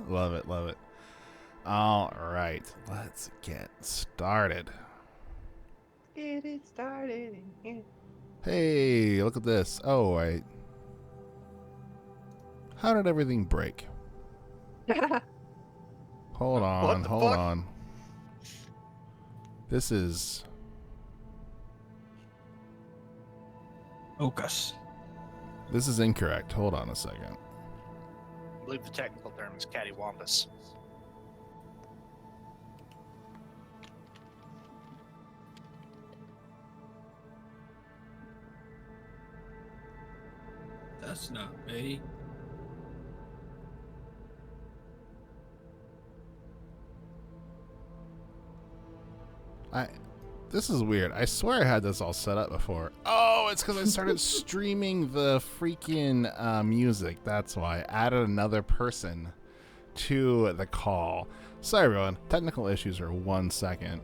Love it, love it. All right, let's get started. Get it started in here. Hey, look at this. Oh, wait. How did everything break? Hold on, hold on. This is... Ocus. This is incorrect. Hold on a second. I believe the technical term is cattywampus. That's not me. This is weird. I swear I had this all set up before. Oh, it's because I started streaming the freaking music. That's why. I added another person to the call. Sorry, everyone. Technical issues are 1 second.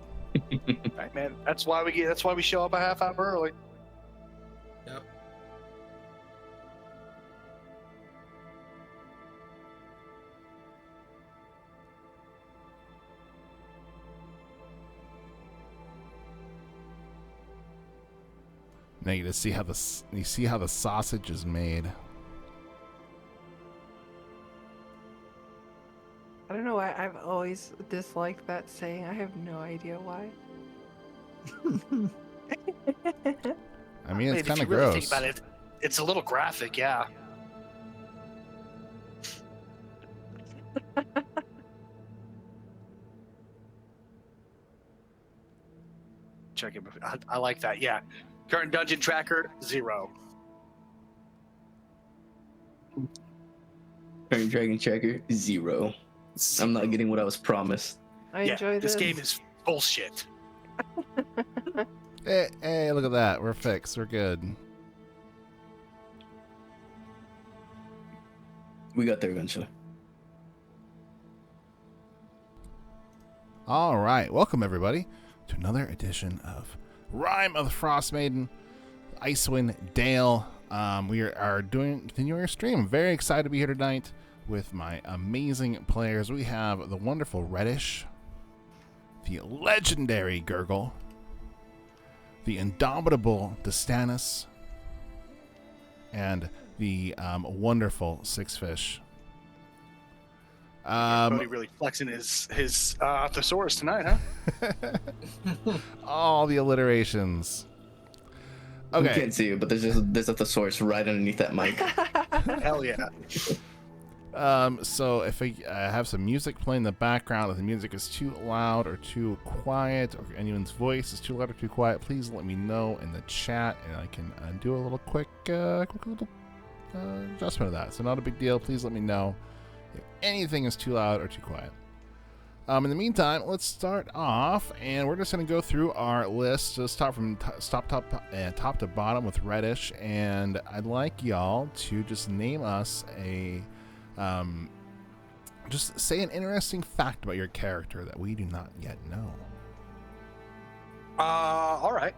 Right, man. That's why we show up a half hour early. Yep. Now you see how the sausage is made. I don't know why I've always disliked that saying. I have no idea why. I mean, it's kind of if you really gross. think about it, it's a little graphic, yeah. Check it. I like that. Yeah. Current dungeon tracker 0. Current Dragon Tracker 0. I'm not getting what I was promised. I enjoy this game is bullshit. Hey, look at that. We're fixed. We're good. We got there eventually. All right. Welcome, everybody, to another edition of Rime of the Frostmaiden, Icewind, Dale. We are continuing our stream. I'm very excited to be here tonight with my amazing players. We have the wonderful Reddish, the legendary Gurgle, the indomitable Distanis, and the wonderful Sixfish. Everybody really flexing his thesaurus tonight, huh? All the alliterations. Okay. You Okay. can't see it, but there's a thesaurus right underneath that mic. Hell yeah. So if I have some music playing in the background, if the music is too loud or too quiet, or anyone's voice is too loud or too quiet, please let me know in the chat, and I can do a little quick little adjustment of that. So not a big deal. Please let me know if anything is too loud or too quiet. In the meantime, let's start off, and we're just going to go through our list. So start from top to bottom with Reddish, and I'd like y'all to just name us a just say an interesting fact about your character that we do not yet know. All right.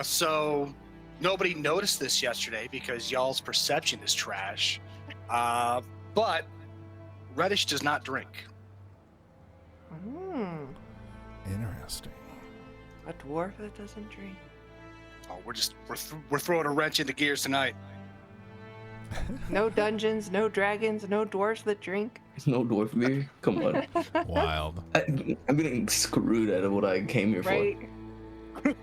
So nobody noticed this yesterday because y'all's perception is trash. But Reddish does not drink. Interesting. A dwarf that doesn't drink. Oh, we're throwing a wrench into gears tonight. No dungeons, no dragons, no dwarves that drink. No dwarf beer? Come on. Wild. I'm getting screwed out of what I came here Right? for.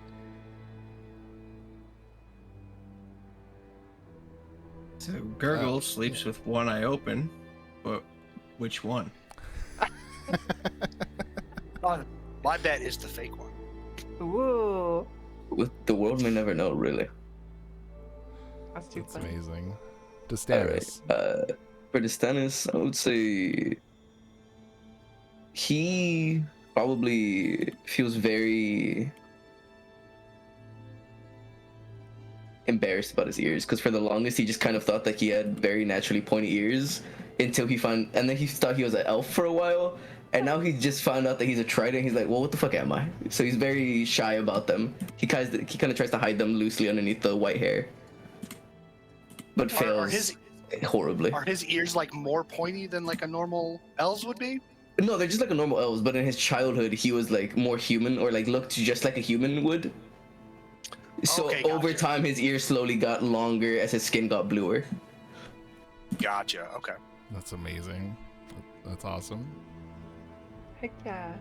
So Gurgle sleeps with one eye open, but which one? My bet is the fake one. Whoa. The world may never know, really. That's too That's funny. amazing. All Distanis. right. For Distanis, I would say he probably feels very embarrassed about his ears, because for the longest he just kind of thought that he had very naturally pointy ears until and then he thought he was an elf for a while, and now he just found out that he's a trident. He's like, well, what the fuck am I? So he's very shy about them. He kind of tries to hide them loosely underneath the white hair, but fails. horribly. Are his ears like more pointy than like a normal elves would be? No, they're just like a normal elves, but in his childhood, he was like more human, or like looked just like a human would. So Okay, over gotcha. time, his ears slowly got longer as his skin got bluer. Gotcha. Okay. That's amazing. That's awesome. Heck yeah.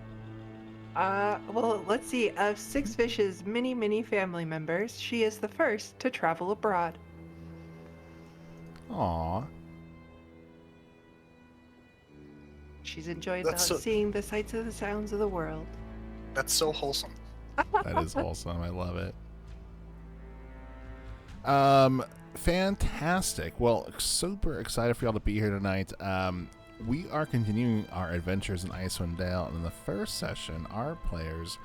Well, let's see. Of Six Fish's many family members, she is the first to travel abroad. Aw. She's enjoyed That's so- seeing the sights and the sounds of the world. That's so wholesome. That is wholesome. I love it. Fantastic. Well, super excited for y'all to be here tonight. We are continuing our adventures in Icewind Dale, and in the first session, our players,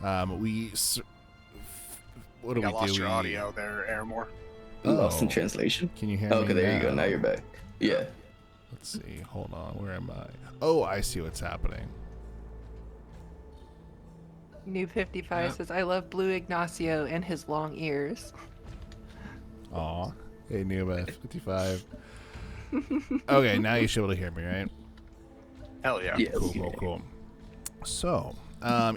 what do we I do? lost your audio there, Airmore. Lost in translation. Can you hear me? Okay, there you go. Now you're back. Yeah. Let's see. Hold on. Where am I? Oh, I see what's happening. New 55 Yeah. says, I love Blue Ignacio and his long ears. Aw. Hey, Nuba 55. Okay, now you should be able to hear me, right? Hell yeah. Yes. Cool. So,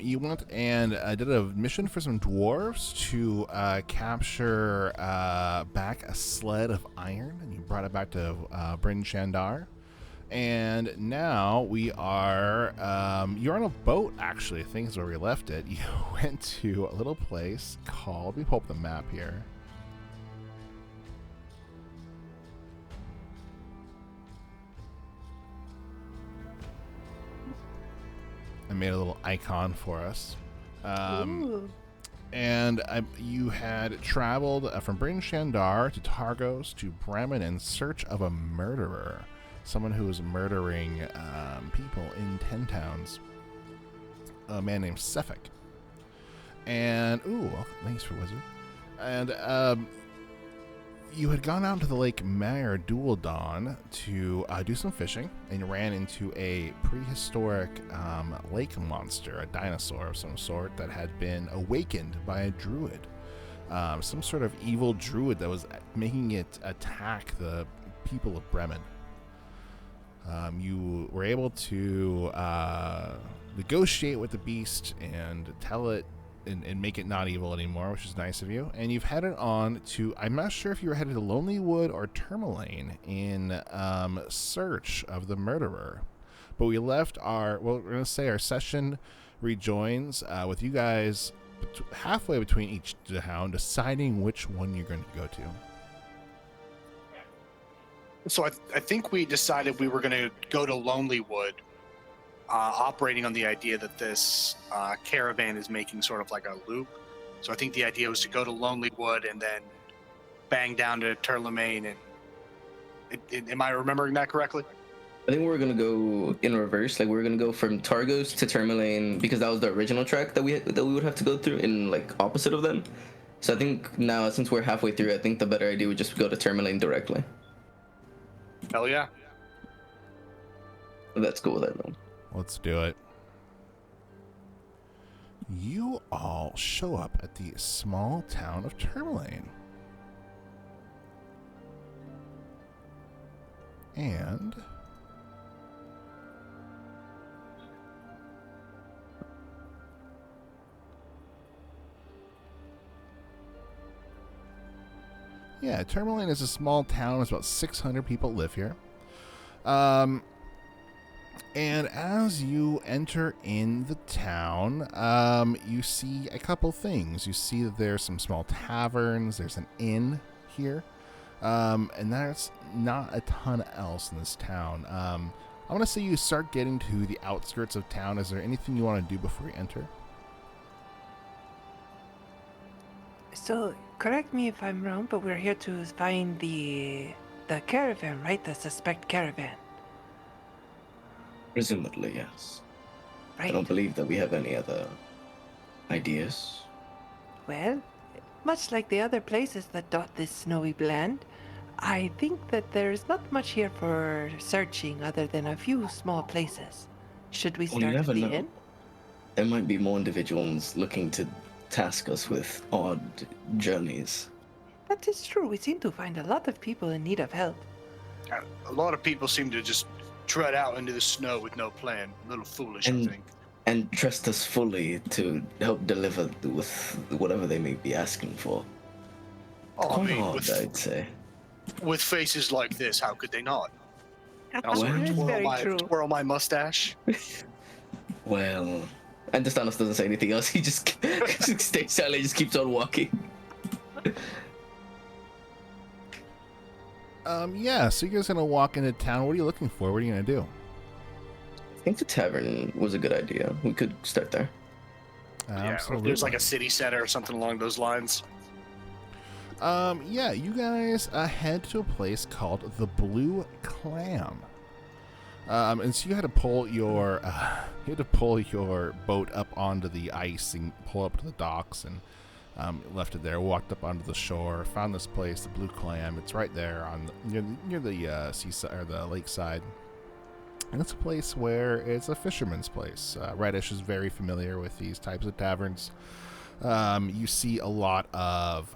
you went and did a mission for some dwarves to capture back a sled of iron, and you brought it back to Bryn Shandar. And now we are, you're on a boat, actually, I think is where we left it. You went to a little place called, let me pull up the map here. I made a little icon for us. Ooh. And you had traveled from Bryn Shandar to Targos to Bremen in search of a murderer. Someone who was murdering people in 10 towns. A man named Sefik. And, ooh, thanks for Wizard. And you had gone out to the Lake Mare Dualdon to do some fishing, and you ran into a prehistoric lake monster, a dinosaur of some sort that had been awakened by a druid. Some sort of evil druid that was making it attack the people of Bremen. You were able to negotiate with the beast and tell it and make it not evil anymore, which is nice of you. And you've headed on to, I'm not sure if you were headed to Lonelywood or Tourmaline in search of the murderer. But we left our, well, we're going to say our session rejoins with you guys halfway between each town, deciding which one you're going to go to. So I think we decided we were going to go to Lonelywood, operating on the idea that this caravan is making sort of like a loop. So I think the idea was to go to Lonelywood and then bang down to Tourmaline. And am I remembering that correctly? I think we were gonna go in reverse. Like we were gonna go from Targos to Tourmaline because that was the original track that we would have to go through in like opposite of them. So I think now, since we're halfway through, I think the better idea would just go to Tourmaline directly. Hell yeah. That's cool with that though. Let's do it. You all show up at the small town of Tourmaline. And yeah, Tourmaline is a small town. It's about 600 people live here. And as you enter in the town, you see a couple things. You see that there's some small taverns. There's an inn here. And there's not a ton else in this town. I want to say you start getting to the outskirts of town. Is there anything you want to do before you enter? So, correct me if I'm wrong, but we're here to find the caravan, right? The suspect caravan. Presumably, yes. Right. I don't believe that we have any other ideas. Well, much like the other places that dot this snowy land, I think that there's not much here for searching other than a few small places. Should we Well, you start never at the know. inn? There might be more individuals looking to task us with odd journeys. That is true. We seem to find a lot of people in need of help. A lot of people seem to just tread out into the snow with no plan. A little foolish, I And- think. And trust us fully to help deliver with whatever they may be asking for. Oh, I Quite mean, odd, I'd say. with faces like this, how could they not? And I'll sort Well- of It's very true. twirl my mustache. Well, and Destanos doesn't say anything else. He just stays silent, just keeps on walking. Yeah, so you guys gonna walk into town. What are you looking for? What are you gonna do? I think the tavern was a good idea. We could start there. Yeah, or if there's like a city center or something along those lines. Yeah, you guys head to a place called the Blue Clam. And so you had to pull your boat up onto the ice and pull up to the docks, and left it there. Walked up onto the shore, found this place, the Blue Clam. It's right there on near the seaside or the lakeside. And it's a place where it's a fisherman's place. Reddish is very familiar with these types of taverns. You see a lot of,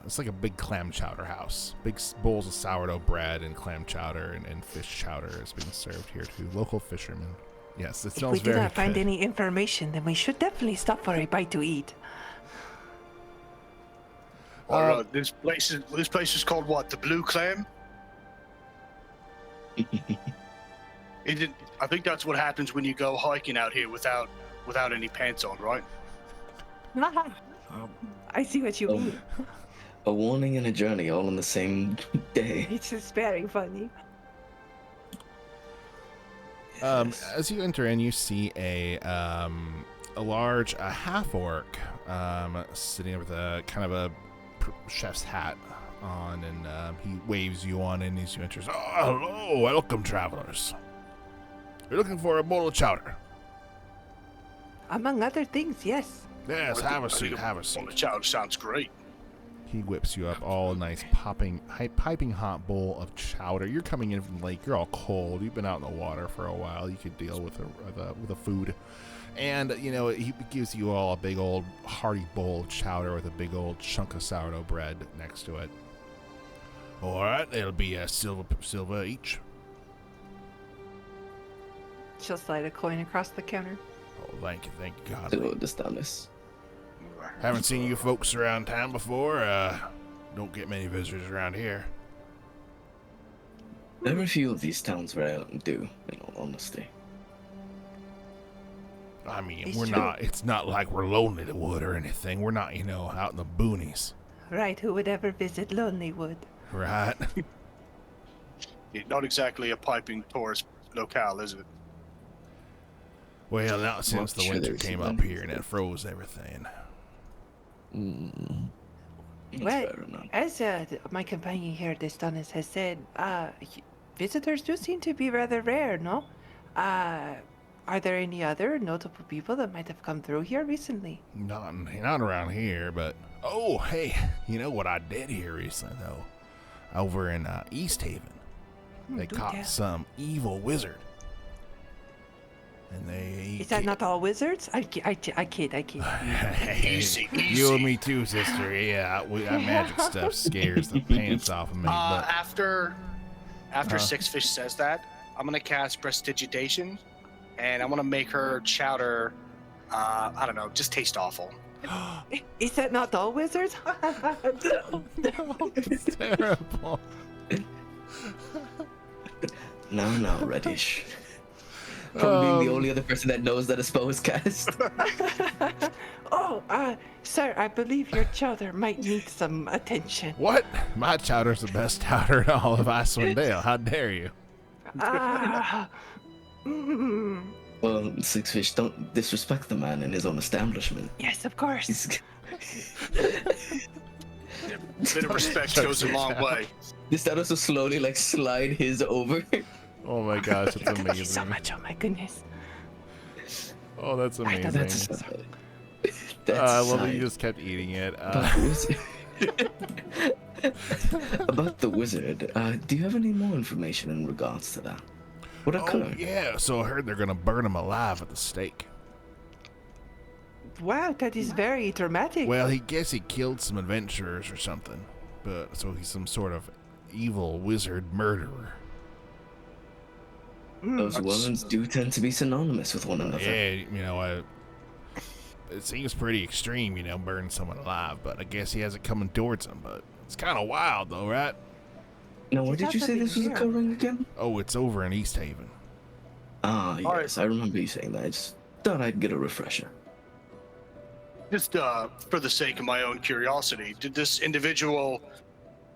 it's like a big clam chowder house. Big bowls of sourdough bread and clam chowder and fish chowder is being served here to local fishermen. Yes, it If smells we do very not find good. any information, then we should definitely stop for a bite to eat. Or this place is called what? The Blue Clam? I think that's what happens when you go hiking out here without any pants on, right? I see what you Oh. mean. A warning and a journey all on the same day. It's just very funny. Yes. As you enter in, you see a large half orc sitting with a kind of a chef's hat on, and he waves you on in as you enter. Oh, hello, welcome, travelers. You're looking for a bowl of chowder. Among other things, yes. Yes, have a I think seat, have a The seat. chowder sounds great. He whips you up all nice, piping hot bowl of chowder. You're coming in from the lake. You're all cold. You've been out in the water for a while. You could deal with the food, and he gives you all a big old hearty bowl of chowder with a big old chunk of sourdough bread next to it. All right, it'll be a silver each. She'll slide a coin across the counter. Oh, thank you, God. To Destanos. Haven't seen you folks around town before. Don't get many visitors around here. Very few of these towns where I do, in all honesty. I mean, It's we're true. not. It's not like we're Lonely Wood or anything. We're not, out in the boonies, Right, who would ever visit Lonelywood? right? Not exactly a piping tourist locale, is it? Well, now since the sure winter there's came one. up here and it froze everything. That's Well, fair enough. as my companion here, Destanis, has said, visitors do seem to be rather rare, no? Are there any other notable people that might have come through here recently? Not around here, but oh, hey, you know what I did here recently though? Over in East Haven, they do caught tell. some evil wizard, and they. Is that not all wizards? I kid. Easy, You easy. and me too, sister. Yeah, that magic stuff scares the pants off of me. But After Six Fish says that, I'm gonna cast Prestidigitation, and I want to make her chowder. I don't know, just taste awful. Is that not all wizards? no, it's terrible. No, Reddish. Probably being the only other person that knows that a spell was cast. Oh, sir, I believe your chowder might need some attention. What? My chowder's the best chowder in all of Icewind Dale. How dare you? Well, Six Fish, don't disrespect the man in his own establishment. Yes, of course. He's... A bit of respect goes a long way. Destanos will slowly slide his over. Oh my gosh, that's Thank you so amazing. much. Oh my goodness. Oh, that's I thought amazing. That's I love that aside. you just kept eating it. About the wizard. About the wizard, do you have any more information in regards to that? What Oh occurred? yeah, so I heard they're gonna burn him alive at the stake. Wow, that is very dramatic. Well, he killed some adventurers or something, but so he's some sort of evil wizard murderer. Those worms do tend to be synonymous with one another. Yeah, it seems pretty extreme, burning someone alive, but I guess he has it coming towards him. But it's kind of wild, though, right? Now, where did you say this was occurring again? Oh, it's over in East Haven. Ah, yes, I remember you saying that. I just thought I'd get a refresher. Just for the sake of my own curiosity, did this individual,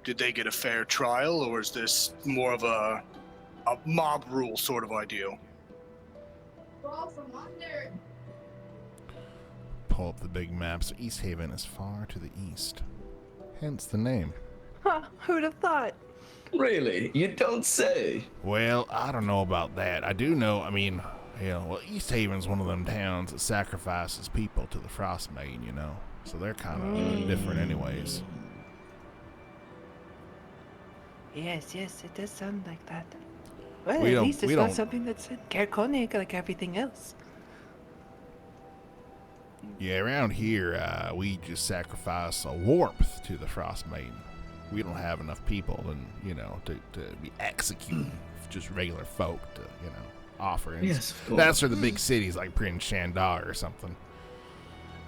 did they get a fair trial, or is this more of a mob rule sort of idea? Pull up the big map. So East Haven is far to the east. Hence the name. Huh, who'd have thought? Really? You don't say. Well, I don't know about that. I do know, East Haven's one of them towns that sacrifices people to the Frostmaiden, So they're kind of different anyways. Yes, it does sound like that. Well, We at don't- least it's we not don't- something that's in Carconic like everything else. Yeah, around here, we just sacrifice a warmth to the Frostmaiden. We don't have enough people, to be executing just regular folk to, offer. And Yes, of course. that's for the big cities like Prince Shandar or something.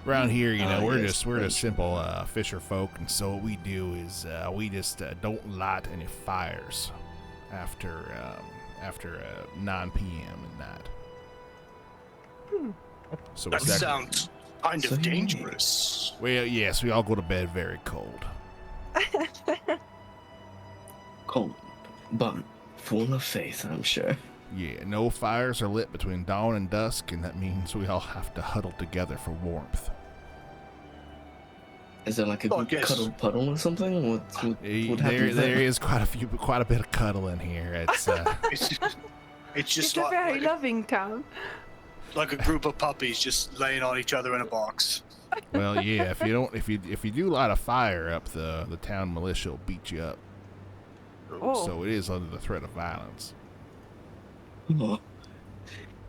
Around here, we're just simple fisher folk, and so what we do is we just don't light any fires after 9 p.m. at night. So That it's sounds kind So of you- dangerous. well, yes, we all go to bed very cold. Cold, but full of faith, I'm sure. Yeah, no fires are lit between dawn and dusk, and that means we all have to huddle together for warmth. Is there like a Oh, yes. cuddle puddle or something? What happens There is quite a bit of cuddle in here. It's It's just It's a like, very loving town. like a group of puppies just laying on each other in a box. well, yeah. If you do light a fire up, the town militia will beat you up. Oh, So it is under the threat of violence. Oh,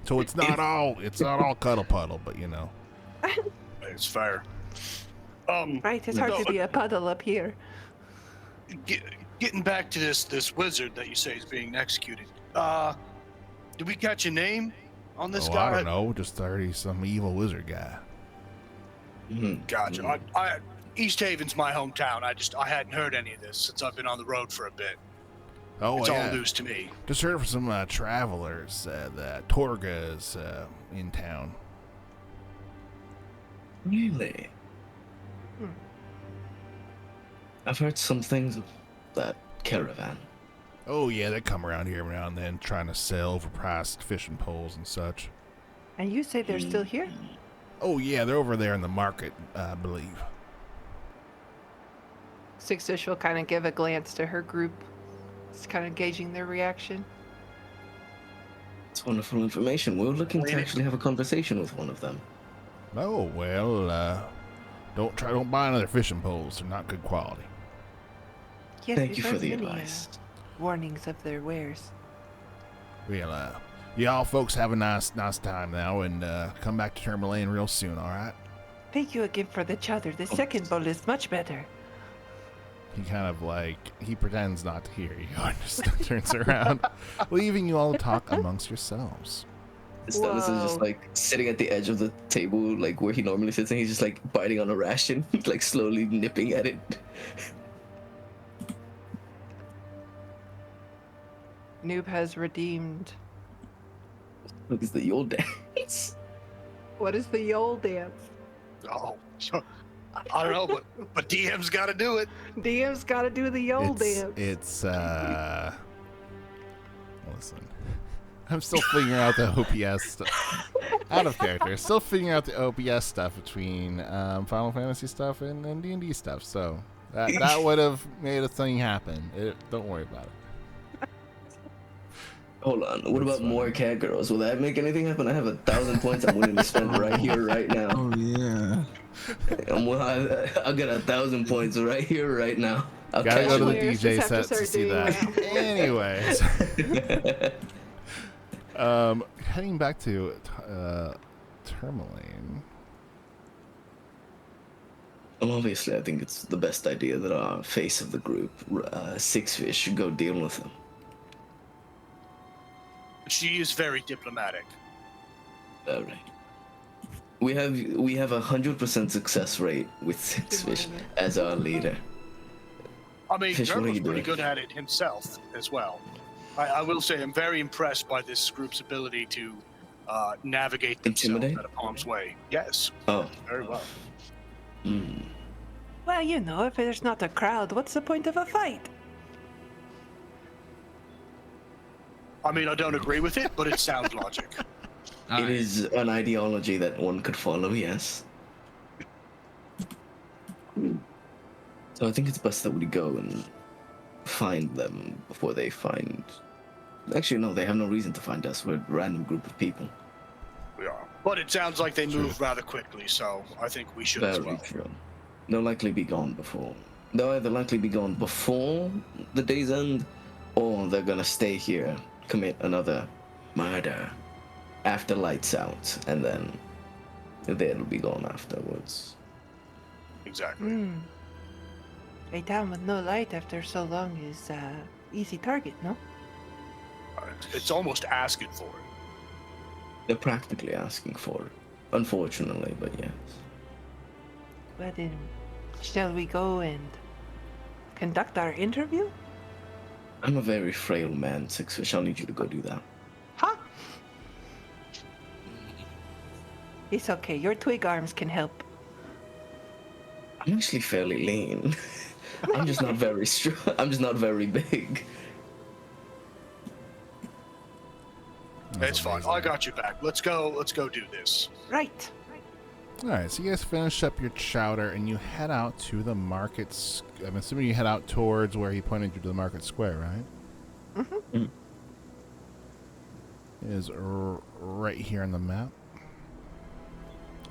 So it's not all cuddle puddle, but It's fair. right. It's hard no, to be a puddle up here. Getting back to this wizard that you say is being executed. Did we catch a name on this guy? I don't know, just 30-some evil wizard guy. Gotcha. East Haven's my hometown. I hadn't heard any of this since I've been on the road for a bit. Oh It's yeah. all news to me. Just heard from some travelers that Torga is in town. really? I've heard some things of that caravan. Oh yeah, they come around here every now and then trying to sell overpriced fishing poles and such. And you say they're still here? Oh yeah, they're over there in the market, I believe. Sixtish will kind of give a glance to her group. It's kind of gauging their reaction. It's wonderful information. We're looking to actually have a conversation with one of them. Oh well, don't buy another fishing poles. They're not good quality. Yes, Thank we've you for heard the many, advice. warnings of their wares. Well, y'all folks have a nice time now, and come back to Tourmaline real soon. All right. Thank you again for the chowder. The second bowl is much better. He kind of he pretends not to hear you and just turns around, leaving you all to talk amongst yourselves. Stellis is just Whoa. sitting at the edge of the table, where he normally sits, and he's just biting on a ration, slowly nipping at it. Noob has redeemed. Look, it's the Yule dance. What is the Yole dance? Oh, I don't know, but DM's got to do it. DM's got to do the Yole dance. It's listen. I'm still figuring out the OPS stuff. Out of character. Still figuring out the OPS stuff between Final Fantasy stuff and D&D stuff. So that would have made a thing happen. Don't worry about it. Hold on. What That's about more cat girls? Will that make anything happen? I have 1,000 points I'm willing to spend right here, right now. Oh yeah. I'll get 1,000 points right here, right now. I'll Gotta cash go to the it. Players DJ just have to set to start see doing that. Anyways. Heading back to Tourmaline. Well, obviously, I think it's the best idea that our face of the group, Six Fish, should go deal with them. She is very diplomatic. All right. We have 100% success rate with Sixfish as our leader. I mean, Fish, what are Gurgle's you pretty doing? good at it himself as well. I will say I'm very impressed by this group's ability to navigate themselves Intimidate? out of harm's way. Yes, Oh. very well. Hmm. Well, you know, if there's not a crowd, what's the point of a fight? I mean, I don't agree with it, but it sounds logic. It is an ideology that one could follow, yes. So I think it's best that we go and find them before they find... Actually, no, they have no reason to find us. We're a random group of people. We are. But it sounds like they move rather quickly, so I think we should as Very well. true. They'll likely be gone before. They'll either likely be gone before the day's end, or they're gonna stay here, commit another murder after lights out, and then they'll be gone afterwards. Exactly. A town with no light after so long is easy target, no? It's almost asking for it. They're practically asking for it, unfortunately, but yes. Well then, shall we go and conduct our interview? I'm a very frail man, Sixfish. I'll need you to go do that. Huh? It's okay, your twig arms can help. I'm actually fairly lean. I'm just not very strong. I'm just not very big. It's fine. I got you back. Let's go do this. Right. All right, so you guys finish up your chowder and you head out to the market. I'm assuming you head out towards where he pointed you to the market square, right? Mm-hmm. It is right here on the map.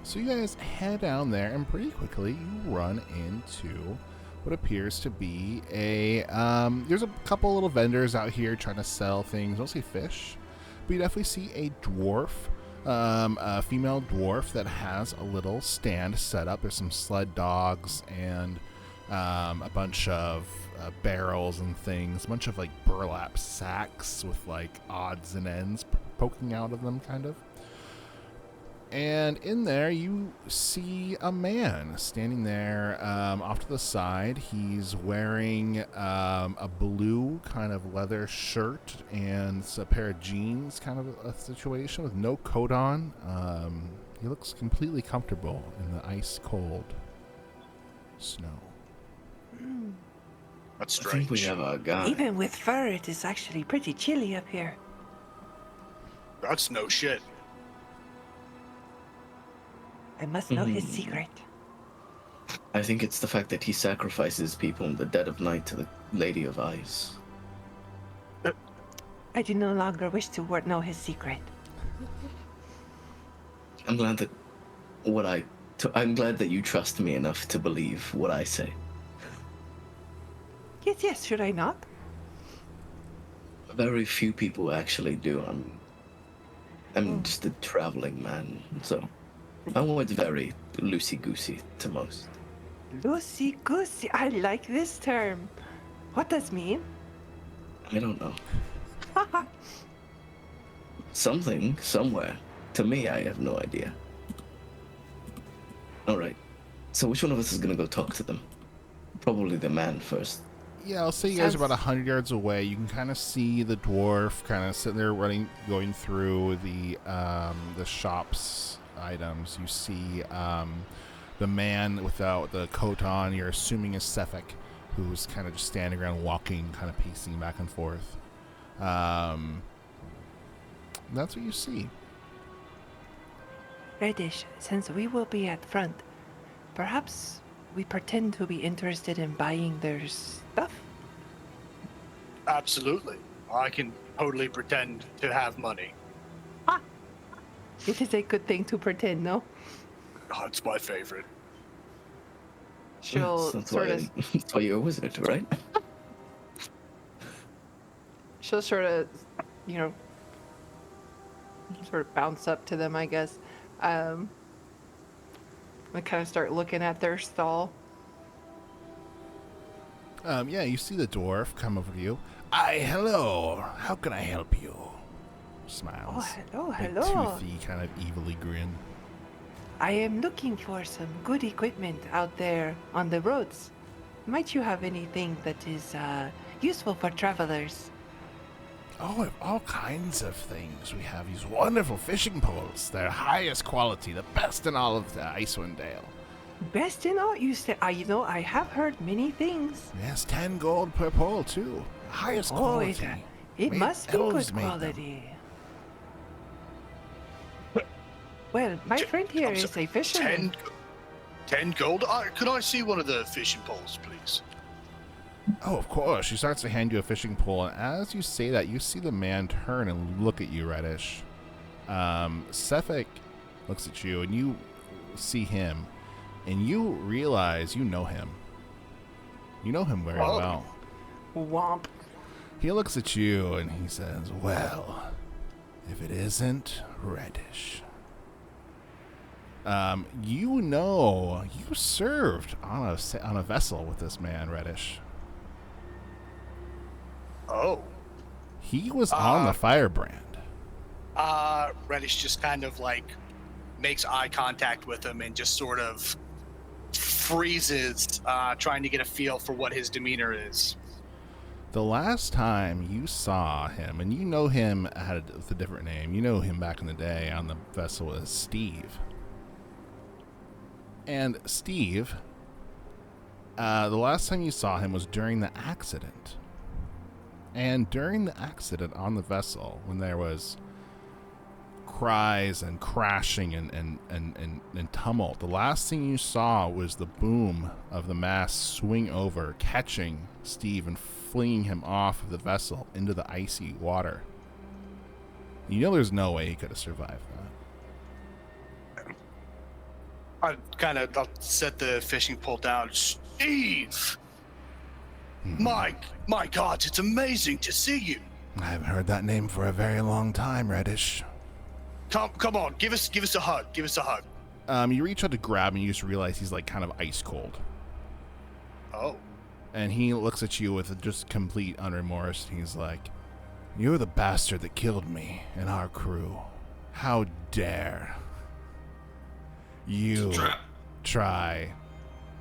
So you guys head down there, and pretty quickly you run into what appears to be a. There's a couple little vendors out here trying to sell things, mostly fish. But you definitely see a dwarf, a female dwarf that has a little stand set up. There's some sled dogs and a bunch of barrels and things, a bunch of like burlap sacks with like odds and ends poking out of them, kind of. And in there, you see a man standing there off to the side. He's wearing a blue kind of leather shirt and a pair of jeans, kind of a situation with no coat on. He looks completely comfortable in the ice-cold snow. That's I think we strange. have a guy. Even with fur, it is actually pretty chilly up here. That's no shit. I must know his secret. I think it's the fact that he sacrifices people in the dead of night to the Lady of Ice. I do no longer wish to know his secret. I'm glad that I'm glad that you trust me enough to believe what I say. Yes, should I not? Very few people actually do. I'm just a traveling man, so I'm always very loosey-goosey to most. Loosey-goosey, I like this term. What does it mean? I don't know. Something, somewhere. To me, I have no idea. Alright. So which one of us is gonna go talk to them? Probably the man first. Yeah, I'll say you guys are about 100 yards away. You can kind of see the dwarf kind of sitting there going through the shop's items. You see the man without the coat on, you're assuming is Sefik, who's kind of just standing around walking, kind of pacing back and forth. That's what you see. Reddish, since we will be at front, perhaps we pretend to be interested in buying their stuff? Absolutely. I can totally pretend to have money. It is a good thing to pretend, no? Oh, it's my favorite. She'll That's sort why, of, that's why you're a wizard, right? she'll sort of, you know, sort of bounce up to them, I guess. I kind of start looking at their stall. Yeah, you see the dwarf come over to you. Hello. How can I help you? smiles. Oh, Big hello. toothy, kind of evilly grin. I am looking for some good equipment out there on the roads. Might you have anything that is useful for travelers? Oh, we have all kinds of things. We have these wonderful fishing poles. They're highest quality, the best in all of the Icewind Dale. Best in all, you say. I have heard many things. Yes, 10 gold per pole, too. Highest quality. It Made- must be elves good made them. quality. Well, my friend here I'm is sorry, a fisherman. 10 gold? Could I see one of the fishing poles, please? Oh, of course. She starts to hand you a fishing pole, and as you say that, you see the man turn and look at you, Reddish. Sefik looks at you, and you see him, and you realize you know him. You know him very Oh. well. Womp. He looks at you, and he says, well, if it isn't Reddish. You know, you served on a vessel with this man, Reddish. Oh. He was on the Firebrand. Reddish just kind of like makes eye contact with him and just sort of freezes, trying to get a feel for what his demeanor is. The last time you saw him, and you know him with a different name, you know him back in the day on the vessel as Steve. And Steve, the last time you saw him was during the accident. And during the accident on the vessel, when there was cries and crashing and tumult, the last thing you saw was the boom of the mast swing over, catching Steve and flinging him off of the vessel into the icy water. You know there's no way he could have survived that. I'll set the fishing pole down. Steve! My God, it's amazing to see you. I haven't heard that name for a very long time, Reddish. Come on, give us a hug. Give us a hug. You reach out to grab him, and you just realize he's like kind of ice cold. Oh. And he looks at you with just complete unremorse. He's like, you're the bastard that killed me and our crew. How dare you try.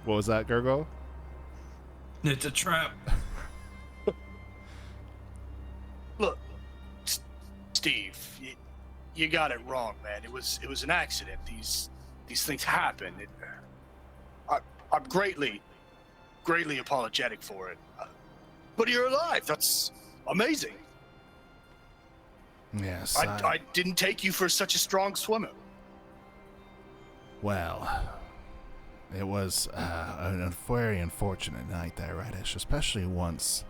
What was that, Gurgo? It's a trap. Look, Steve, you got it wrong, man. It was an accident. These things happen. I'm greatly apologetic for it. But you're alive. That's amazing. Yes. I didn't take you for such a strong swimmer. Well, it was a very unfortunate night there, Reddish, especially once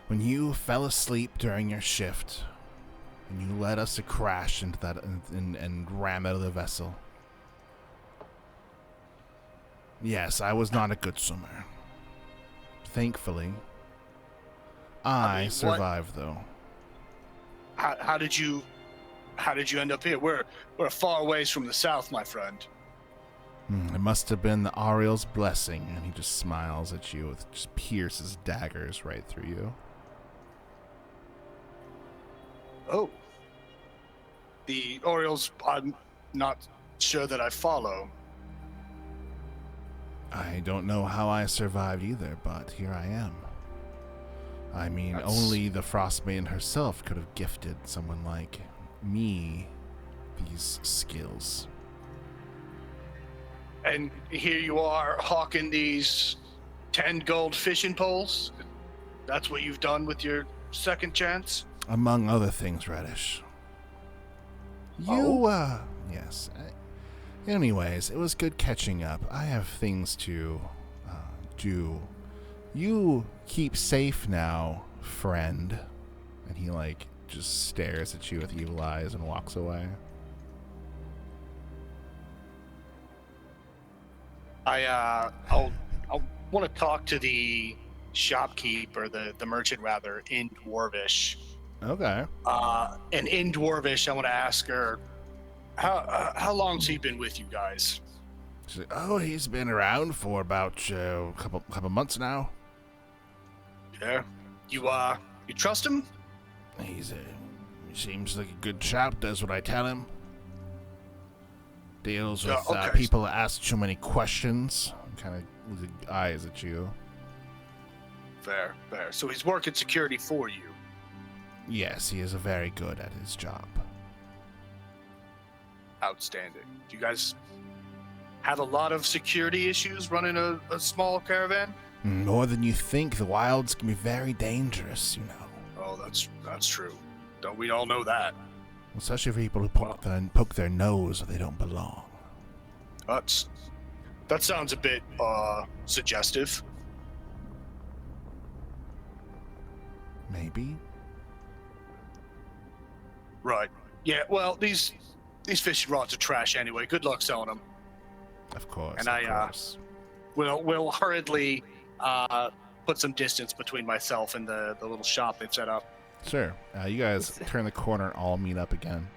when you fell asleep during your shift and you led us to crash into that and ram out of the vessel. Yes, I was not a good swimmer. Thankfully, I survived, though. How did you end up here? We're a far ways from the south, my friend. It must have been the Ariel's blessing, and he just smiles at you, just pierces daggers right through you. Oh. The Orioles, I'm not sure that I follow. I don't know how I survived either, but here I am. I mean, only the Frostmaiden herself could have gifted someone like me these skills. And here you are hawking these 10 gold fishing poles? That's what you've done with your second chance? Among other things, Reddish. Yes. Anyways, it was good catching up. I have things to do. You keep safe now, friend. And he, just stares at you with evil eyes and walks away. I'll want to talk to the shopkeeper, the merchant rather, in Dwarvish. Okay. And in Dwarvish, I want to ask her, how long's he been with you guys? She's like, oh, he's been around for about a couple months now. Yeah. You trust him? He seems like a good chap, does what I tell him. Deals with okay. people that ask too many questions. Kind of losing eyes at you. Fair, fair. So he's working security for you. Yes, he is very good at his job. Outstanding. Do you guys have a lot of security issues running a small caravan? More than you think. The wilds can be very dangerous, you know. Oh, that's true. Don't we all know that? Especially for people who poke their nose where they don't belong. That sounds a bit suggestive. Maybe. Right. Yeah. Well, these fishing rods are trash anyway. Good luck selling them. Of course. And of course. We'll hurriedly put some distance between myself and the little shop they've set up. Sure. You guys turn the corner and all meet up again.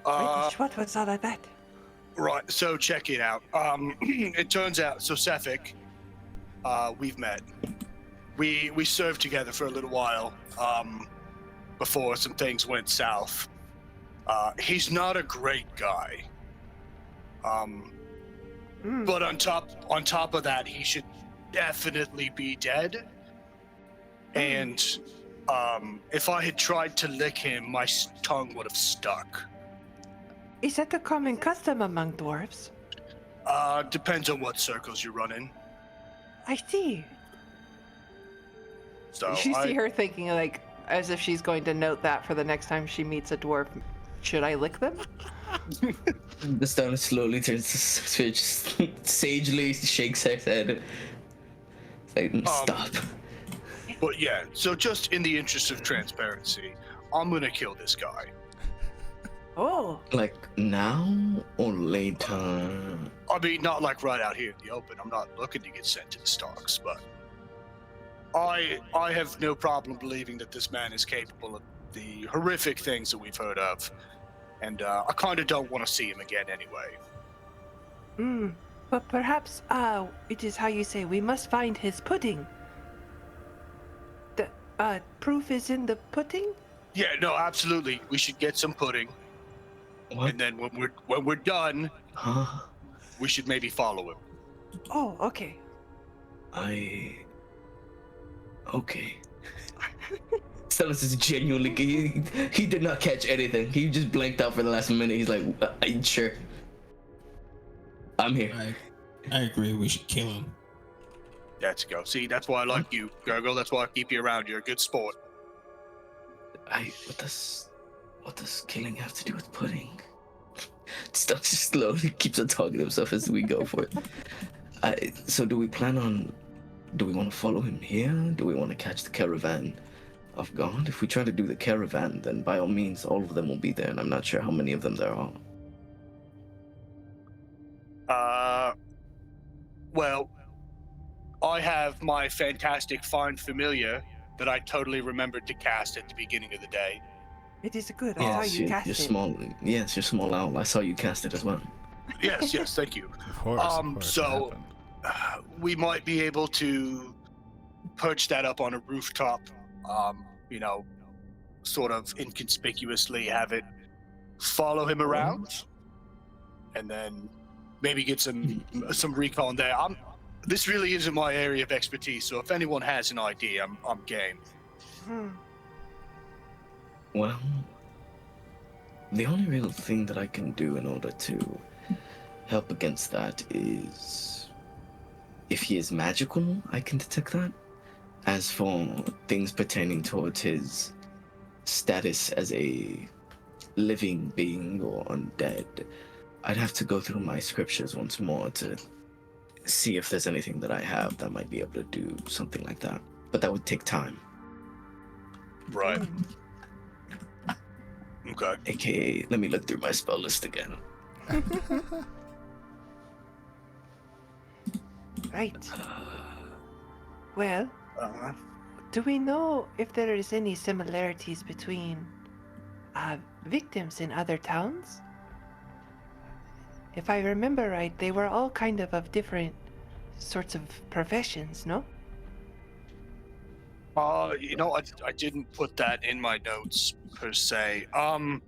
What was all of that? Right. So check it out. It turns out, so Sefik, we've met. We served together for a little while before some things went south. He's not a great guy. But on top of that, he should definitely be dead. And if I had tried to lick him, my tongue would have stuck. Is that a common custom among dwarves? Depends on what circles you run in. I see. So You see her thinking, like, as if she's going to note that for the next time she meets a dwarf. Should I lick them? The stone slowly turns to switch, sagely shakes her head. It's like, stop. But yeah, so just in the interest of transparency, I'm gonna kill this guy. Oh. Like now or later? I mean, not like right out here in the open. I'm not looking to get sent to the stocks, but I have no problem believing that this man is capable of the horrific things that we've heard of, and I kind of don't want to see him again anyway. But perhaps, it is how you say, we must find his pudding. The, proof is in the pudding? Yeah, no, absolutely. We should get some pudding, What? and then when we're done, Huh? we should maybe follow him. Oh, okay. Okay. Stelis is genuinely, he did not catch anything. He just blanked out for the last minute. He's like, sure. I'm here. I agree. We should kill him. Let's go. See, that's why I like you, Gurgle. That's why I keep you around. You're a good sport. What does killing have to do with pudding? Stelis just slowly keeps on talking to himself as we go for it. So do we want to follow him here? Do we want to catch the caravan of God? If we try to do the caravan, then by all means, all of them will be there, and I'm not sure how many of them there are. Well, I have my fantastic find familiar that I totally remembered to cast at the beginning of the day. It is good. I saw you cast your it. small. Yes, your small owl. I saw you cast it as well. Yes, thank you. Of course. So- it happened. We might be able to perch that up on a rooftop, sort of inconspicuously have it follow him around, and then maybe get some recon there. This really isn't my area of expertise, so if anyone has an idea, I'm game. Well, the only real thing that I can do in order to help against that is, if he is magical, I can detect that. As for things pertaining towards his status as a living being or undead, I'd have to go through my scriptures once more to see if there's anything that I have that might be able to do something like that. But that would take time. Right. Okay. AKA, let me look through my spell list again. Right. Well, do we know if there is any similarities between victims in other towns? If I remember right, they were all kind of different sorts of professions, no? I didn't put that in my notes per se. I'm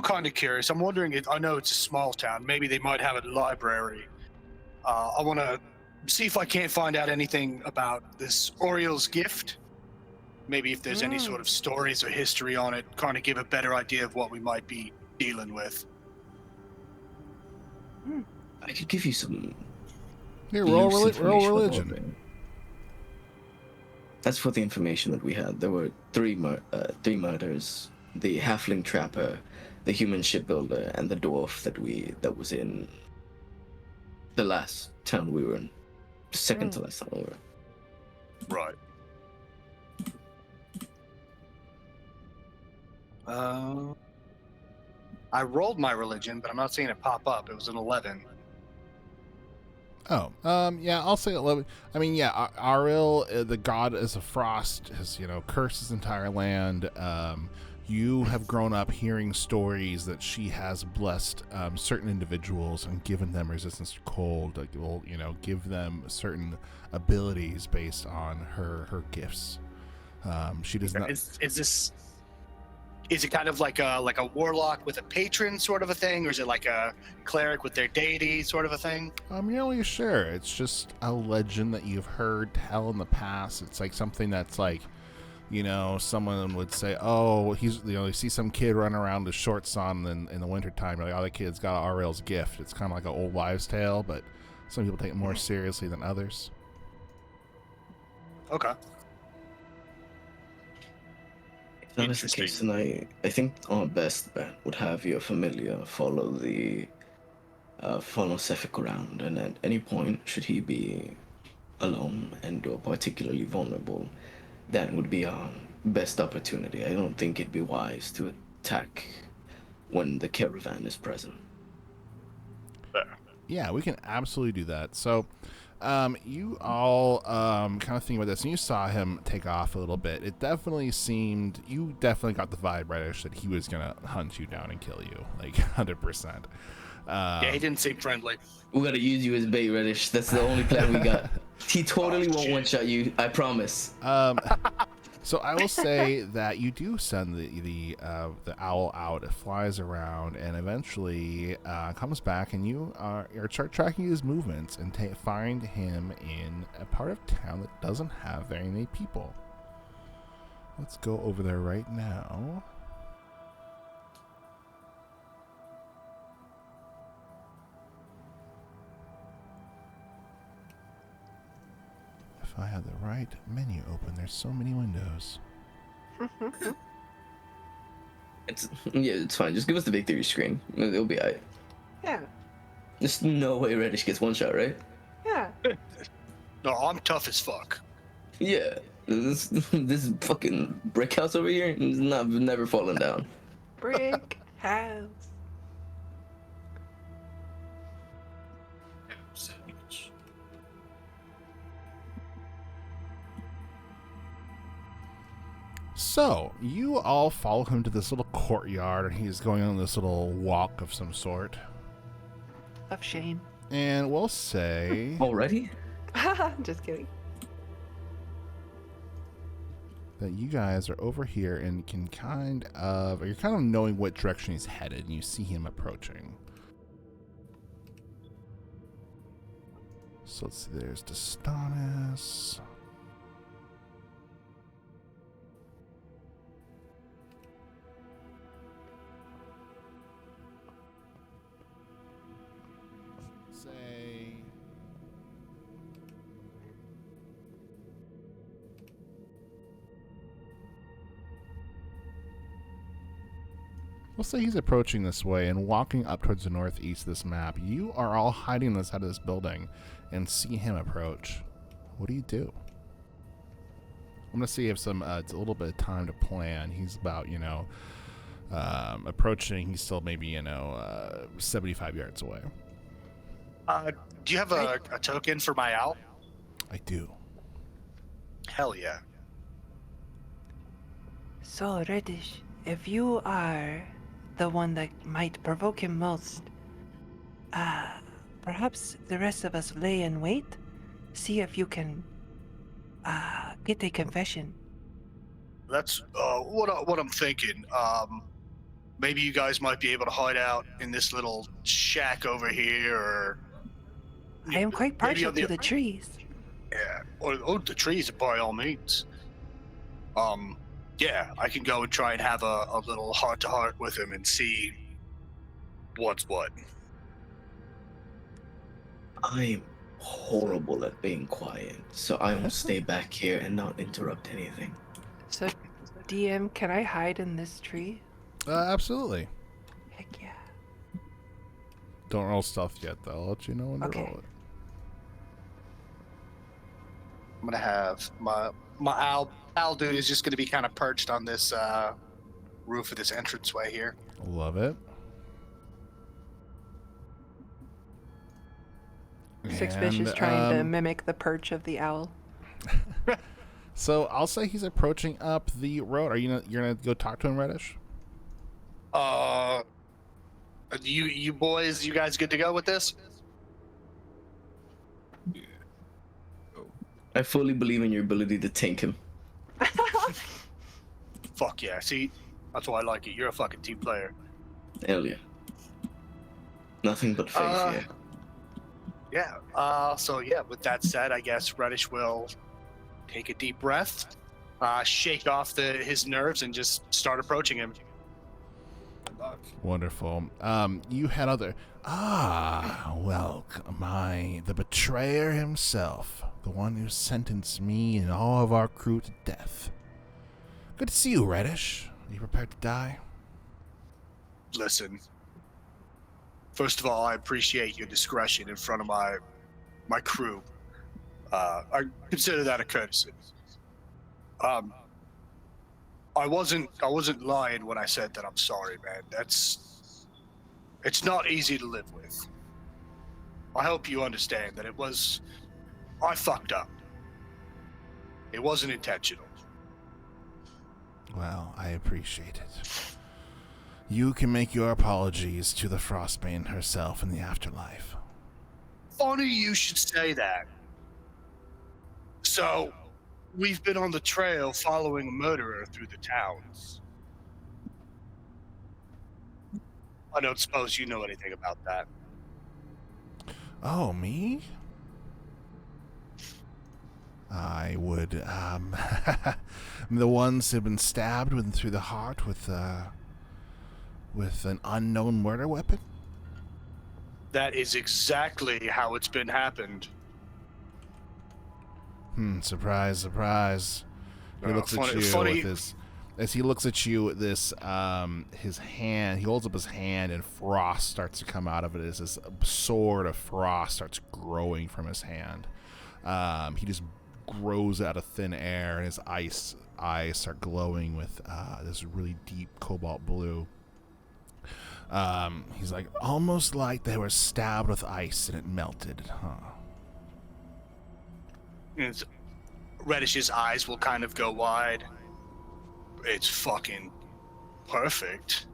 kind of curious. I'm wondering if I know it's a small town. Maybe they might have a library. I want to see if I can't find out anything about this Oriel's gift. Maybe if there's any sort of stories or history on it, kind of give a better idea of what we might be dealing with. I could give you some. Here, loose roll information about religion. it. As for the information that we had, there were three murders: the halfling trapper, the human shipbuilder, and the dwarf that was in the last town we were in. Second to last town we were in. Right. I rolled my religion, but I'm not seeing it pop up. It was an 11. Oh, yeah, I'll say 11. I mean, yeah, Ariel, the goddess of frost, has, cursed his entire land. You have grown up hearing stories that she has blessed certain individuals and given them resistance to cold. Like, will, give them certain abilities based on her gifts. She does not. Is it kind of like a warlock with a patron sort of a thing, or is it like a cleric with their deity sort of a thing? I'm not really sure. It's just a legend that you've heard tell in the past. It's like something that's like, someone would say, oh, he's, you see some kid running around with shorts on in the wintertime. You're like, oh, that kid's got Ariel's gift. It's kind of like an old wives' tale, but some people take it more seriously than others. Okay. If that is the case, then I think our best bet would have your familiar follow Sefik around, and at any point, should he be alone and or particularly vulnerable, that would be our best opportunity. I don't think it'd be wise to attack when the caravan is present. Yeah, we can absolutely do that. So, you all kind of think about this, and you saw him take off a little bit. It definitely seemed, you definitely got the vibe, Reddish, that he was going to hunt you down and kill you, like 100%. Yeah, he didn't seem friendly. We gotta use you as bait, Reddish. That's the only plan we got. He totally won't one-shot you, I promise. So I will say that you do send the owl out. It flies around and eventually comes back, and you start tracking his movements and find him in a part of town that doesn't have very many people. Let's go over there right now. If I have the right menu open, there's so many windows. It's fine. Just give us the victory screen. It'll be alright. Yeah. There's no way Reddish gets one shot, right? Yeah. No, I'm tough as fuck. Yeah. This fucking brick house over here is never falling down. Brick house. So, you all follow him to this little courtyard, and he's going on this little walk of some sort. Of shame. And we'll say Already? Just kidding. that you guys are over here and you're kind of knowing what direction he's headed, and you see him approaching. So let's see, there's Destanus. We'll say he's approaching this way and walking up towards the northeast of this map. You are all hiding on the side of this building and see him approach. What do? I'm going to see if it's a little bit of time to plan. He's about, approaching. He's still maybe, 75 yards away. Do you have a token for my owl? I do. Hell yeah. So, Reddish, if you are the one that might provoke him most, perhaps the rest of us lay in wait, see if you can get a confession. That's what I'm thinking. Maybe you guys might be able to hide out in this little shack over here, or I am quite maybe partial on the to the trees. yeah, or the trees by all means. Yeah, I can go and try and have a little heart to heart with him and see what's what. I'm horrible at being quiet, so I will stay back here and not interrupt anything. So, DM, can I hide in this tree? Absolutely. Heck yeah. Don't roll stealth yet, though. I'll let you know when to Okay. roll it. I'm gonna have my owl dude is just gonna be kind of perched on this roof of this entranceway here. Love it. Six Fish is And, trying to mimic the perch of the owl. So I'll say he's approaching up the road. Are you're gonna go talk to him, Reddish? You boys, you guys good to go with this? I fully believe in your ability to tank him. Fuck yeah! See, that's why I like it. You're a fucking team player. Hell yeah. Nothing but faith, yeah. Yeah. So yeah, with that said, I guess Reddish will take a deep breath, shake off his nerves, and just start approaching him. Wonderful. You had other. Well, the betrayer himself, the one who sentenced me and all of our crew to death. Good to see you, Reddish. Are you prepared to die? Listen. First of all, I appreciate your discretion in front of my crew. I consider that a courtesy. I wasn't lying when I said that I'm sorry, man. It's not easy to live with. I hope you understand that I fucked up. It wasn't intentional. Well, I appreciate it. You can make your apologies to the Frostmaiden herself in the afterlife. Funny you should say that. So, we've been on the trail following a murderer through the towns. I don't suppose you know anything about that. Oh, me? I would, the ones who've been stabbed through the heart with an unknown murder weapon? That is exactly how it's been happened. Surprise, surprise. He looks at you with this. As he looks at you, his hand, he holds up his hand, and frost starts to come out of it as this sword of frost starts growing from his hand. He just grows out of thin air, and his eyes start glowing with this really deep cobalt blue. He's like, almost like they were stabbed with ice and it melted, huh? Reddish's eyes will kind of go wide. It's fucking perfect.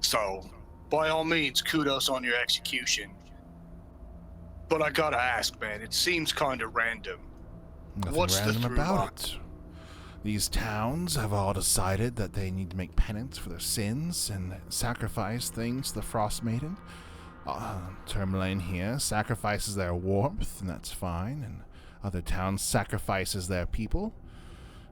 So, by all means, kudos on your execution. But I gotta ask, man, it seems kind of random. Nothing What's the random through about line? it. These towns have all decided that they need to make penance for their sins and sacrifice things to the Frostmaiden. Tourmaline here sacrifices their warmth, and that's fine, and other towns sacrifices their people.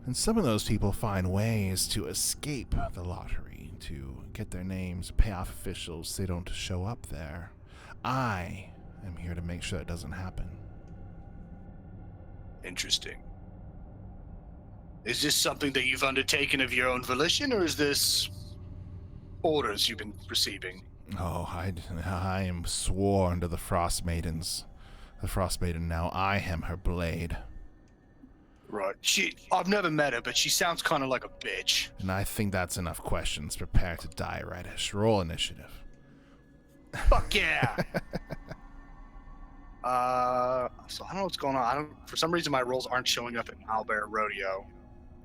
And some of those people find ways to escape the lottery, to get their names, pay off officials so they don't show up there. I am here to make sure that doesn't happen. Interesting. Is this something that you've undertaken of your own volition, or is this orders you've been receiving? Oh, I am sworn to the Frostmaidens. The Frostmaiden now, I am her blade. Right. I've never met her, but she sounds kind of like a bitch. And I think that's enough questions. Prepare to die, Reddish. Roll initiative. Fuck yeah! So I don't know what's going on. For some reason, my rolls aren't showing up at Owlbear Rodeo.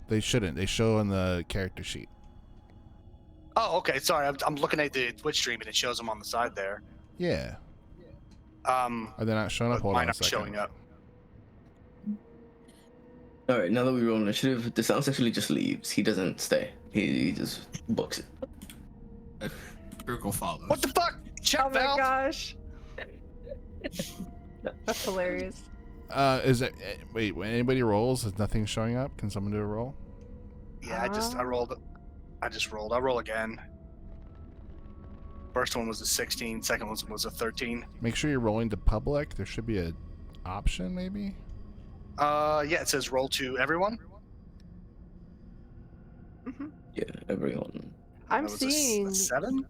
They shouldn't. They show on the character sheet. Oh, okay. Sorry, I'm looking at the Twitch stream and it shows them on the side there. Yeah. Are they not showing up? But Hold mine on a aren't second. showing up. All right, now that we roll initiative, the sound actually just leaves. He doesn't stay. He just books it. Gurgle follows. What the fuck? Check Oh my valve. gosh. That's hilarious. Is it? Wait, when anybody rolls, is nothing showing up? Can someone do a roll? Yeah, I rolled. I just rolled. I'll roll again. First one was a 16. Second one was a 13. Make sure you're rolling to public. There should be a option, maybe. Yeah, it says roll to everyone. Yeah, everyone. I'm That was a seeing. 7.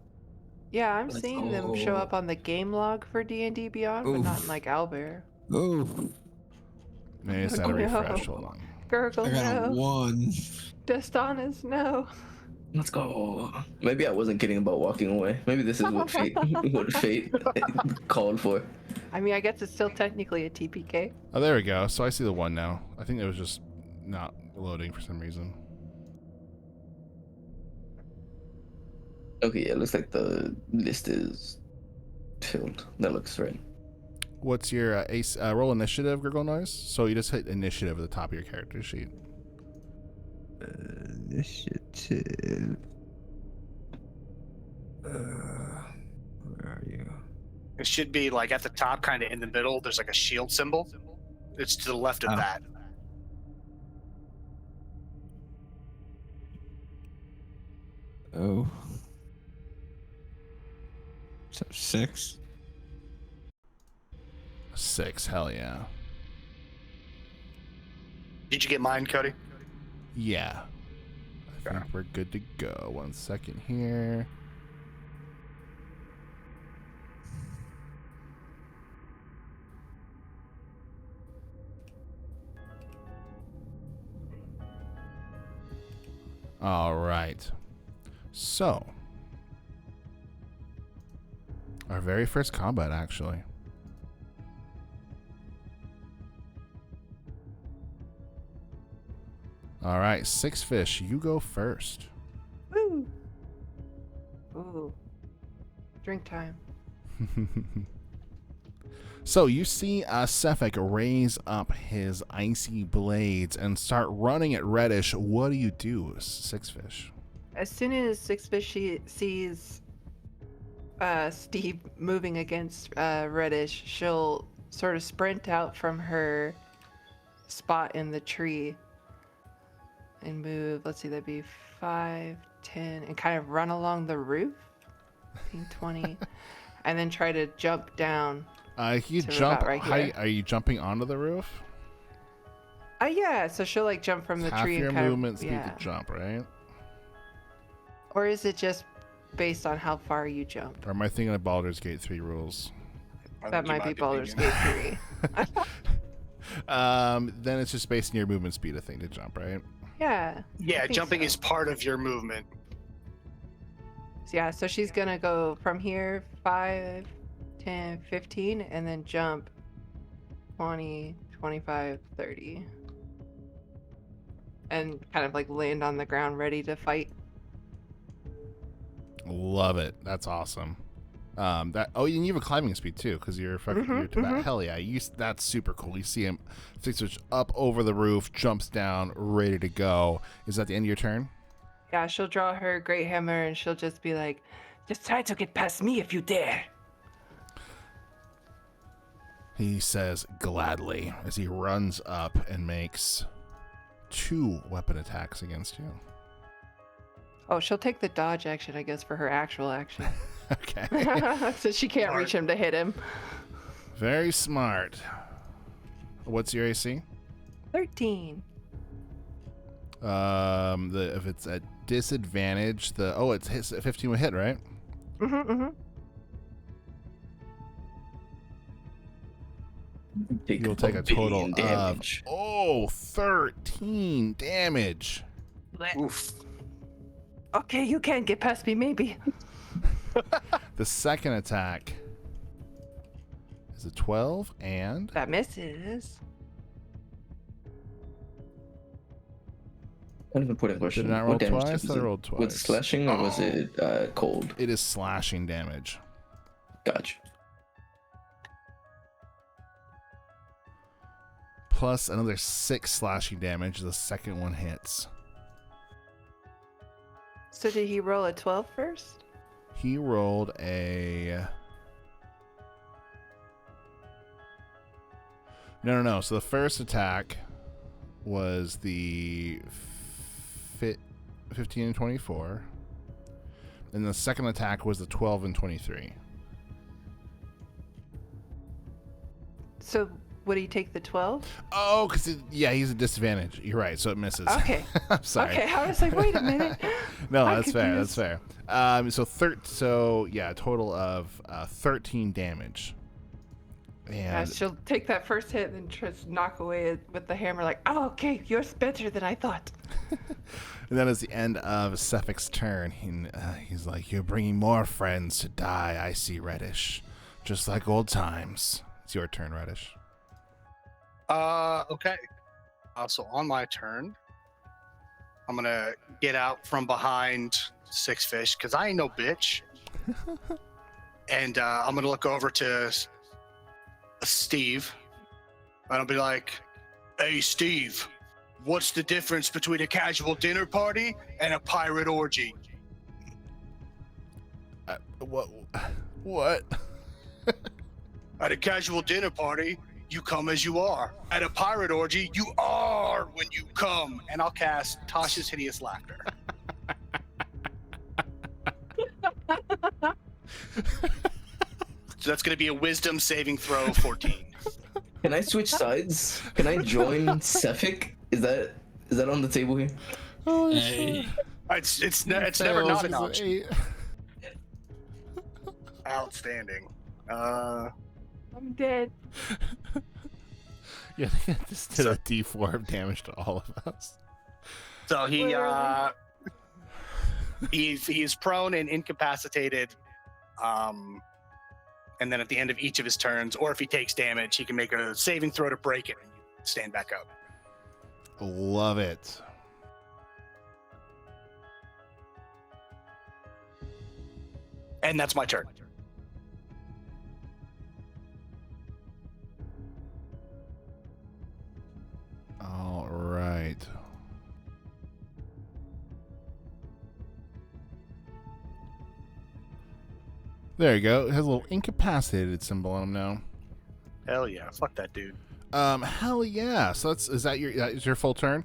Yeah, I'm Let's seeing them show go. up on the game log for D&D Beyond, but not in Oof. like Owlbear. Ooh, Maybe it's not a No. refresh. Hold on. Gurgle, I got a no. 1. Dostanas, no. Let's go. Maybe I wasn't kidding about walking away. Maybe this is what fate called for. I mean, I guess it's still technically a TPK. Oh, there we go. So I see the 1 now. I think it was just not loading for some reason. Okay, yeah, it looks like the list is filled. That looks right. What's your ace roll initiative, Gurgle Noise? So you just hit initiative at the top of your character sheet. Initiative. Where are you? It should be like at the top, kind of in the middle. There's like a shield symbol. It's to the left of Oh. that. Oh. So 6. 6. Hell yeah. Did you get mine, Cody? Yeah. I think we're good to go. 1 second here. All right. So, our very first combat, actually. All right, Six Fish, you go first. Woo! Ooh. Drink time. So you see Sefik raise up his icy blades and start running at Reddish. What do you do, Six Fish? As soon as Six Fish sees Steve moving against Reddish, she'll sort of sprint out from her spot in the tree and move. Let's see, that'd be 5, 10, and kind of run along the roof. 15, 20, and then try to jump down. You So we're jump. about right here. Are you jumping onto the roof? Yeah, so she'll like jump from the Half tree your and kind movement of speed to jump, right? Or is it just based on how far you jump? Or am I thinking of Baldur's Gate 3 rules? That might be Baldur's Gate 3. Then it's just based on your movement speed, I think, to jump, right? Yeah. Yeah, think jumping so. is part of your movement. Yeah, so she's gonna go from here 5, 10, 15, and then jump 20, 25, 30. And kind of like land on the ground ready to fight. Love it. That's awesome. And you have a climbing speed too, because you're fucking you're to that. Hell yeah, that's super cool. You see him switch up over the roof, jumps down, ready to go. Is that the end of your turn? Yeah, she'll draw her great hammer and she'll just be like, just try to get past me if you dare. He says gladly as he runs up and makes 2 weapon attacks against you. Oh, she'll take the dodge action, I guess, for her actual action. Okay. So she can't reach him to hit him. Very smart. What's your AC? 13. If it's at disadvantage, it's 15 would hit, right? You'll take a total of damage. 13 damage. Oof. Okay, you can get past me, maybe. The second attack is a 12 and That misses. Kind of important question. Did it not roll What damage twice? was I it? rolled Was twice. it slashing or was it cold? it is slashing damage. Gotcha. plus another 6 slashing damage. The second one hits. So did he roll a 12 first? He rolled a... No. So the first attack was the 15 and 24. And the second attack was the 12 and 23. So would he take the 12? Oh, because he's a disadvantage. You're right, so it misses. Okay. I'm sorry. Okay, I was like, wait a minute. No, I'm that's fair. confused. That's fair. So a total of 13 damage. And She'll take that first hit and then just knock away with the hammer like, oh, okay, you're better than I thought. and then it's the end of Sephic's turn. He's like, you're bringing more friends to die, I see, Reddish. Just like old times. It's your turn, Reddish. Okay. So on my turn, I'm gonna get out from behind Six Fish because I ain't no bitch, and I'm gonna look over to Steve, and I'll be like, "Hey, Steve, what's the difference between a casual dinner party and a pirate orgy?" What? At a casual dinner party, you come as you are. At a pirate orgy, you are when you come. And I'll cast Tasha's Hideous Laughter. So that's going to be a wisdom saving throw 14. Can I switch sides? Can I join Sephic? Is that on the table here? Oh, Hey. It's never not an option. Outstanding. I'm dead. Yeah, this did a D4 of damage to all of us. So he's prone and incapacitated. And then at the end of each of his turns, or if he takes damage, he can make a saving throw to break it and stand back up. Love it. And that's my turn. All right. There you go. It has a little incapacitated symbol on him now. Hell yeah. Fuck that dude. Hell yeah. So is that your full turn?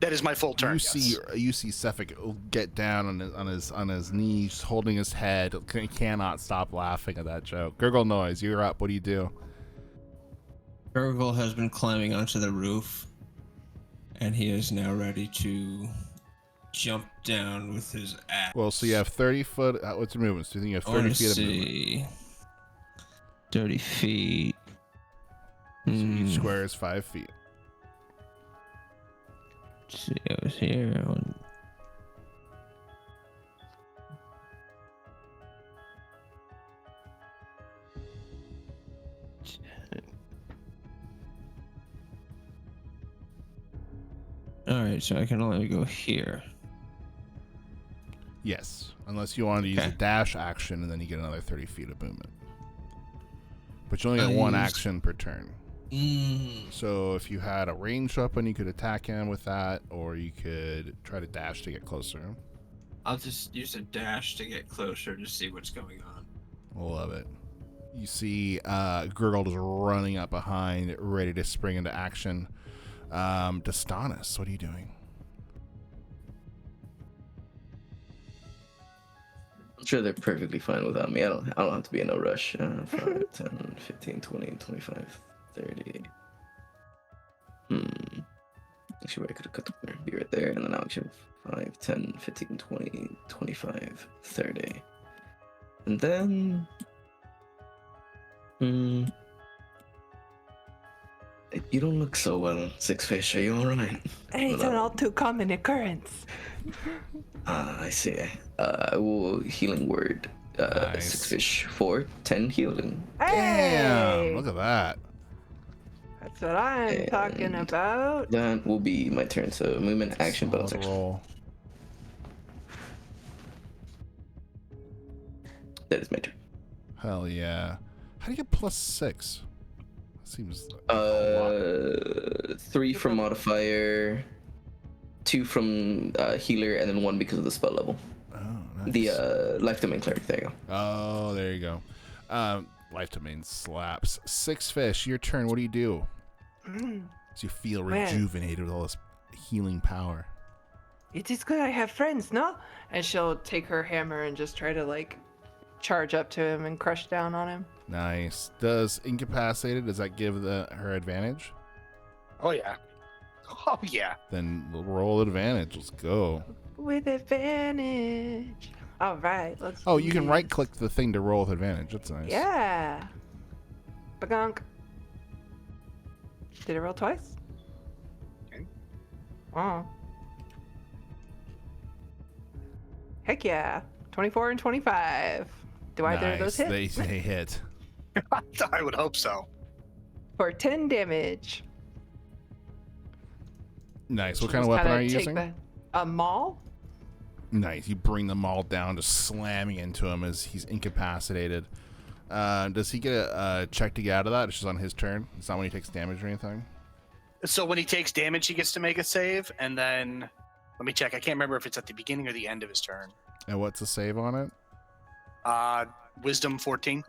That is my full turn. You see Sephic get down on his knees, holding his head. He cannot stop laughing at that joke. Gurgle noise. You're up. What do you do? Gurgle has been climbing onto the roof, and he is now ready to jump down with his axe. Well, so you have 30 foot. What's your movement? So you think you have 30 feet of movement? See. 30 feet. So each square is 5 feet. Let's see, I was here. Alright, so I can only go here. Yes, unless you wanted to use a dash action, and then you get another 30 feet of movement. But you only get one action per turn. So if you had a ranged weapon, you could attack him with that, or you could try to dash to get closer. I'll just use a dash to get closer to see what's going on. Love it. You see Gurgle is running up behind, ready to spring into action. Dostanis, what are you doing? I'm sure they're perfectly fine without me. I don't have to be in no rush. 5, 10, 15, 20, 25, 30. Actually, I could have cut the corner. Be right there. And then action 5, 10, 15, 20, 25, 30. And then... You don't look so well, Six Fish. Are you alright? It's an all too common occurrence. I see. I will healing word. Nice. Six Fish for 10 healing. Damn! Look at that. That's what I'm talking about. That will be my turn. So movement, action, bonus Solid action. roll. That is my turn. Hell yeah. How do you get +6? Seems a lot. 3 from modifier, 2 from healer, and then 1 because of the spell level. Oh, nice. The life domain cleric. There you go. Oh, there you go. Life domain slaps. 6 fish. Your turn. What do you do? So you feel Man. rejuvenated with all this healing power. It is good I have friends, no? And she'll take her hammer and just try to like charge up to him and crush down on him. Nice. Does incapacitated, does that give her advantage? Oh yeah. Oh yeah. Then roll advantage. Let's go. With advantage. All right, let's. Oh, do you can this. right click the thing to roll with advantage. That's nice. Yeah. Bagonk. Did it roll twice? Okay. Oh. Heck yeah. 24 and 25. Do either of those hit? They hit. I would hope so. For 10 damage. Nice. What She'll kind of just weapon kinda are you take using? A maul? Nice. You bring them all down, just slamming into him as he's incapacitated. Does he get a check to get out of that? It's just on his turn. It's not when he takes damage or anything. So when he takes damage, he gets to make a save, and then let me check. I can't remember if it's at the beginning or the end of his turn. And what's the save on it? Wisdom 14.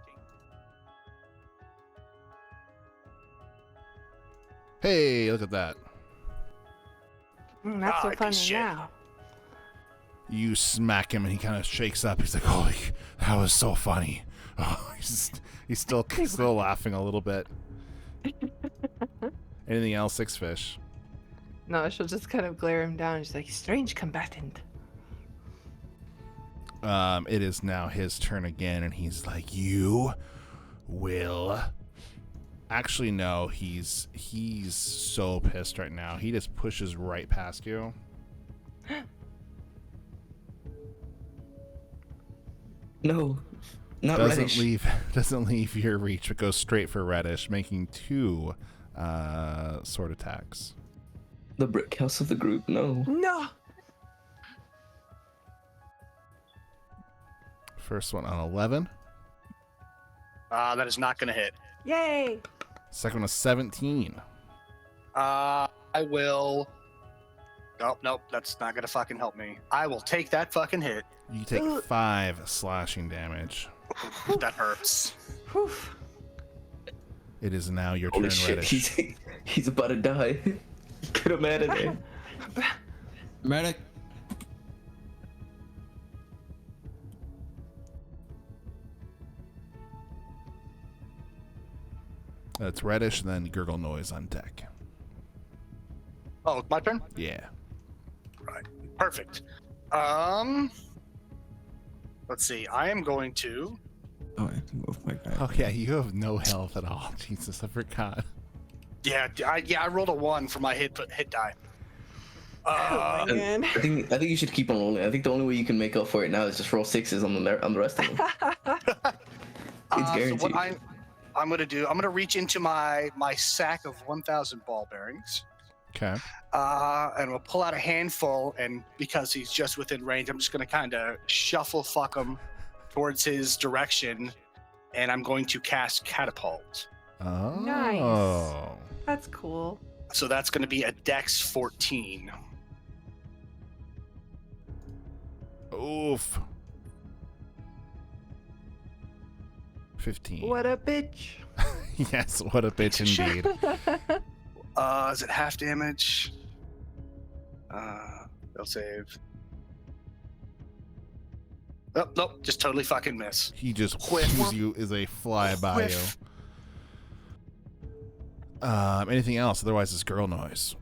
Hey, look at that. Not so piece of funny shit. now. You smack him and he kind of shakes up. He's like, "Holy, that was so funny." Oh, he's still laughing a little bit. Anything else, 6 fish? No, she'll just kind of glare him down. She's like, strange combatant. It is now his turn again, and he's like, "You will." Actually, no. He's so pissed right now. He just pushes right past you. No, not Reddish. Doesn't leave your reach, but goes straight for Reddish, making 2 sword attacks. The brick house of the group. No. No! First one on 11. That is not going to hit. Yay! Second one is 17. I will. Nope, that's not going to fucking help me. I will take that fucking hit. You take 5 slashing damage. That hurts. Whew. It is now your Holy turn, shit, Reddish. he's about to die. Get him out of there. Medic. That's Reddish, and then Gurgle Noise on deck. Oh, it's my turn? Yeah. Right. Perfect. Let's see. I am going to. Oh, I can move my guy. Oh yeah, you have no health at all. Jesus, I forgot. Yeah, I rolled a 1 for my hit die. Oh, man. I think you should keep on rolling. I think the only way you can make up for it now is just roll 6s on the rest of them. It's guaranteed. So what I'm gonna do, I'm gonna reach into my sack of 1,000 ball bearings. Okay. And we'll pull out a handful, and because he's just within range, I'm just gonna kind of shuffle fuck him towards his direction, and I'm going to cast Catapult. Oh. Nice. That's cool. So that's gonna be a Dex 14. Oof. 15. What a bitch. Yes, what a bitch indeed. Is it half damage? They'll save. Oh, nope, just totally fucking miss. He just Whiff. whiffs you as they fly by Whiff. you. Anything else? Otherwise, it's Girl Noise.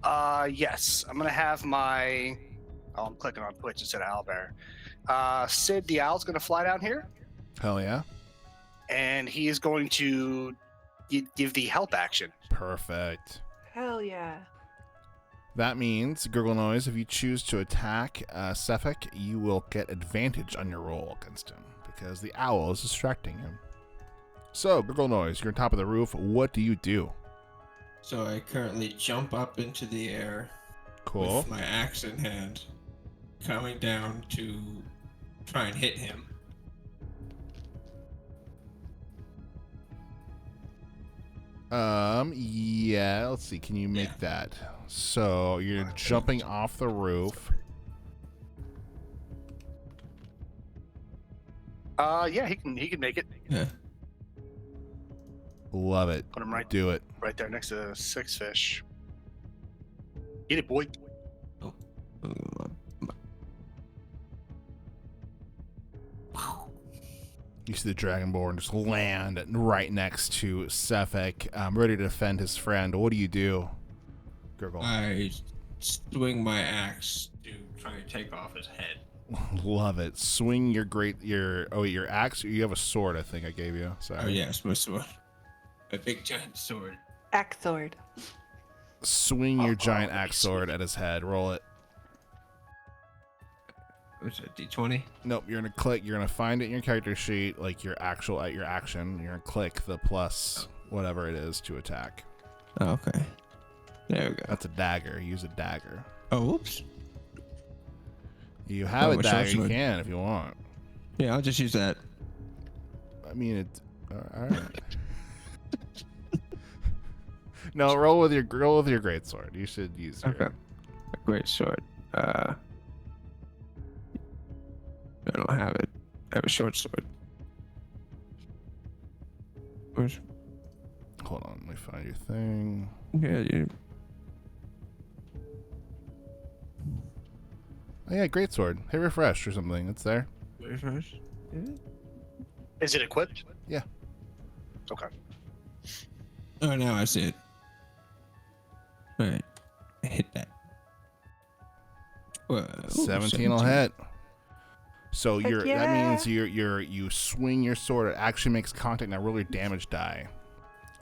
Yes, I'm gonna have my. Oh, I'm clicking on Twitch instead of Owlbear. Sid the Owl's gonna fly down here, Hell yeah. and he is going to give the help action. Perfect. Hell yeah. That means, Gurgle Noise, if you choose to attack Sefik, you will get advantage on your roll against him, because the owl is distracting him. So, Gurgle Noise, you're on top of the roof. What do you do? So I currently jump up into the air Cool. with my axe in hand, coming down to try and hit him. Yeah, let's see. Can you make that? So you're jumping off the roof. Yeah, he can make it. Yeah. Love it. Put him right Do it. there next to Six Fish. Get it, boy. You see the Dragonborn just land right next to Sefik, ready to defend his friend. What do you do, Gurgle? I swing my axe to try and take off his head. Love it. Swing your your axe. You have a sword, I think I gave you. Sorry. Oh yes, my sword. A big giant sword. Axe sword. Swing your giant axe sword at his head. Roll it. What's it, D20? Nope. You're gonna find it in your character sheet, like your action. You're gonna click the plus whatever it is to attack. Oh, okay. There we go. That's a dagger. Use a dagger. Oh, whoops. You have a a short dagger. You sword. can if you want. Yeah, I'll just use that. I mean, it's all right. No, roll with your greatsword. You should use your. Okay. A great sword. I don't have it. I have a short sword. Where's? Hold on, let me find your thing. Yeah, you. Oh yeah, greatsword. Hit refresh or something. It's there. Refresh. Is it equipped? Yeah. Okay. Oh, now I see it. All right, hit that. Whoa, 17 will hit. So Heck that yeah. means you swing your sword. It actually makes contact. Now roll your damage die.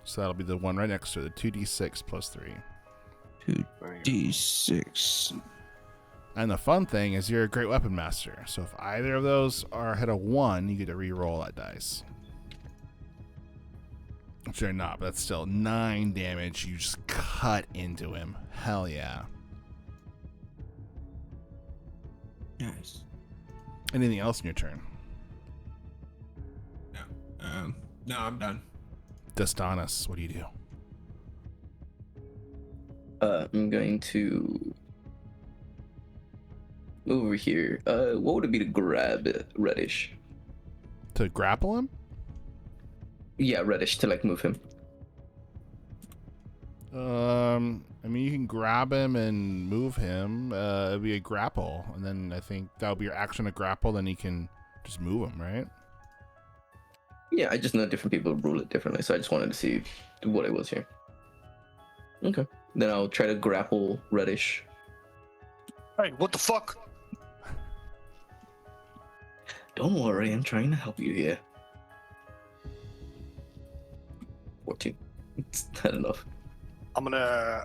So that'll be the one right next to it. The 2d6 plus 3. 2d6. And the fun thing is you're a great weapon master. So if either of those are hit a 1, you get to re-roll that dice. Which they're not, but that's still 9 damage. You just cut into him. Hell yeah. Nice. Anything else in your turn? No, I'm done. Destanus, what do you do? I'm going to move over here. What would it be to grab Reddish? To grapple him? Yeah, Reddish to like move him. I mean, you can grab him and move him. It'd be a grapple, and then I think that'll be your action to grapple. Then you can just move him, right? Yeah, I just know different people rule it differently, so I just wanted to see what it was here. Okay. Then I'll try to grapple Reddish. Hey, what the fuck? Don't worry, I'm trying to help you here. 14. It's not enough. I'm gonna.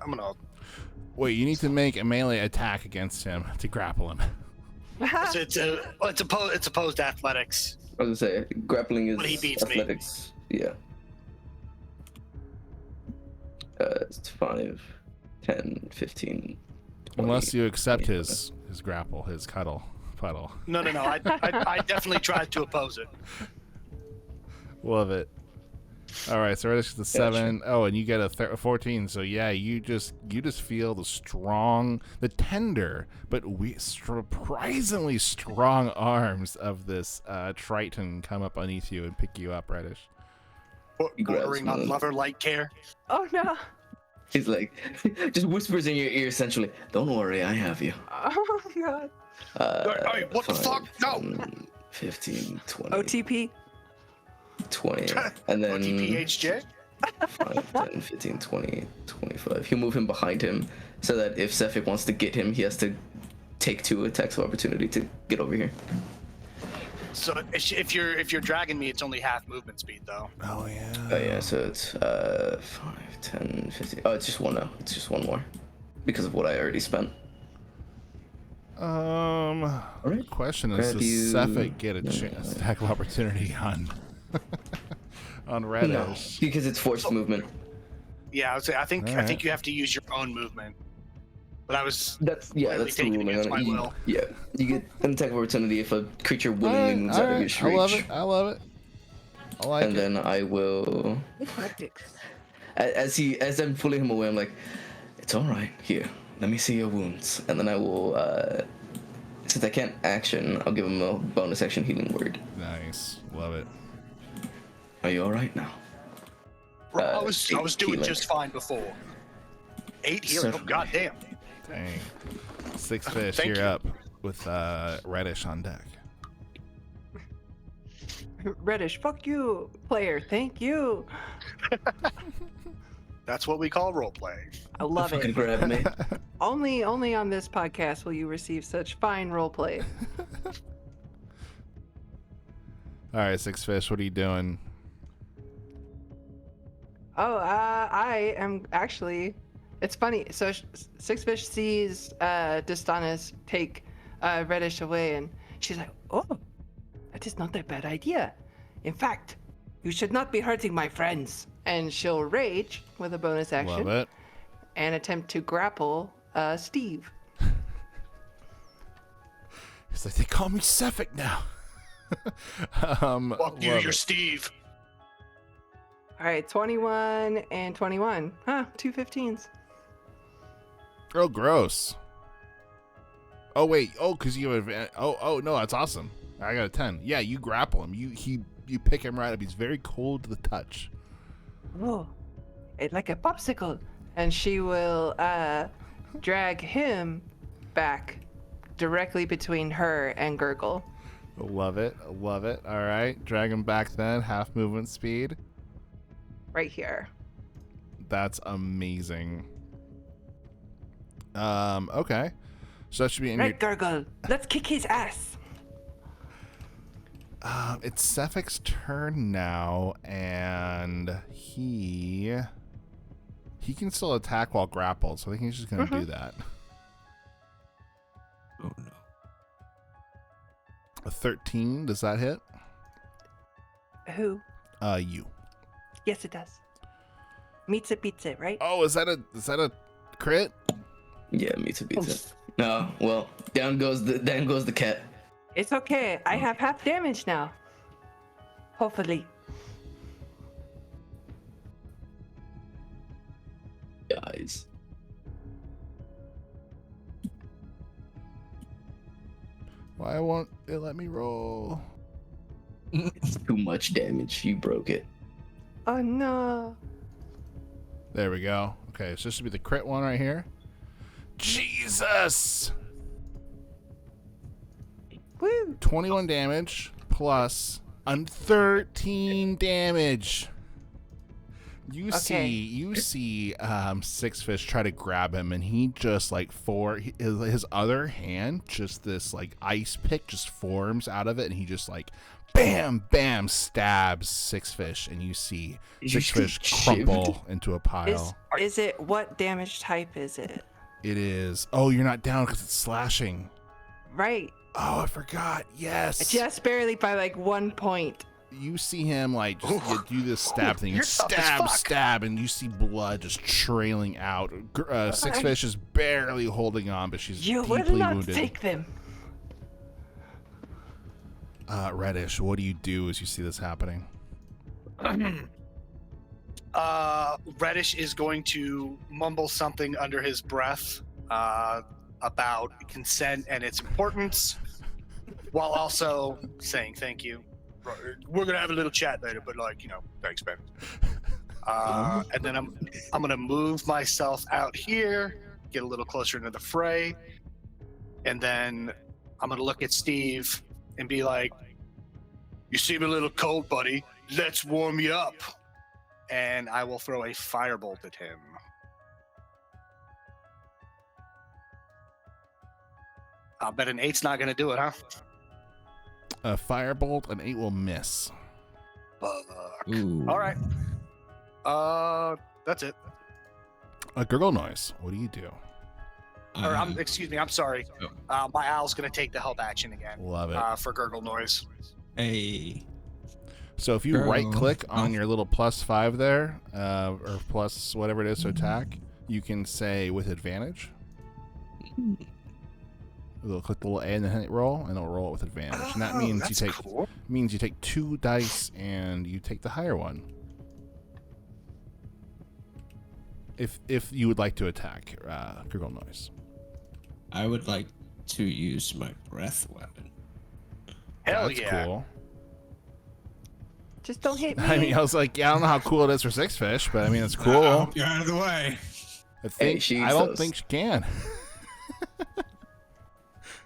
Wait, you need to make a melee attack against him to grapple him. It's opposed athletics. I was gonna say, grappling is But he beats me. athletics. Yeah. It's 5, 10, 15, 20, Unless you accept 25. his grapple, his puddle. No. I definitely tried to oppose it. Love it. All right, so Reddish is the 7. Oh, and you get a 14. So yeah, you just feel the tender but surprisingly strong arms of this Triton come up underneath you and pick you up, Reddish. He grabs Bordering on me. lover-like care. Oh no. He's like, just whispers in your ear essentially, don't worry, I have you. Oh god. Hey, what the 5, fuck? No. 10, 15, 20, OTP. 20, and then OTPHJ? 5, 10, 15, 20, 25. He'll move him behind him so that if Sefik wants to get him, he has to take 2 attacks of opportunity to get over here. So if you're dragging me, it's only half movement speed though. Oh yeah. Oh yeah, so it's 5, 10, 15. Oh, it's just one now. It's just one more because of what I already spent. Alright. Question is, Grab does you. Sefik get a chance to attack of opportunity on on No, Reddish? because it's forced movement. Yeah, I would say I think Alright. you have to use your own movement. But I was That's Lightly that's the taken ruling against on it. my will. Yeah, you get an attack of opportunity if a creature willingly moves out of your I love reach. it. I love it. I like And it. then I will. Tactics. as I'm pulling him away, I'm like, it's all right. Here, let me see your wounds, and then I will. Since I can't action, I'll give him a bonus action healing word. Nice. Love it. Are you all right now? Bro, I was doing healing. just fine before. 8 healing. Oh, Certainly. goddamn. Dang. Six Fish, Thank you're you. up with Reddish on deck. Reddish, fuck you, player. Thank you. That's what we call role playing. I love Fucking it. grab me. Only on this podcast will you receive such fine roleplay. All right, Six Fish, what are you doing? Oh, I am actually. It's funny. So Six Fish sees Distanis take Reddish away, and she's like, "Oh, that is not a bad idea. In fact, you should not be hurting my friends." And she'll rage with a bonus action Love it. and attempt to grapple Steve. It's like, they call me Suffolk now. Fuck you, love you're it. Steve. All right, 21 and 21. Huh, 2 15s. Oh, gross. Oh, wait. Oh, because you have... Oh, no, that's awesome. I got a 10. Yeah, you grapple him. You pick him right up. He's very cold to the touch. Oh, it's like a popsicle. And she will drag him back directly between her and Gurgle. Love it. Love it. All right. Drag him back then. Half movement speed. Right here. That's amazing. Okay. So that should be in Right, Gurgle. Let's kick his ass. It's Suffolk's turn now, and he can still attack while grappled, so I think he's just gonna do that. Oh no. A 13, does that hit? Who? You. Yes, it does. Meets a pizza, right? Oh, is that a crit? Yeah, me too. No, well, down goes the cat. It's okay. I have half damage now. Hopefully. Guys. Why won't it let me roll? It's too much damage. You broke it. Oh no. There we go. Okay, so this should be the crit one right here. Jesus! Woo. 21 damage plus 13 damage. You Okay. see Six Fish try to grab him, and he just like his other hand, just this like ice pick just forms out of it, and he just like bam bam stabs Six Fish, and you see Six Fish crumple into a pile. Is it, what damage type is it? It is. Oh, you're not down because it's slashing. Right. Oh, I forgot. Yes. Just barely by like 1 point. You see him like just do this stab thing, you're and tough as fuck. stab, and you see blood just trailing out. Six Fish is barely holding on, but she's You will deeply not wounded. take them. Reddish, what do you do as you see this happening? Reddish is going to mumble something under his breath about consent and its importance, while also saying thank you. We're gonna have a little chat later, but thanks, man. And then I'm gonna move myself out here, get a little closer into the fray, and then I'm gonna look at Steve and be like, "You seem a little cold, buddy. Let's warm you up." And I will throw a firebolt at him. I'll bet an 8's not gonna do it, huh? A firebolt, an 8 will miss. Fuck. Ooh. All right. That's it. A gurgle noise. What do you do? Or excuse me, I'm sorry. My owl's gonna take the help action again. Love it. For gurgle noise. Hey. So if you Gurgle. right click on your little +5 there, or plus whatever it is to attack, you can say with advantage. You'll click the little A and then hit roll, and it'll roll it with advantage. And that means that's you take cool. 2 dice and you take the higher one. if you would like to attack Gurgle Noise. I would like to use my breath weapon. Hell That's yeah. cool. Just don't hit me. I mean, I was like, yeah, I don't know how cool it is for Six Fish, but I mean, it's I cool. hope you're out of the way. I don't think she can.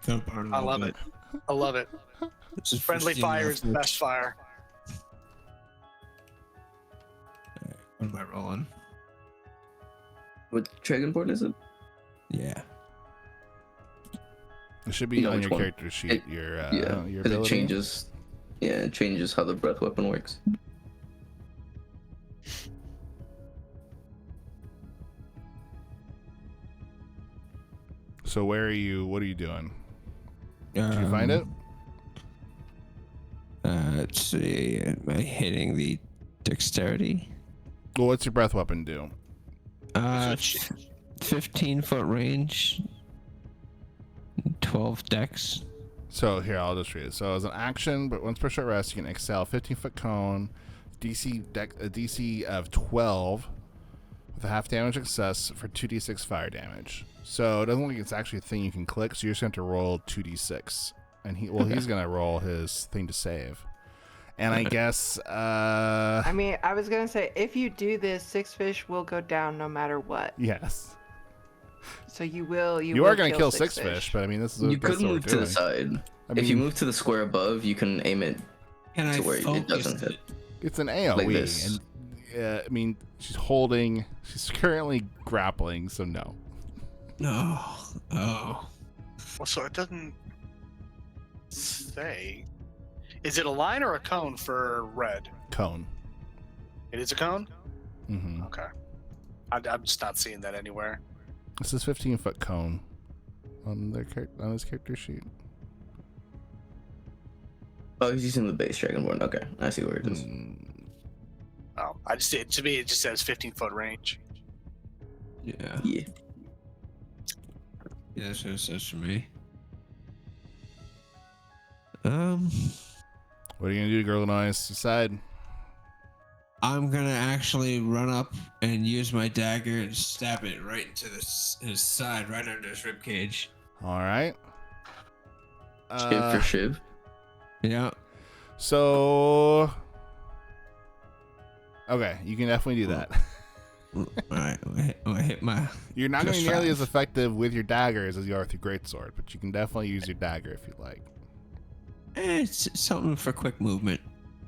I love it. I love it. This is Friendly pristine fire is the level. best fire. What am I rolling? What Dragonborn is it? Yeah. It should be You know on which your one? character sheet. It- Your Yeah, your because it ability. changes. Yeah, it changes how the breath weapon works. So where are you? What are you doing? Did you find it? Let's see. Am I hitting the dexterity? Well, what's your breath weapon do? 15-foot range. 12 dex. So here, I'll just read it. So as an action, but once per short rest, you can exhale 15-foot cone, a DC of 12, with a half damage success for 2d6 fire damage. So it doesn't look like it's actually a thing you can click. So you're just going to roll 2d6, and he's going to roll his thing to save. And I guess I mean, I was gonna say if you do this, Six Fish will go down no matter what. yes, So you will. you are going to kill Six Fish, but I mean, this is You that's could what we're move to the doing. side. I If you mean, move to the square above, you can aim it Can I to where it focus doesn't hit. it? it's an AOE, like this. and I mean, she's currently grappling, so no. No. Oh. Well, so it doesn't say. Is it a line or a cone for red? Cone. It is a cone? Mm-hmm. Okay. I'm just not seeing that anywhere. This is 15-foot cone on his character sheet. Oh, he's using the base Dragonborn. Okay, I see where it is. Oh, to me, it just says 15-foot range. Yeah. Yeah. Yeah, that's what it says for me. What are you gonna do, Girl Noise? Decide. I'm gonna actually run up and use my dagger and stab it right into his side, right under his rib cage. All right. Shiv for Shiv. Yeah. So. Okay, you can definitely do that. Alright, I'm gonna hit my. You're not going to Just be nearly five. as effective with your daggers as you are with your greatsword, but you can definitely use your dagger if you like. It's something for quick movement.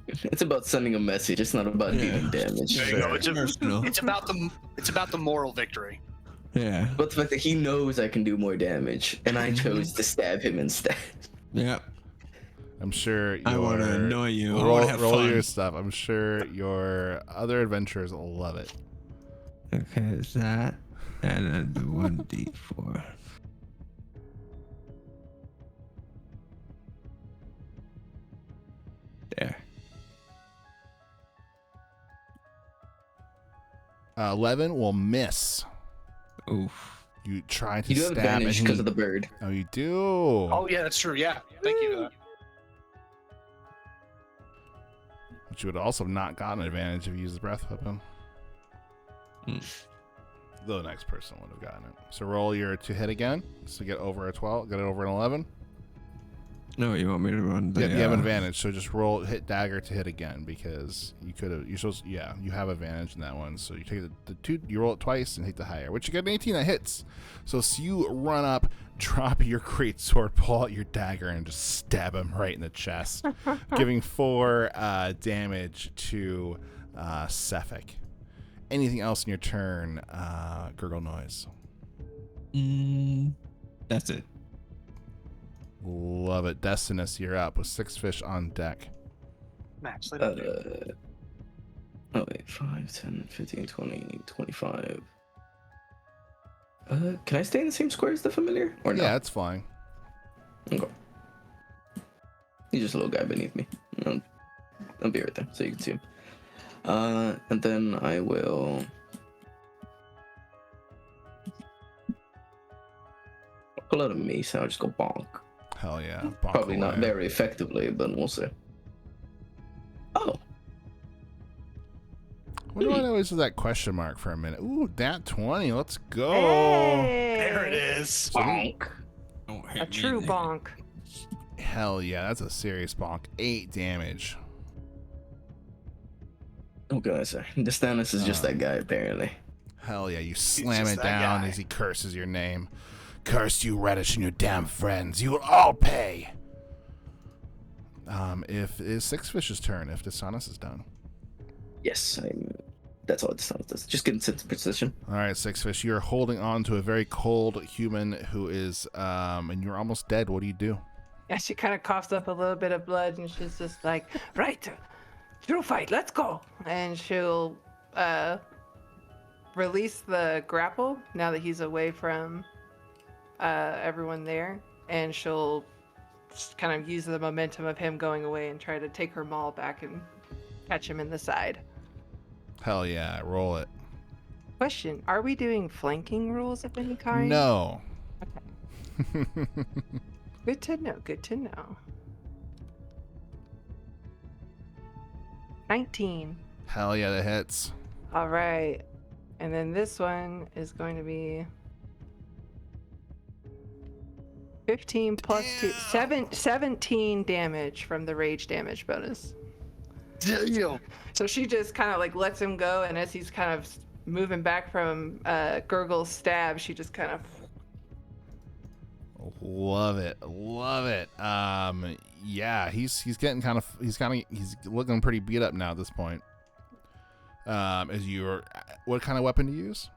It's about sending a message. It's not about dealing damage. There you go. It's Personal. It's about the moral victory. Yeah. But the fact that he knows I can do more damage, and I chose to stab him instead. Yeah. I'm sure I want to annoy you. I roll, want to have roll fun. your stuff. I'm sure your other adventurers will love it. Okay, is that? And then the 1d4. There. 11 will miss. Oof. You try to You do have stab advantage and because of the bird. Oh, you do. Oh yeah, that's true. Yeah, thank you for that. But you would also not gotten an advantage if you used the breath weapon. Hmm. The next person would have gotten it. So roll your to hit again. So get over a 12. Get it over an 11. No, you want me to run the... Yeah, you have an advantage. So just hit dagger to hit again because you could have. You have advantage in that one. So you take the two. You roll it twice and hit the higher, which you get an 18 that hits. So you run up, drop your great sword, pull out your dagger, and just stab him right in the chest, giving 4 damage to Sephic. Anything else in your turn, Gurgle Noise? That's it. Love it. Destinus, you're up with 6 fish on deck. Max, let him do. Oh wait, 5, 10, 15, 20, 25. Can I stay in the same square as the familiar? Or no? Yeah, it's fine. Okay. He's just a little guy beneath me. I'll be right there so you can see him. And then I will... pull out a mace and I'll just go bonk. Hell yeah. Bonk Probably not away. very effectively, but we'll see. Oh, Wonder why I always do that question mark for a minute. Ooh, that 20. Let's go. Hey! There it is. Bonk. Don't hit A me, true nigga. bonk. Hell yeah, that's a serious bonk. 8 damage. Oh god, sir. This Thanos is just that guy, apparently. Hell yeah, you slam just it that down guy. as he curses your name. Curse you, Reddish, and your damn friends. You will all pay. If it's Six Fish's turn, if Desanis is done. Yes, that's all Thanos does. Just get into position. All right, Six Fish, you're holding on to a very cold human who is, and you're almost dead. What do you do? Yeah, she kind of coughs up a little bit of blood, and she's just like, right, true fight, let's go. And she'll release the grapple now that he's away from everyone there, and she'll just kind of use the momentum of him going away and try to take her maul back and catch him in the side. Hell yeah, roll it. Question, are we doing flanking rules of any kind? No. Good to know, good to know. 19. Hell yeah, that hits. All right. And then this one is going to be 15 plus 2, 17 damage from the rage damage bonus. Damn. So she just kind of like lets him go, and as he's kind of moving back from Gurgle's stab, she just kind of. Love it, love it. Yeah, he's looking pretty beat up now at this point. What kind of weapon do you use?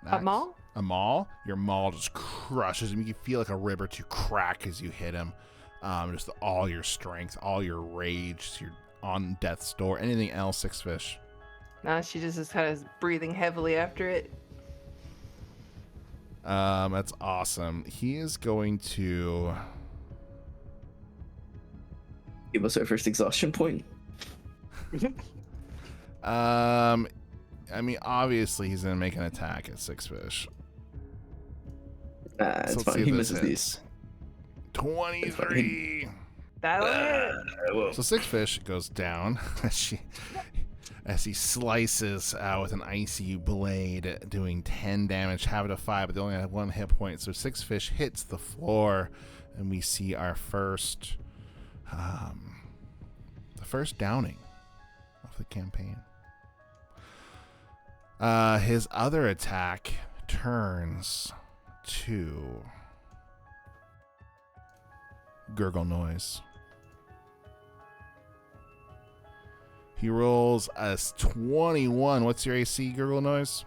A maul? A maul? Your maul just crushes him. You can feel like a rib or two crack as you hit him. Just all your strength, all your rage, you're on death's door. Anything else, Six Fish? Nah, she just is kind of breathing heavily after it. That's awesome. He is going to Give us our first exhaustion point. I mean, obviously he's gonna make an attack at Six Fish. Nah, it's let's fine. see He if misses this hits. these. 23. That'll hit. So Six Fish goes down as he slices with an icy blade, doing 10 damage, have it a 5, but they only have 1 hit point. So Six Fish hits the floor, and we see our first, the first downing of the campaign. His other attack turns to Gurgle Noise. He rolls a 21. What's your AC, Gurgle Noise?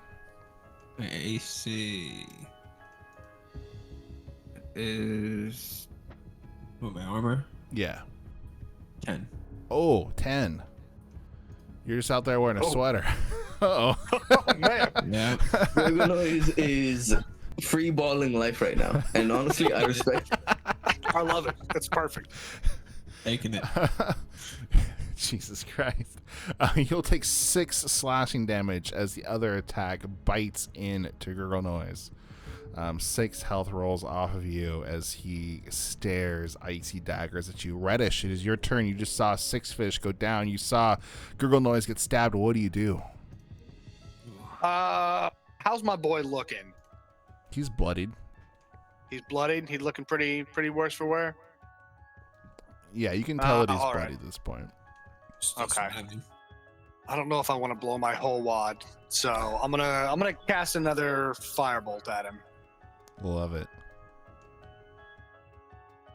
My AC is what, my armor? Yeah. 10. Oh, 10. You're just out there wearing a sweater. Uh-oh. Oh, man. Yeah. Gurgle Noise is free balling life right now, and honestly, I respect. I love it. That's perfect. Taking it. Jesus Christ. You'll take 6 slashing damage as the other attack bites into Gurgle Noise. 6 health rolls off of you as he stares icy daggers at you. Reddish, it is your turn. You just saw Six Fish go down. You saw Gurgle Noise get stabbed. What do? How's my boy looking? He's bloodied. He's bloodied. He's looking pretty worse for wear. Yeah, you can tell that he's all bloodied right. at this point. Still Okay. surviving. I don't know if I want to blow my whole wad, so I'm gonna cast another firebolt at him. Love it.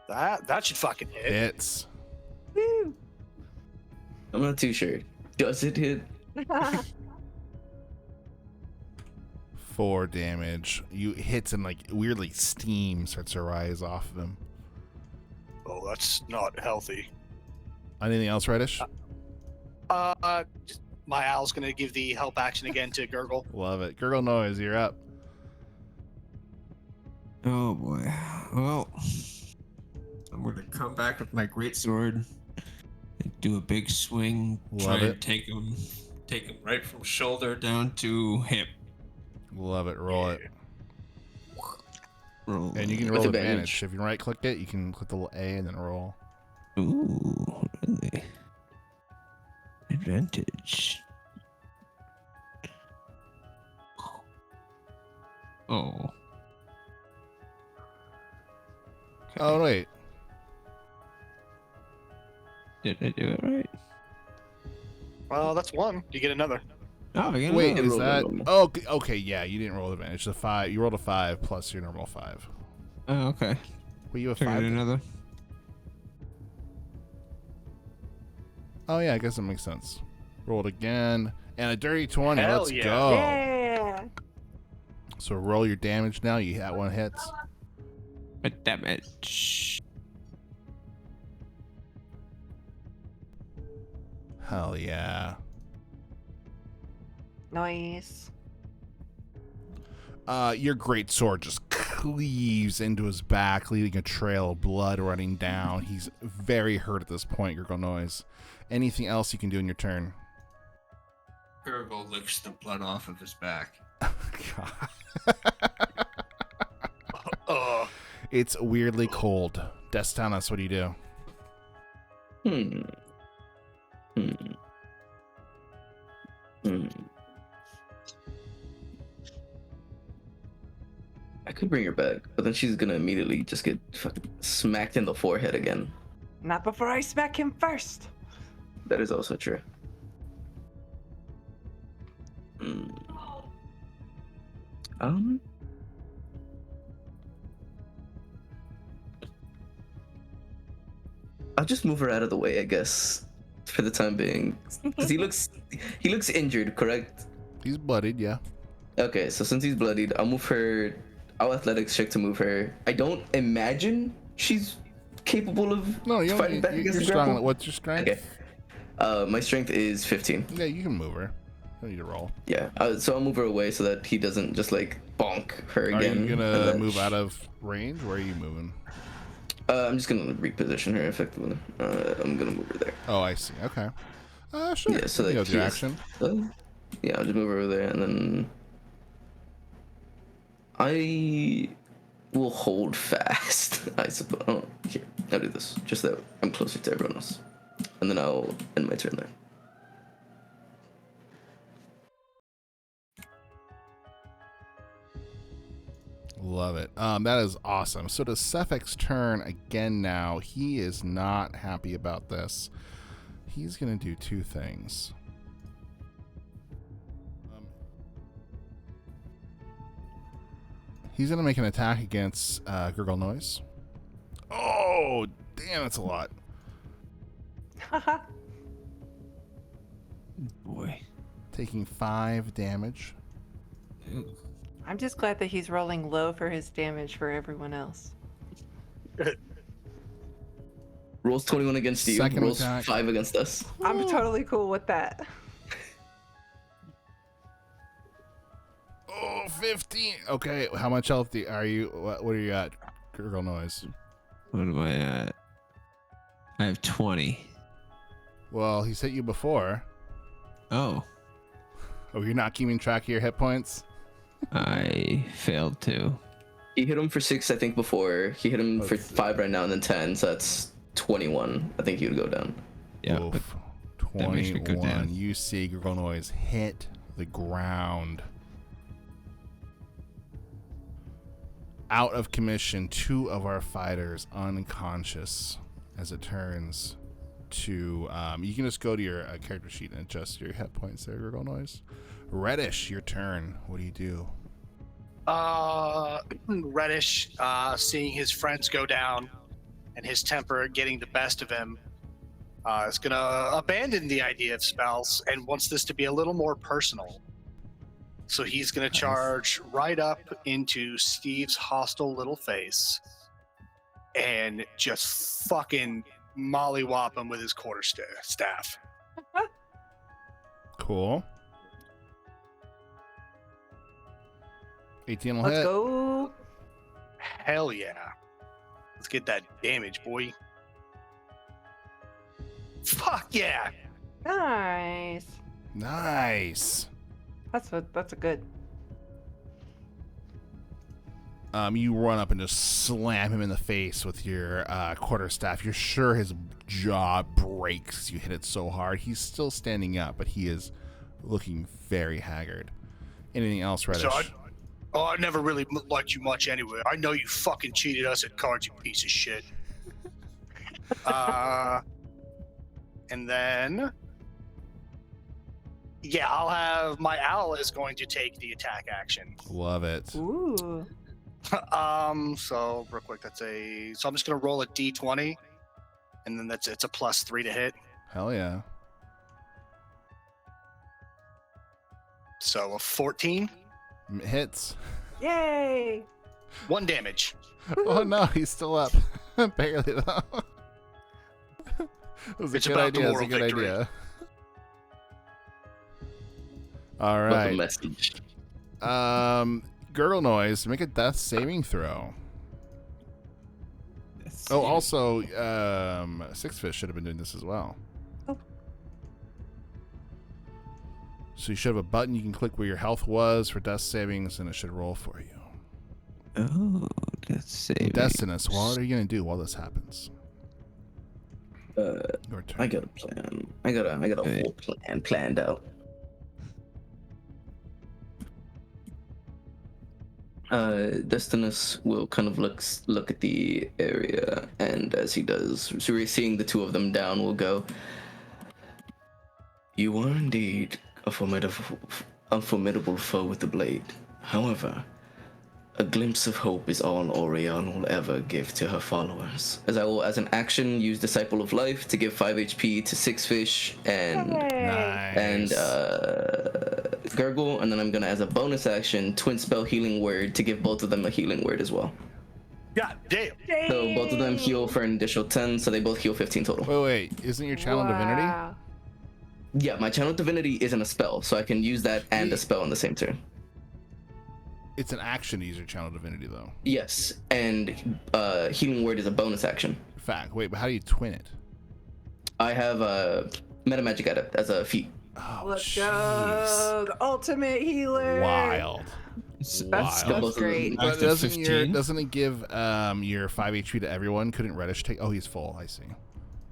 That should fucking hit. Hits. Woo! I'm not too sure. Does it hit? 4 damage. You hits and like weirdly steam starts to rise off of him. Oh, that's not healthy. Anything else, Reddish? Just, my owl's gonna give the help action again to Gurgle. Love it. Gurgle Noise, you're up. Oh boy. Well, I'm gonna come back with my great sword and do a big swing. Love try it. and take him right from shoulder down to hip. Love it. Roll it. Roll. And you can With roll advantage. advantage. If you right click it, you can click the little A and then roll. Ooh, really? Advantage. Oh. Oh wait. Did I do it right? Well, that's one. You get another. Oh, I got Wait, another. is rolled a that? normal. Oh, okay. Yeah, you didn't roll advantage. The 5. You rolled a 5 plus your normal 5. Oh, okay. Were you a So I 5? do another. Oh yeah, I guess that makes sense. Rolled again and a dirty 20. Hell Let's yeah. go. Yeah. So roll your damage now. You had one hits. But damage. Hell yeah. Nice. Your great sword just cleaves into his back, leaving a trail of blood running down. He's very hurt at this point, Gurgle Noise. Anything else you can do in your turn? Gurgle licks the blood off of his back. God. It's weirdly cold. Destanus, what do you do? I could bring her back, but then she's gonna immediately just get fucking smacked in the forehead again. Not before I smack him first. That is also true. I'll just move her out of the way, I guess, for the time being, because he looks injured, correct? He's bloodied, yeah. Okay, so since he's bloodied, I'll move her. I'll athletics check to move her. I don't imagine she's capable of No, you fighting back you're against the strong. grapple. What's your strength? Okay. My strength is 15. Yeah, you can move her. You need to roll. Yeah, so I'll move her away so that he doesn't just like bonk her Are again. you and gonna then move out of range? Where are you moving? I'm just gonna reposition her effectively. I'm gonna move her there. Oh, I see. Okay. Sure. Yeah, so you that go with your he action. Yeah, I'll just move her over there, and then I will hold fast. I suppose. Oh, here, I'll do this. Just that I'm closer to everyone else, and then I'll end my turn there. Love it. That is awesome. So to Cephic's turn again now. He is not happy about this. He's going to do two things. He's going to make an attack against Gurgle Noise. Oh, damn, that's a lot. Boy. Taking 5 damage. I'm just glad that he's rolling low for his damage for everyone else. Rolls 21 against you. Second Rolls attack. 5 against us. I'm totally cool with that. Oh, 15. Okay, how much health are you? What are you at, Gurgle Noise? What am I at? I have 20. Well, he's hit you before. Oh, Oh, you're not keeping track of your hit points? I failed to. He hit him for 6, I think, before. He hit him for 5 right now, and then 10, so that's 21. I think he would go down. Yeah, but Oof. that makes me go 21. down. You see Gurgle Noise hit the ground. Out of commission, 2 of our fighters unconscious as it turns to... you can just go to your character sheet and adjust your hit points there, Gurgle Noise. Reddish, your turn. What do you do? Reddish, seeing his friends go down and his temper getting the best of him, is going to abandon the idea of spells and wants this to be a little more personal. So he's going to charge right up into Steve's hostile little face and just fucking mollywop him with his quarterstaff. Cool. 18 will Let's hit. go. Hell yeah. Let's get that damage, boy. Fuck yeah. Nice. Nice. That's a good. You run up and just slam him in the face with your quarterstaff. You're sure his jaw breaks. You hit it so hard. He's still standing up, but he is looking very haggard. Anything else, Reddish? So Oh, I never really liked you much anyway. I know you fucking cheated us at cards, you piece of shit. And then, yeah, I'll have my owl is going to take the attack action. Love it. Ooh. So real quick, so I'm just gonna roll a d20, and then it's a +3 to hit. Hell yeah. So a 14, Hits. Yay! 1 damage. Oh no, he's still up. Barely though. It was a It's good about the idea. It was a moral good victory. idea. All What's the right. message? Gurgle Noise, make a death saving throw. Let's Oh, see. also, Six Fish should have been doing this as well. Oh. So you should have a button you can click where your health was for death savings, and it should roll for you. Oh, let's see. Destinus, what are you gonna do while this happens? Your turn. I got a plan. I got a whole plan planned out. Destinus will kind of look at the area, and as he does, so we're seeing the two of them down, will go, "You are indeed a formidable foe with the blade. However, a glimpse of hope is all Orion will ever give to her followers. As I will, as an action, use Disciple of Life to give 5 HP to Six Fish and Nice. Gurgle, and then I'm gonna, as a bonus action, Twin Spell Healing Word to give both of them a healing word as well. God damn. So both of them heal for an additional 10, so they both heal 15 total. Wait, isn't your channel divinity? Wow. Yeah, my Channel Divinity isn't a spell, so I can use that and a spell in the same turn. It's an action to use your channel divinity, though. Yes, and Healing Word is a bonus action. Fact. Wait, but how do you twin it? I have a Meta Magic Adept as a feat. Oh, Let's jeez. go. The ultimate healer. Wild. That's Wild. Both of them. great. But Active 15? doesn't it give your 5 HP to everyone? Couldn't Reddish take? Oh, he's full. I see.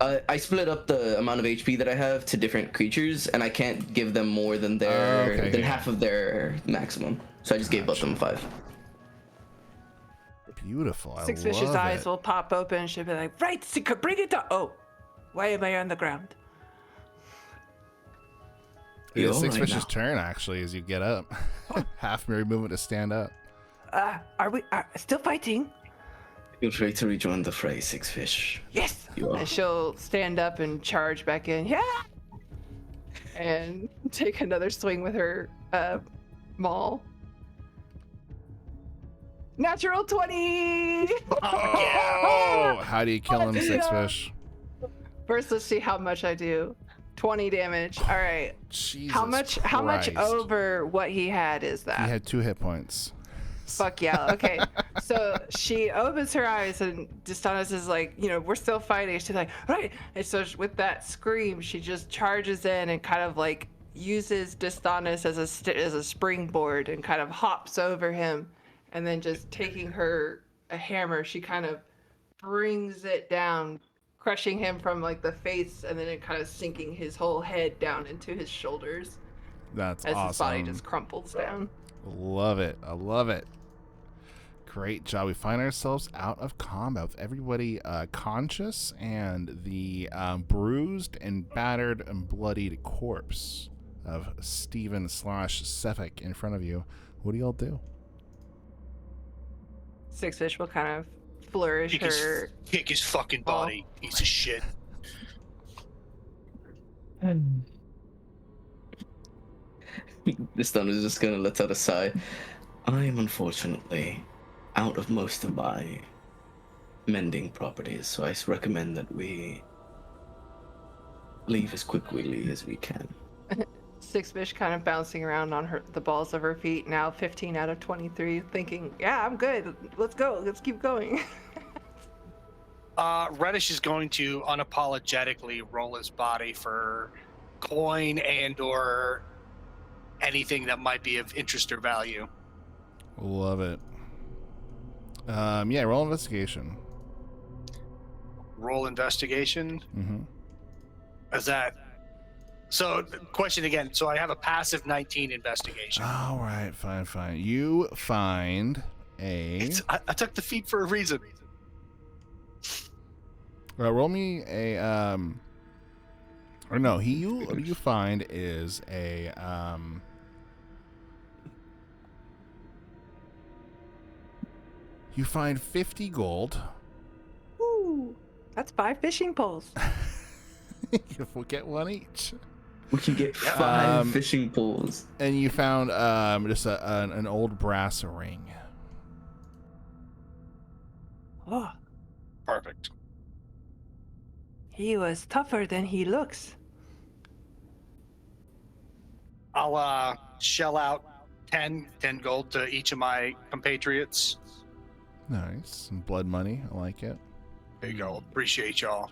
I split up the amount of HP that I have to different creatures, and I can't give them more than their Okay, than yeah. half of their maximum. So I just gave both of them 5. Beautiful. Six I Fish's love eyes it. will pop open and she'll be like, right, Sika, bring it up. Oh, why am I on the ground? It is You're Six right Fish's now. turn, actually, as you get up. Half Mary movement to stand up. Are we still fighting? Feel free to rejoin the fray, Six Fish. Yes. You are. And she'll stand up and charge back in. Yeah. And take another swing with her maul. Natural 20. Oh, how do you kill him, Six Fish? First, let's see how much I do. 20 damage. All right. Jesus How much Christ. over what he had is that? He had 2 hit points. Fuck yeah. Okay. So she opens her eyes and Distanis is like, we're still fighting. She's like, right. And so with that scream, she just charges in and kind of like uses Distanis as a springboard and kind of hops over him. And then just taking a hammer, she kind of brings it down, crushing him from like the face and then it kind of sinking his whole head down into his shoulders That's as awesome. his body just crumples down. Love it. I love it. Great job. We find ourselves out of combat with everybody conscious and the bruised and battered and bloodied corpse of Steven / Sefik in front of you. What do y'all do? Six Fish will kind of flourish her. Kick his fucking body, piece of shit. This stone is just gonna let out a sigh. I am unfortunately out of most of my mending properties, so I recommend that we leave as quickly as we can. Six Fish kind of bouncing around on the balls of her feet. Now 15 out of 23, thinking, "Yeah, I'm good. Let's go. Let's keep going." Reddish is going to unapologetically roll his body for coin and/or anything that might be of interest or value. Love it. Yeah, roll investigation. Roll investigation. Mm-hmm. Is that So, question again. So I have a passive 19 investigation. All right, fine. You find a. I took the feat for a reason. Roll me a. Or no, what you find is a. You find 50 gold. Ooh, that's 5 fishing poles. We'll get one each. We can get 5 fishing poles. And you found just an old brass ring. Oh, Perfect. he was tougher than he looks. I'll shell out 10 gold to each of my compatriots. Nice. Some blood money. I like it. There you go. Appreciate y'all.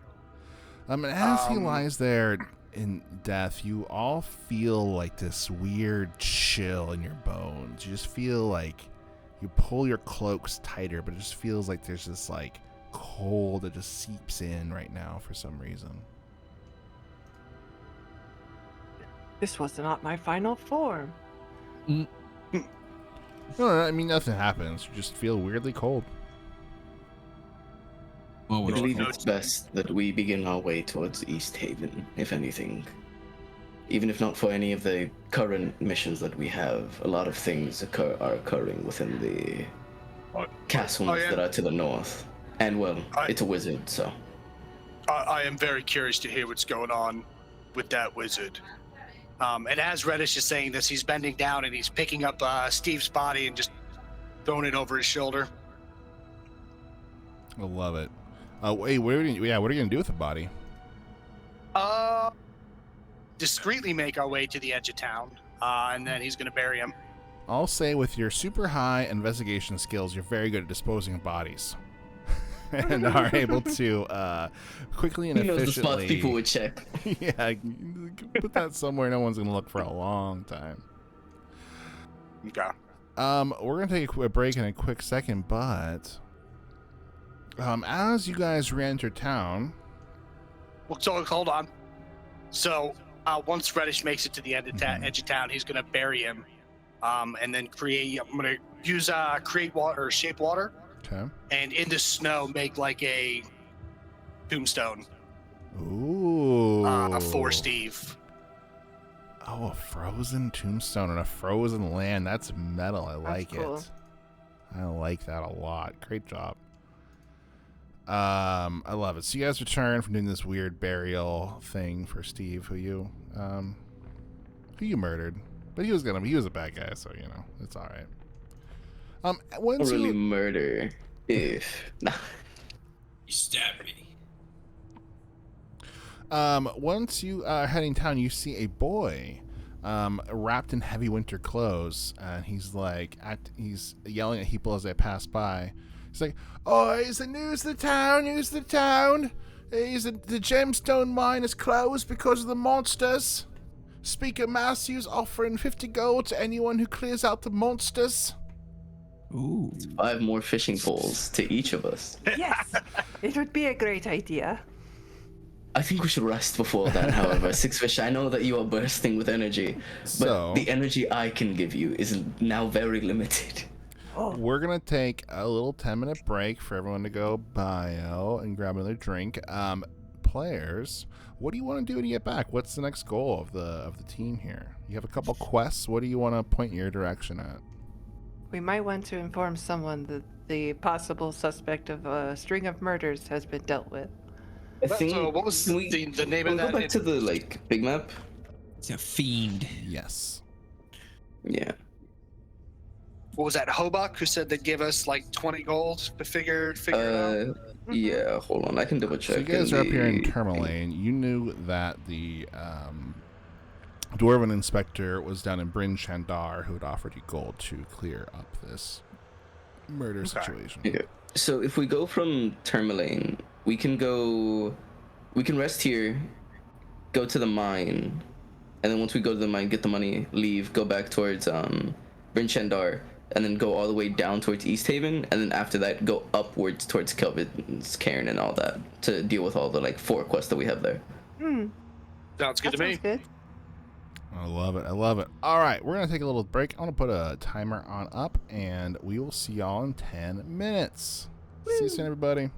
And as he lies there in death, you all feel like this weird chill in your bones. You just feel like you pull your cloaks tighter, but it just feels like there's this like cold that just seeps in right now for some reason. This was not my final form. No, I mean nothing happens. You just feel weirdly cold. Well, I we're believe it's best that we begin our way towards East Haven, if anything. Even if not for any of the current missions that we have, a lot of things are occurring within the castles that are to the north. And well, it's a wizard, so. I am very curious to hear what's going on with that wizard. And as Reddish is saying this, he's bending down and he's picking up Steve's body and just throwing it over his shoulder. I love it. Wait, what are you gonna do with the body? Discreetly make our way to the edge of town, and then he's gonna bury him. I'll say with your super high investigation skills, you're very good at disposing of bodies. And are able to quickly and He knows efficiently. the spots people would check. Yeah, put that somewhere no one's gonna look for a long time. Okay. We're gonna take a break in a quick second, but as you guys re-enter town. Well, so hold on. So once Reddish makes it to the end of edge of town, he's gonna bury him, and then I'm gonna use create water or shape water. Okay. And in the snow, make like a tombstone. Ooh. For Steve. Oh, a frozen tombstone on a frozen land. That's metal. I like cool. it. I like that a lot. Great job. I love it. So you guys return from doing this weird burial thing for Steve, who you murdered. But he was a bad guy, so you know, it's alright. Once Really murder. If nah. You stabbed me. Once you are heading town, you see a boy wrapped in heavy winter clothes, and he's yelling at people as they pass by. He's like, "Oh, is the news of the town? News of the town? The gemstone mine is closed because of the monsters. Speaker Matthews offering 50 gold to anyone who clears out the monsters." Ooh. 5 more fishing poles to each of us. Yes, it would be a great idea. I think we should rest before that, however. Six Fish, I know that you are bursting with energy, but So- the energy I can give you is now very limited. We're going to take a little 10-minute break for everyone to go bio and grab another drink. Players, what do you want to do when you get back? What's the next goal of the team here? You have a couple quests. What do you want to point your direction at? We might want to inform someone that the possible suspect of a string of murders has been dealt with. I think, So what was can we- the name of we'll that? go back to the big map. It's a fiend. Yes. Yeah. What was that? Hobok, who said they'd give us like 20 gold to figure it out. Yeah. Hold on, I can double check. So you guys are up here in Tourmaline. You knew that the Dwarven inspector was down in Bryn Shandar, who had offered you gold to clear up this murder situation. Okay. So if we go from Tourmaline, we can rest here, go to the mine, and then once we go to the mine, get the money, leave, go back towards Bryn Shandar, and then go all the way down towards East Haven, and then after that go upwards towards Kelvin's Cairn and all that to deal with all the 4 quests that we have there. Sounds good That to me. sounds good. I love it. I love it. All right, we're going to take a little break. I want to put a timer on up, and we will see y'all in 10 minutes. See you soon, everybody.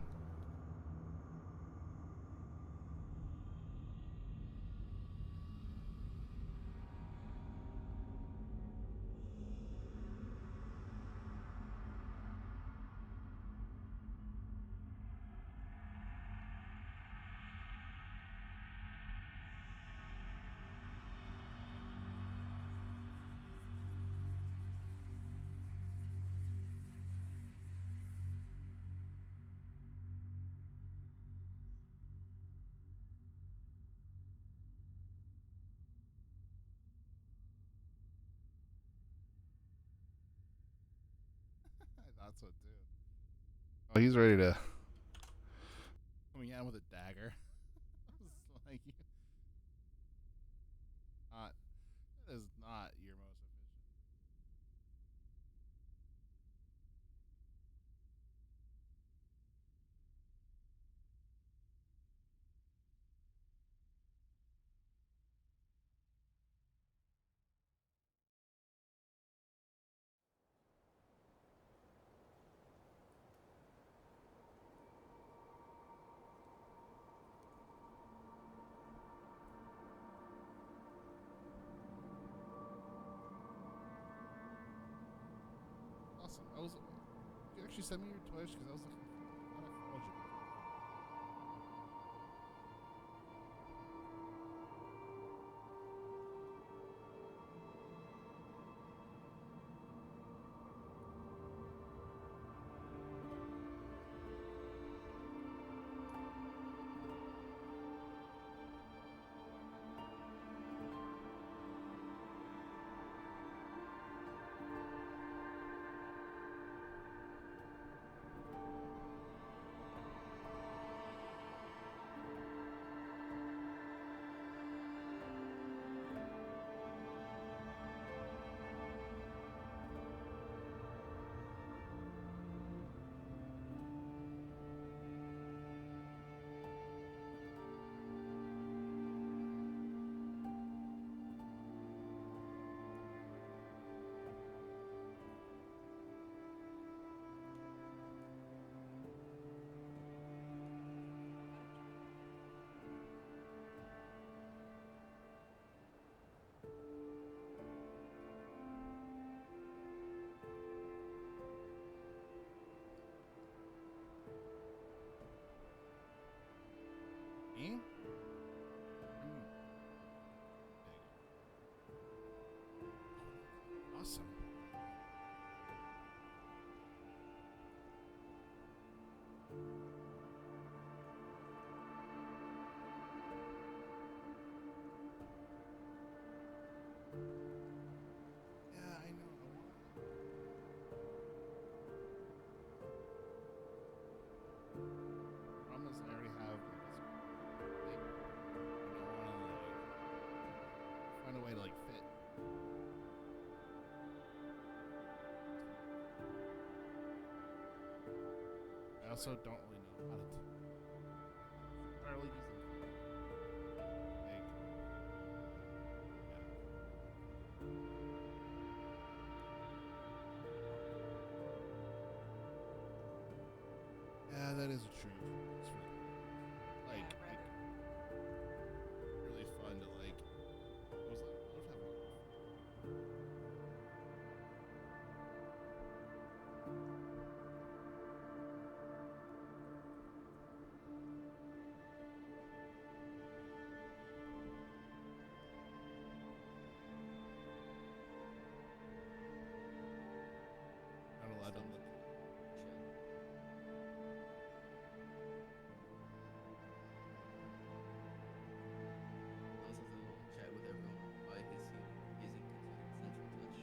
I thought so, too. Oh, he's ready to... coming at him with a dagger. I was like... that is not your most efficient. Awesome. You actually sent me your Twitch because I was looking. I followed you. Me? Awesome. Yeah, I know. Problem is, I already have this big. I don't want to find a way to fit. I also don't really know how to entirely use them. Yeah, that is true. It's really fun to what was that? What was that? Not allowed to look. Chat with everyone. Why is he using Central Touch?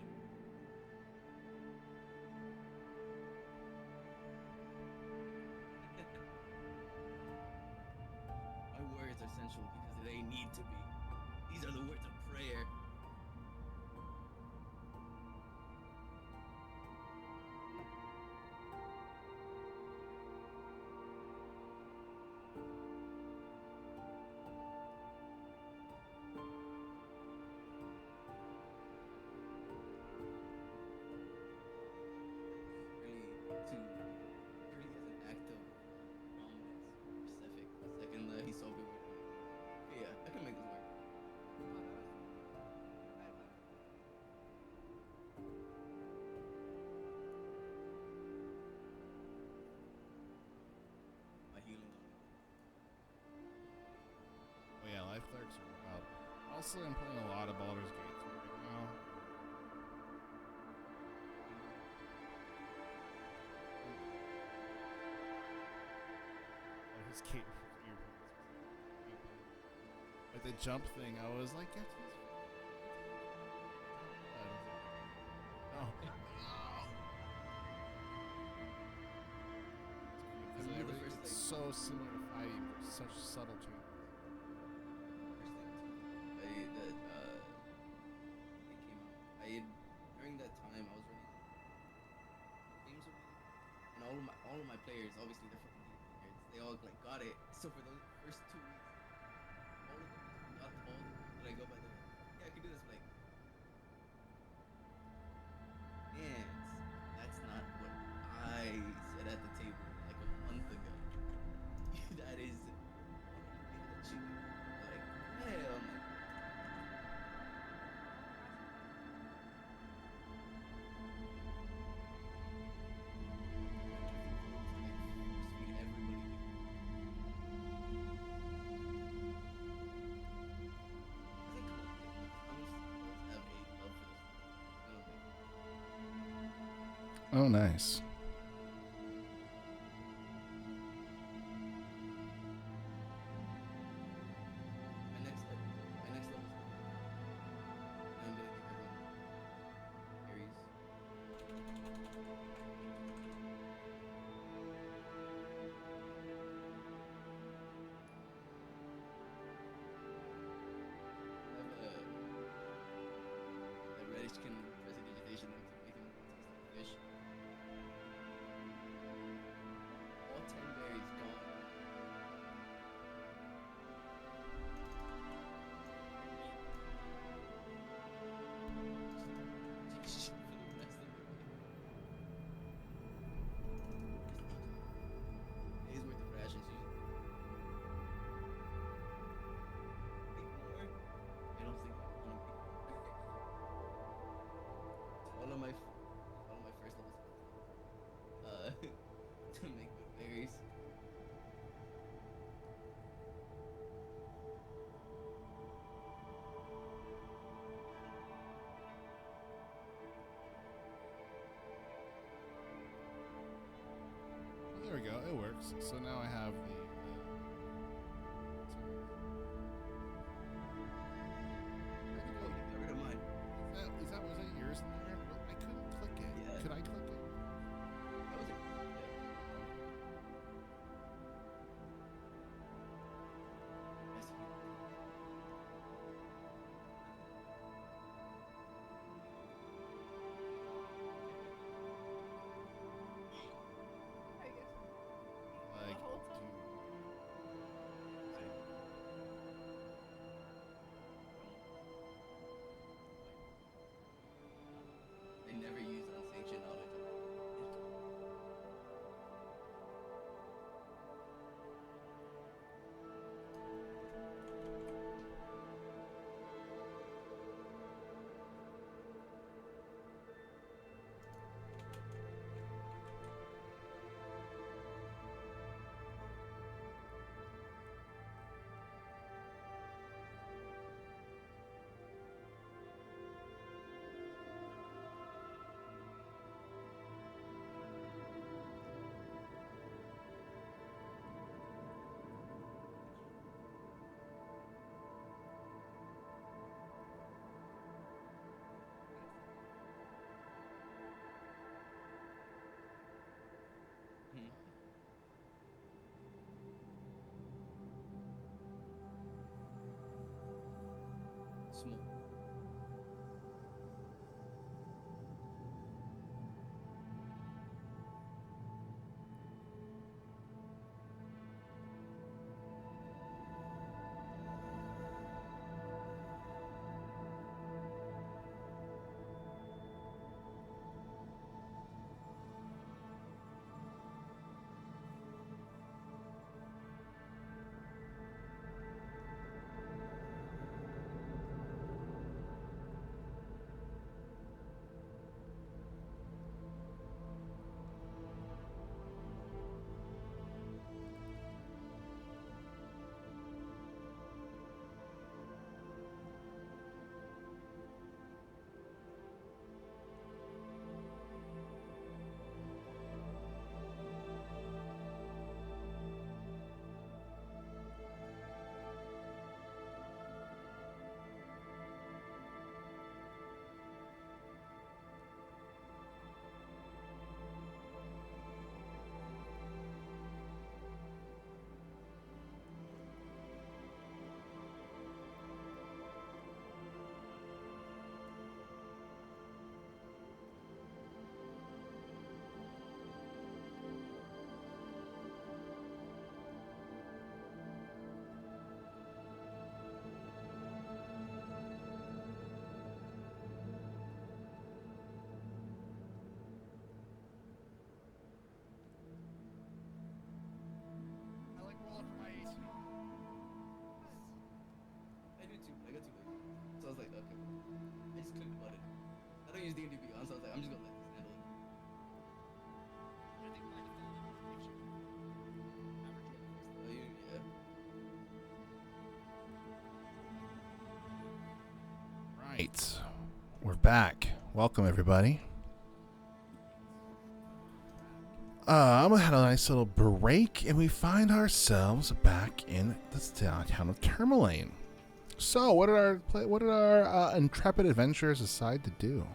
My words are sensual because they need to be. These are the words of prayer. also am playing a lot of Baldur's Gate 3 right now. Oh, his cape. Like the jump thing, I was like, get these. Oh. Because Remember the it's first, like, so similar to 5e, but such subtle changes. It came out. During that time I was running games with me, and all of my players, obviously they're fucking nerds. They all like got it. So for those first 2 weeks, all of them got told that I go by the yeah I can do this. Like, and that's not what I said at the table like a month ago. That is like hell no. Oh, nice. My next level is I'm gonna give everyone Aries. I have a reddish can prestidigitation to make them taste like fish. All 10 berries gone. For the rest of the days worth of rations. I don't think I want to. All of my first levels. To make the berries. Well, there we go. It works. So now I have the. Get rid of mine. Was that yours in there? Well, I couldn't click it. Yeah. Could I click it? That was it. I guess. Like, the whole time. do down, so I was like, I'm just gonna let this handle it. Right. We're back. Welcome, everybody. I'm gonna have a nice little break, and we find ourselves back in the town of Tourmaline. So, what did our intrepid adventurers decide to do?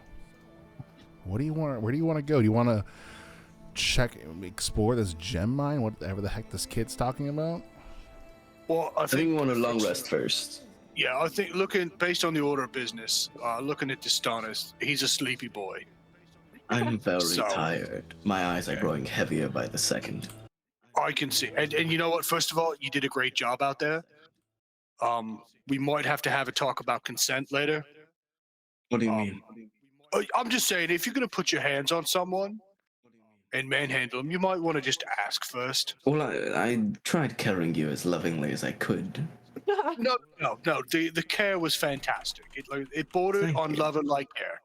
Where do you want to go? Do you want to explore this gem mine? Whatever the heck this kid's talking about? Well, I think we want a long rest first. Yeah, I think based on the order of business, looking at Distanis, he's a sleepy boy. I'm very So- tired. My eyes are growing heavier by the second. I can see. And you know what? First of all, you did a great job out there. We might have to have a talk about consent later. What do you mean? I'm just saying, if you're going to put your hands on someone and manhandle them, you might want to just ask first. Well, I tried carrying you as lovingly as I could. No. The care was fantastic. It bordered Thank on you. lover-like care.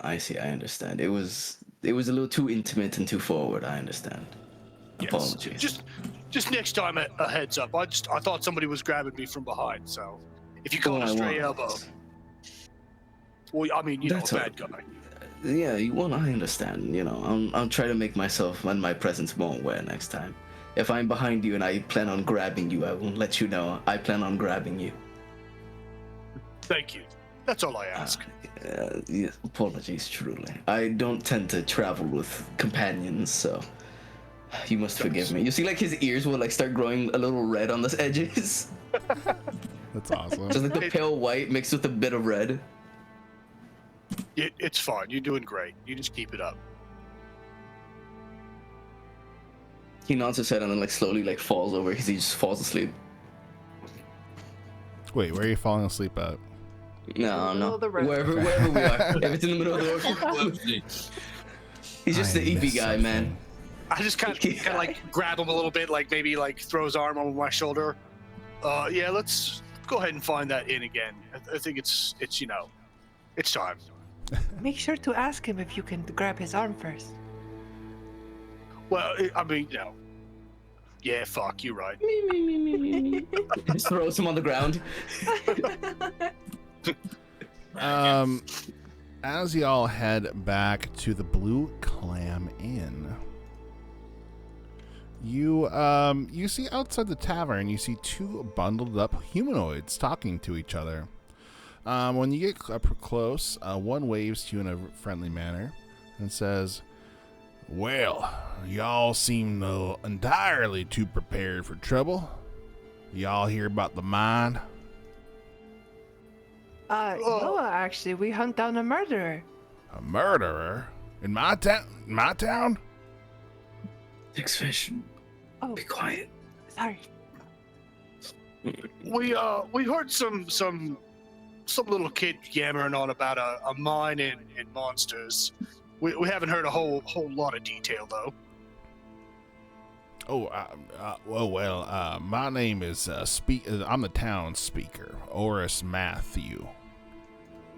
I see. I understand. It was a little too intimate and too forward. I understand. Yes. Apologies. Just next time a heads up. I thought somebody was grabbing me from behind. So if you caught Well, a I stray was. elbow, well, I mean, That's a all- bad guy. Yeah, well, I understand. I'll try to make myself and my presence more aware next time. If I'm behind you and I plan on grabbing you, I will let you know I plan on grabbing you. Thank you. That's all I ask. Yeah, apologies, truly. I don't tend to travel with companions, so you must forgive me. You see, like, his ears will, like, start growing a little red on the edges. That's awesome. Just like the pale white mixed with a bit of red. It's fine. You're doing great. You just keep it up. He nods his head and then, like, slowly, like, falls over because he just falls asleep. Wait, where are you falling asleep at? No, middle no. of the road. Wherever we are. If it's in the middle of the road. He's just I the EP miss guy, man. I just kind of like grab him a little bit, like maybe like throw his arm over my shoulder. Yeah, let's go ahead and find that inn again. I think it's it's time. Make sure to ask him if you can grab his arm first. Well, I mean, yeah, fuck, you're right. Just throws him on the ground. As y'all head back to the Blue Clam Inn, you see outside the tavern, you see two bundled up humanoids talking to each other. When you get up close, one waves to you in a friendly manner and says, "Well, y'all seem entirely too prepared for trouble. Y'all hear about the mine?" No, actually, we hunt down a murderer. "A murderer? In my town? My town?" Six fish. Oh, Be quiet. sorry. We heard some little kid yammering on about a mine in monsters. We haven't heard a whole lot of detail though. Oh, my name is I'm the town speaker, Oris Matthew.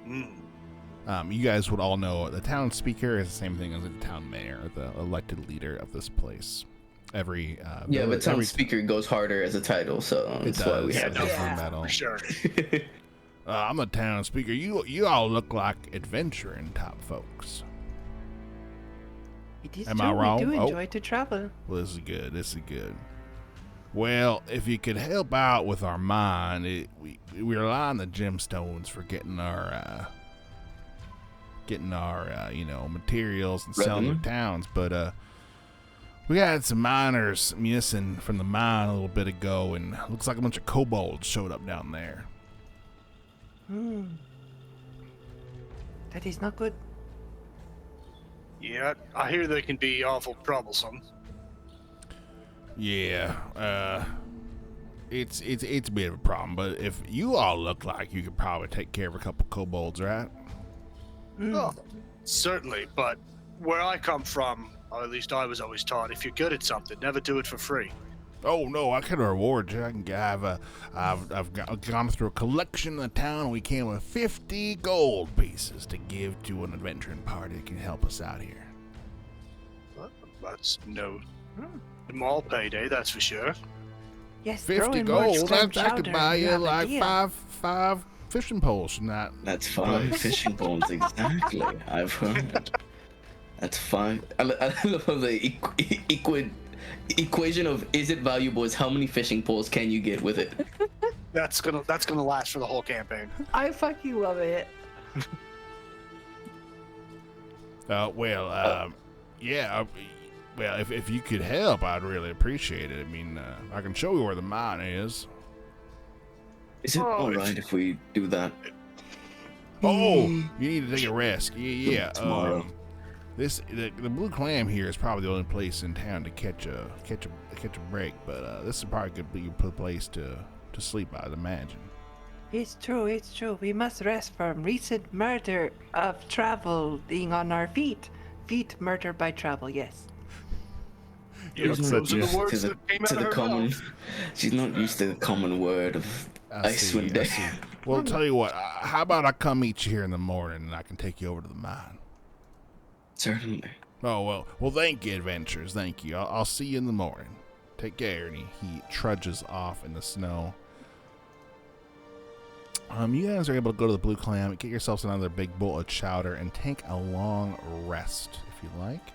You guys would all know the town speaker is the same thing as the town mayor, the elected leader of this place. Every But town speaker goes harder as a title, so it that's why we does. have It's it. for metal. For sure. I'm the town speaker. You all look like adventuring type folks. It is Am true. I wrong? We do Oh. enjoy to travel. Well, this is good. Well, if you could help out with our mine, we rely on the gemstones for getting our materials and selling Revenue? to towns. But we had some miners missing from the mine a little bit ago, and looks like a bunch of kobolds showed up down there. That is not good. Yeah, I hear they can be awful troublesome. Yeah, it's a bit of a problem. But if you all look like you could probably take care of a couple kobolds, right? Oh, certainly, but where I come from, or at least I was always taught, if you're good at something, never do it for free. Oh no, I can reward you. I've gone through a collection in the town. We came with 50 gold pieces to give to an adventuring party that can help us out here. Well, that's no small payday, that's for sure. Yes, throw 50 in more gold. clam I could chowder buy if you you have a like deal. five fishing poles from that. That's 5 fishing poles, exactly. I've heard. That's 5. I love how the equation of is it valuable is how many fishing poles can you get with it. That's gonna last for the whole campaign. I fucking love it. Yeah. Well, if you could help, I'd really appreciate it. I mean, I can show you where the mine is. Is it alright if we do that? Oh, you need to take a rest. Yeah. Tomorrow. The blue clam here is probably the only place in town to catch a break, but this would probably be a good place to sleep, I'd imagine. It's true. We must rest from recent murder of traveling on our feet. Feet murdered by travel, yes. Yeah, She's those not are the used words to that came out of her common. mouth. She's not used to the common word of I see. Icewind. Well, I'll tell you what. How about I come meet you here in the morning and I can take you over to the mine? Certainly. Oh, well, thank you, adventurers. Thank you. I'll see you in the morning. Take care. And he trudges off in the snow. You guys are able to go to the Blue Clam, get yourselves another big bowl of chowder, and take a long rest, if you like.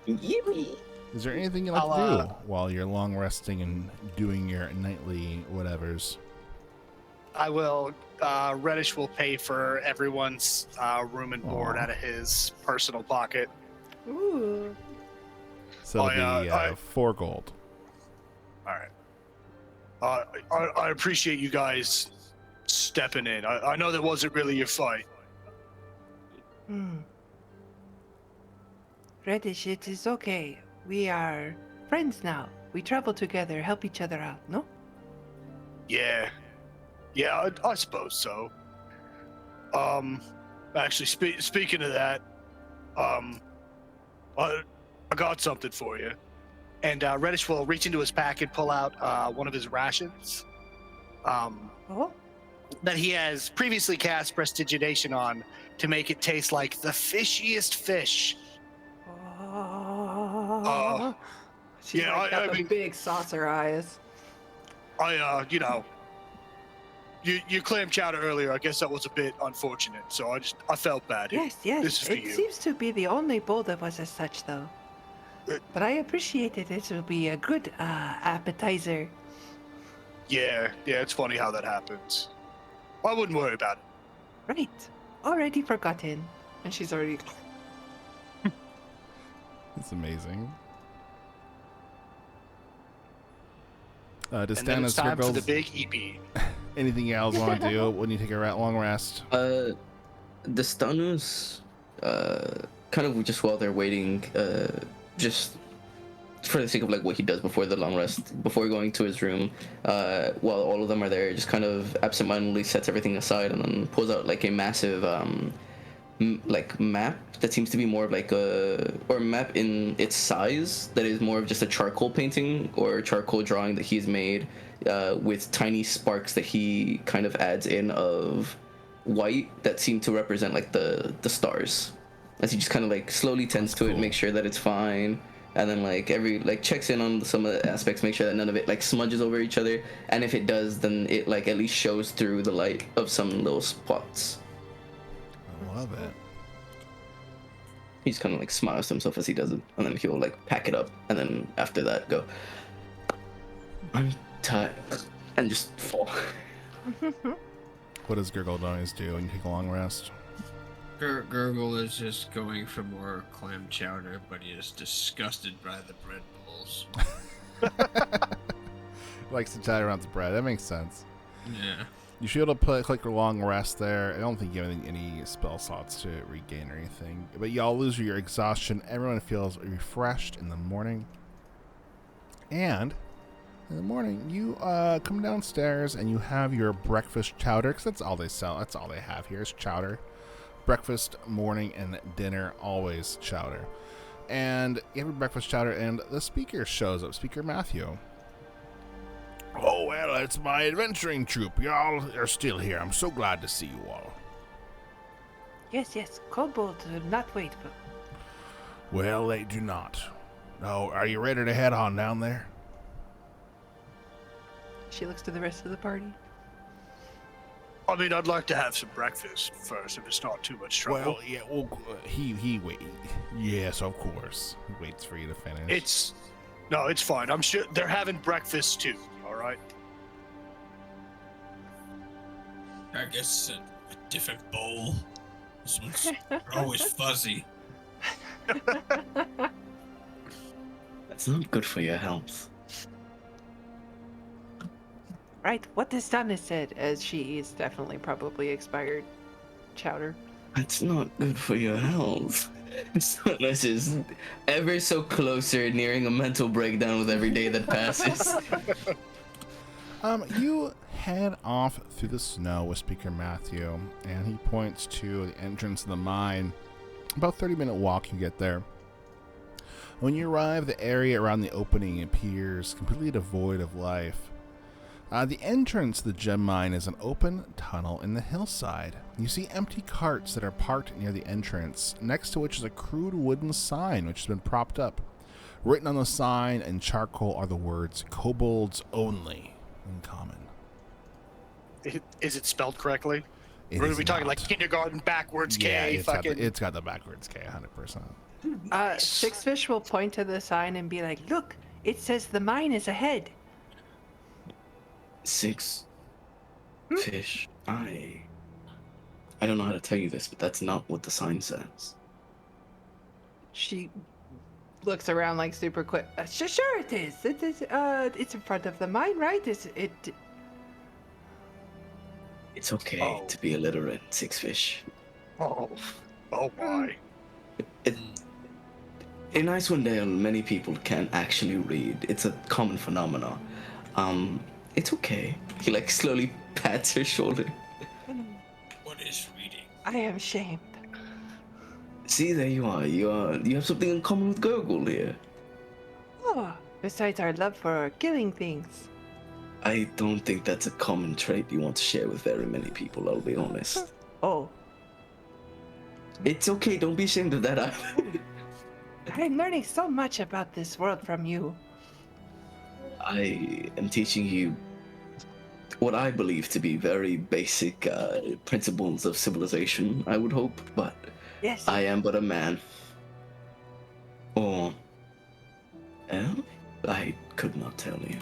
Yippee! Is there anything you'd like to do while you're long resting and doing your nightly whatevers? I will. Reddish will pay for everyone's room and board Aw. out of his personal pocket. Ooh. So it'll be 4 gold. All right. I appreciate you guys stepping in. I know that wasn't really your fight. Reddish, it is okay. We are friends now. We travel together, help each other out, no? Yeah, I suppose so. Actually, speaking of that, I got something for you. And Reddish will reach into his pack and pull out one of his rations. Oh? That he has previously cast prestidigitation on to make it taste like the fishiest fish. She's yeah, like got I the mean- big saucer eyes. You clam chowder earlier. I guess that was a bit unfortunate. So I felt bad. Yes. This is for It you. seems to be the only bowl that was as such, though. But I appreciate it. It will be a good appetizer. Yeah, it's funny how that happens. I wouldn't worry about it. Right. Already forgotten. And she's already. It's amazing. And then Distanus, it's time for the Gurgles, big EP. anything else you want to do when you take a long rest? The Stanus, kind of just while they're waiting, just for the sake of like what he does before the long rest, before going to his room, while all of them are there, just kind of absentmindedly sets everything aside and then pulls out like a massive like map that seems to be more of like a map in its size that is more of just a charcoal painting or charcoal drawing that he's made with tiny sparks that he kind of adds in of white that seem to represent like the stars, as he just kind of like slowly tends to it, make sure that it's fine, and then like checks in on some of the aspects, make sure that none of it like smudges over each other, and if it does, then it like at least shows through the light of some little spots. I love it. He just kind of like smiles to himself as he does it, and then he'll like pack it up, and then after that go, I'm tired, and just fall. What does Gurgle always do when you take a long rest? Gurgle is just going for more clam chowder, but he is disgusted by the bread bowls. Likes to chat around the bread. That makes sense. Yeah. You should be able to click a long rest there. I don't think you have any spell slots to regain or anything. But y'all lose your exhaustion. Everyone feels refreshed in the morning. And in the morning, you come downstairs and you have your breakfast chowder, because that's all they sell. That's all they have here is chowder. Breakfast, morning, and dinner, always chowder. And you have your breakfast chowder, and the speaker shows up, Speaker Matthew. well, it's my adventuring troupe. Y'all are still here. I'm so glad to see you all. Yes, yes. Kobolds will not wait. Well, they do not. Oh, are you ready to head on down there? She looks to the rest of the party. I mean, I'd like to have some breakfast first, if it's not too much trouble. Well, yeah, well, he wait. Yes, of course. He waits for you to finish. No, it's fine. I'm sure they're having breakfast too. All right. I guess a different bowl. This one's always fuzzy. That's not good for your health. Right, what this Donna said, as she eats definitely probably expired chowder. That's not good for your health. This is ever so closer, nearing a mental breakdown with every day that passes. You head off through the snow with Speaker Matthew, and he points to the entrance of the mine. About 30-minute walk, you get there. When you arrive, the area around the opening appears completely devoid of life. The entrance to the gem mine is an open tunnel in the hillside. You see empty carts that are parked near the entrance, next to which is a crude wooden sign which has been propped up. Written on the sign in charcoal are the words, "Kobolds only," in common. Is it spelled correctly? It Or are is we talking not. like kindergarten backwards Yeah, K? it's got the backwards K, 100%. Six Fish will point to the sign and be like, Look, it says the mine is ahead. 6 fish. I don't know how to tell you this, but that's not what the sign says. she looks around like super quick. Sure it is. It's in front of the mine, right? It's okay Oh. to be illiterate, 6 fish. Oh my. In Icewind Dale, many people can't actually read. It's a common phenomenon. It's okay. He like slowly pats her shoulder. What is reading? I am shamed. See, there you are. You have something in common with Gurgle here. Oh, besides our love for killing things. I don't think that's a common trait you want to share with very many people, I'll be honest. Oh, It's okay, don't be ashamed of that either. I'm learning so much about this world from you. I am teaching you what I believe to be very basic principles of civilization, I would hope, but Yes. I am but a man. Or... well, I could not tell you.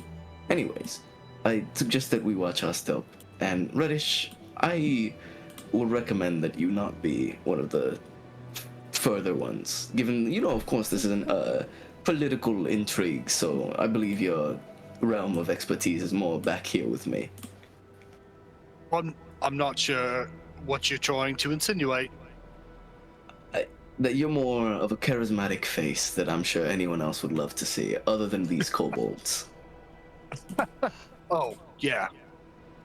Anyways, I suggest that we watch our step. And Reddish, I would recommend that you not be one of the further ones. Given, of course, this is a political intrigue, so I believe your realm of expertise is more back here with me. I'm not sure what you're trying to insinuate. That you're more of a charismatic face that I'm sure anyone else would love to see, other than these kobolds. Oh, yeah.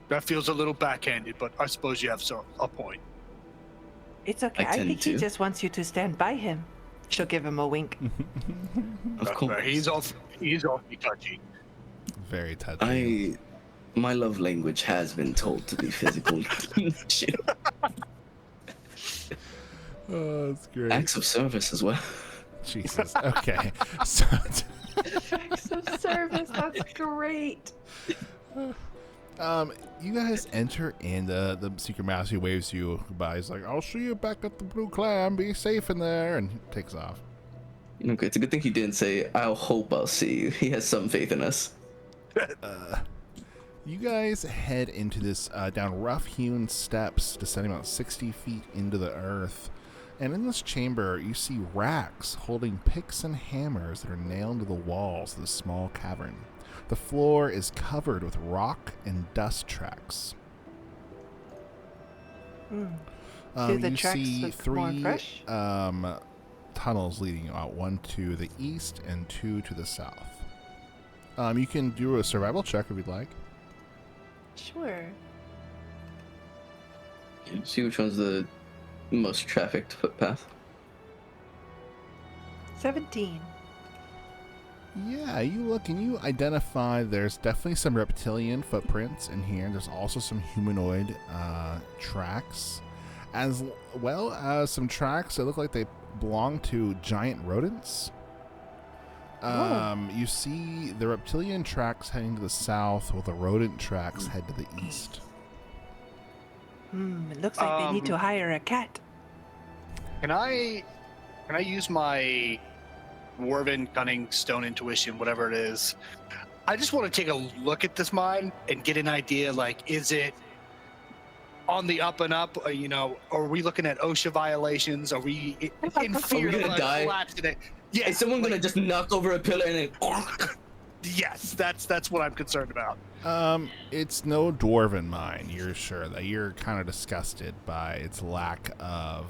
That feels a little backhanded, but I suppose you have a point. It's okay. I I tend think he to. just wants you to stand by him. She'll give him a wink. Of course. He's awfully touchy. Very touching. My love language has been told to be physical. Oh, that's great. Acts of service as well. Jesus. Okay. So, Acts of service, that's great. you guys enter, and the Secret Master waves you goodbye. He's like, "I'll see you back at the Blue Clam. Be safe in there," and he takes off. Okay, it's a good thing he didn't say, "I'll hope I'll see you." He has some faith in us. You guys head into this down rough-hewn steps, descending about 60 feet into the earth. And in this chamber, you see racks holding picks and hammers that are nailed to the walls of this small cavern. The floor is covered with rock and dust tracks. Do the You tracks see look three more fresh? tunnels leading out, one to the east and two to the south. You can do a survival check if you'd like. Sure. See which one's the most trafficked footpath. 17. Yeah, you look and you identify there's definitely some reptilian footprints in here. There's also some humanoid tracks, as well as some tracks that look like they belong to giant rodents. You see the reptilian tracks heading to the south, while the rodent tracks head to the east. It looks like they need to hire a cat. Can I use my Dwarven cunning, stone intuition, whatever it is? I just want to take a look at this mine and get an idea. Like, is it on the up and up? You know, are we looking at OSHA violations? Are we in fear gonna of die? collapse today? Yeah, Is someone gonna just knock over a pillar and then? Yes, that's what I'm concerned about. It's no dwarven mine. You're sure that you're kind of disgusted by its lack of,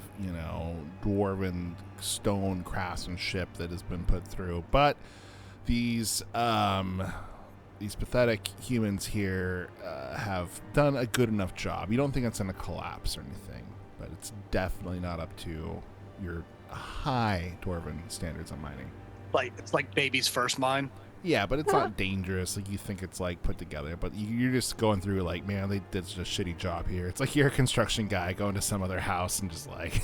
dwarven stone craftsmanship that has been put through. But these pathetic humans here have done a good enough job. You don't think it's going to collapse or anything, but it's definitely not up to your high dwarven standards on mining. Like, it's like baby's first mine. Yeah, but it's not dangerous. Like, you think it's like put together, but you're just going through like, man, they did such a shitty job here. It's like you're a construction guy going to some other house and just like.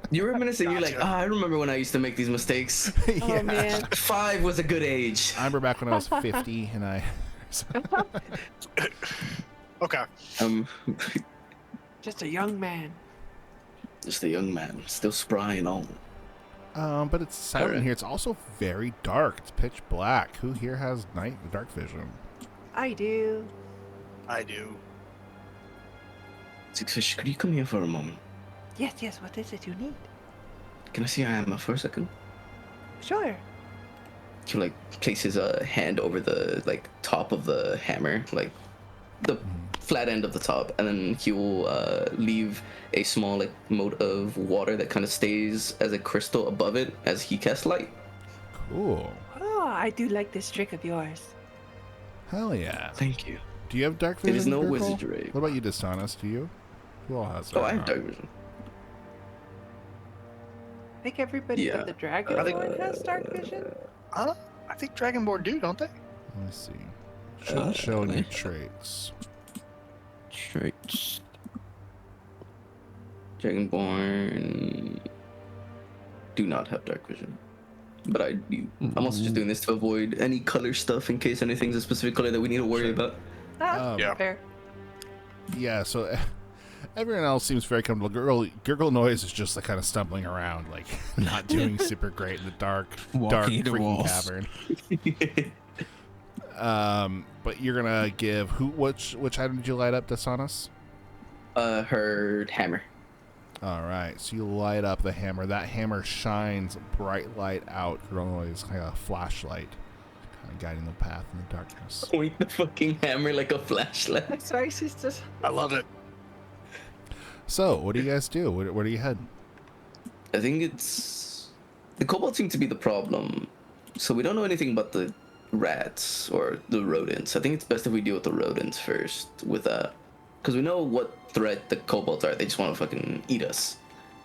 You reminiscing. You're like, I remember when I used to make these mistakes. Yeah. Oh man. 5 was a good age. I remember back when I was 50 and I. Okay. Just a young man. Just a young man, still spry and all. But it's silent Alright. here. It's also very dark. It's pitch black. Who here has dark vision? I do. I do. Six Fish, could you come here for a moment? Yes, what is it you need? Can I see your hammer for a second? Sure. He places a hand over the top of the hammer, like the flat end of the top, and then he will leave a small mote of water that kind of stays as a crystal above it as he casts light. Cool. Oh, I do like this trick of yours. Hell yeah. Thank you. Do you have dark vision? It is no Gurgle? wizardry. What about you, Dishonest? Do you? Who all has Oh, I have dark vision. I think everybody Yeah, but the dragon I think- one has dark vision. I think Dragonborn do, don't they? Let me see. Should show new traits. Traits. Dragonborn do not have dark vision. But I do. I'm also just doing this to avoid any color stuff in case anything's a specific color that we need to worry about. Yeah. Fair. Yeah, so everyone else seems very comfortable. Gurgle Noise is just like kind of stumbling around, like not doing super great in the dark Walking into freaking walls. cavern. But you're gonna give which item did you light up, Dishonest? Her hammer. All right, so you light up the hammer. That hammer shines bright light out. Gurgle Noise, kind of a flashlight, kind of guiding the path in the darkness. Point the fucking hammer like a flashlight. Sorry, sisters. I love it. So, what do you guys do? Where do you head? I think it's the kobolds seem to be the problem, so we don't know anything about the rats or the rodents. I think it's best if we deal with the rodents first with that, because we know what threat the kobolds are. They just want to fucking eat us.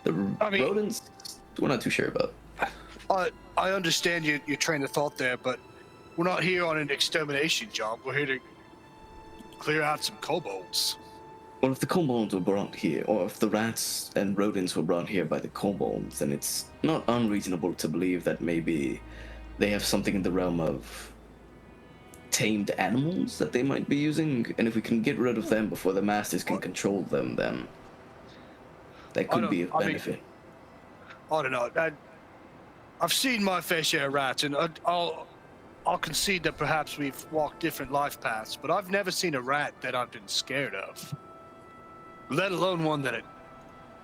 The rodents, we're not too sure about. I understand your train of thought there, but we're not here on an extermination job. We're here to clear out some kobolds. Well, if the kobolds were brought here, or if the rats and rodents were brought here by the kobolds, then it's not unreasonable to believe that maybe they have something in the realm of tamed animals that they might be using. And if we can get rid of them before the masters can control them, then that could be of benefit. I don't know. I've seen my fair share of rats, and I'll concede that perhaps we've walked different life paths, but I've never seen a rat that I've been scared of. Let alone one that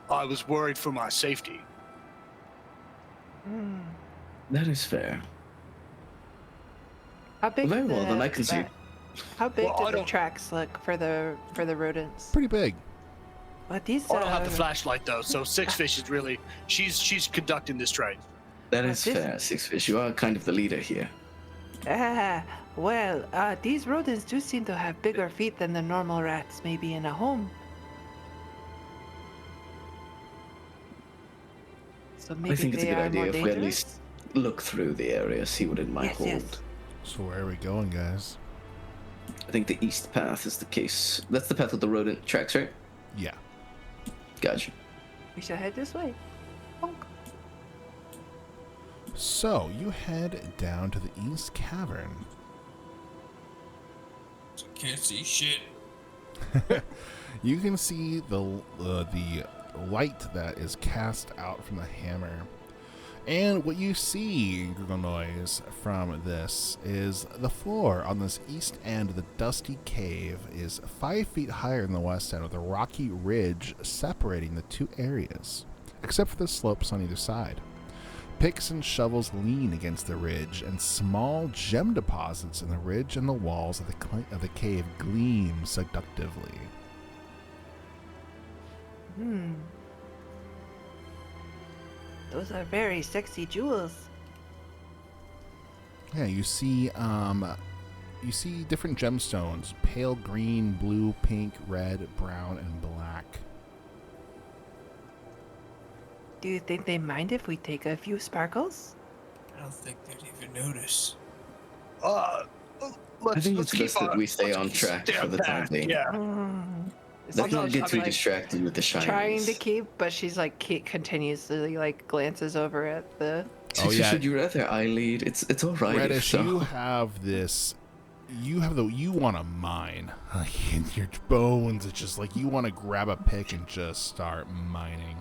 I was worried for my safety. That is fair. How big? Very well, then I can see. How big Well, I do the don't- tracks look for the rodents? Pretty big. But these I don't have the flashlight though, so Six Fish is really she's conducting this train. That is this- fair, Six Fish. You are kind of the leader here. these rodents do seem to have bigger feet than the normal rats maybe in a home. So maybe I think it's a they good are idea more if we at dangerous? least look through the area, see what it might Yes, hold. yes. So where are we going, guys? I think the east path is the case. That's the path with the rodent tracks, right? Yeah. Gotcha. We should head this way. Bonk. So you head down to the East Cavern. Can't see shit. You can see the light that is cast out from the hammer. And what you see, Google Noise, from this is the floor on this east end of the dusty cave is 5 feet higher than the west end, with a rocky ridge separating the two areas, except for the slopes on either side. Picks and shovels lean against the ridge, and small gem deposits in the ridge and the walls of the cave gleam seductively. Those are very sexy jewels. Yeah, you see different gemstones: pale green, blue, pink, red, brown, and black. Do you think they mind if we take a few sparkles? I don't think they'd even notice. Let's, I think let's it's best keep that we stay on track stay for on the time path, being. Yeah. It's Let's not like get she's, too like, distracted with the shinies. trying to keep, but she's like continuously like glances over at the. Oh, yeah. Should you rather I lead? It's all right. Reddish, if so. you have this. You want to mine, like in your bones. It's just like you want to grab a pick and just start mining.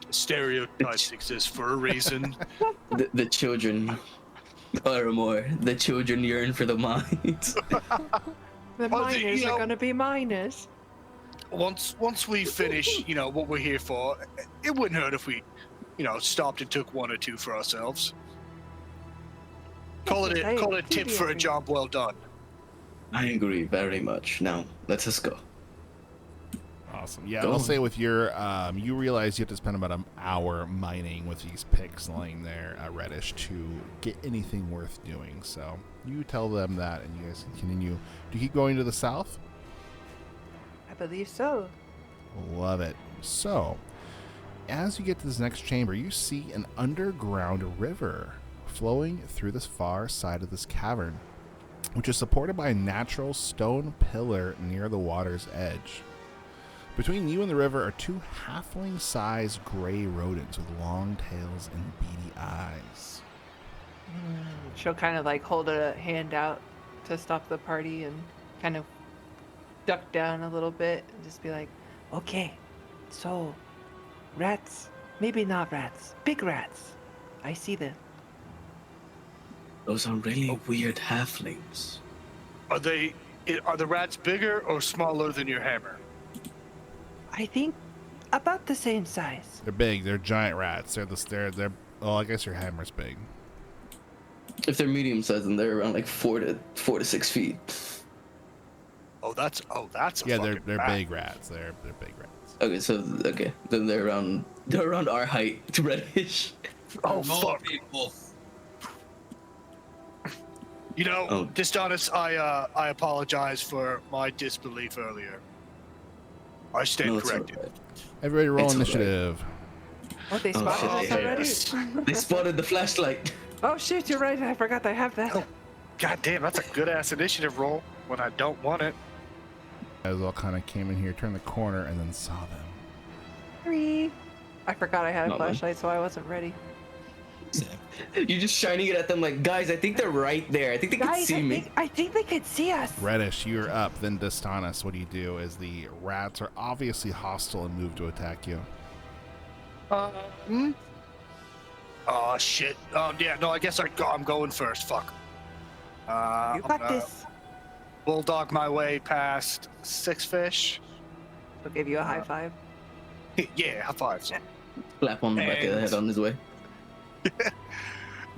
Stereotypes exist for a reason. The children, or more, the children yearn for the mines. The Well, miners you are know- gonna be miners. Once we finish, what we're here for, it wouldn't hurt if we, stopped and took one or two for ourselves. Call it a tip for a job well done. I agree very much. Now, let us go. Awesome. Yeah, Go I'll on. say with your, you realize you have to spend about an hour mining with these picks laying there, Reddish, to get anything worth doing. So you tell them that, and you guys can continue. Do you keep going to the south? I believe so. Love it. So, as you get to this next chamber, you see an underground river flowing through this far side of this cavern, which is supported by a natural stone pillar near the water's edge. Between you and the river are two halfling-sized gray rodents with long tails and beady eyes. She'll kind of like hold a hand out to stop the party and kind of duck down a little bit and just be like, Okay, so rats, maybe not rats, big rats. I see them. Those are really weird halflings. Are the rats bigger or smaller than your hammer? I think about the same size. They're big. They're giant rats. They're. Well, I guess your hammer's big. If they're medium sized, then they're around like 4 to 6 feet. Oh, that's a Yeah, fucking they're rat. big rats. They're big rats. Okay, then they're around our height to reddish. Oh More fuck! people. Oh. Dishonest. I apologize for my disbelief earlier. I stand No, it's corrected. alright. Everybody roll It's all right. initiative. oh, they Oh, spotted us shit. already? Yes. They spotted the flashlight. Oh shit, you're right. I forgot I have that. God damn, that's a good ass initiative roll when I don't want it. As all kind of came in here, turned the corner, and then saw them. Three. I forgot I had a Not bad. flashlight, so I wasn't ready. You're just shining it at them like, guys, I think they're right there. I think they can Guys, see me. I think they could see us. Reddish, you're up. Then Distanis, what do you do? As the rats are obviously hostile and move to attack you. Oh shit. Yeah. No, I guess I'm going first. Fuck. You I'm got gonna this. Bulldog my way past six fish. I'll give you a high five. Yeah, high fives. Slap on the back of the head on his way.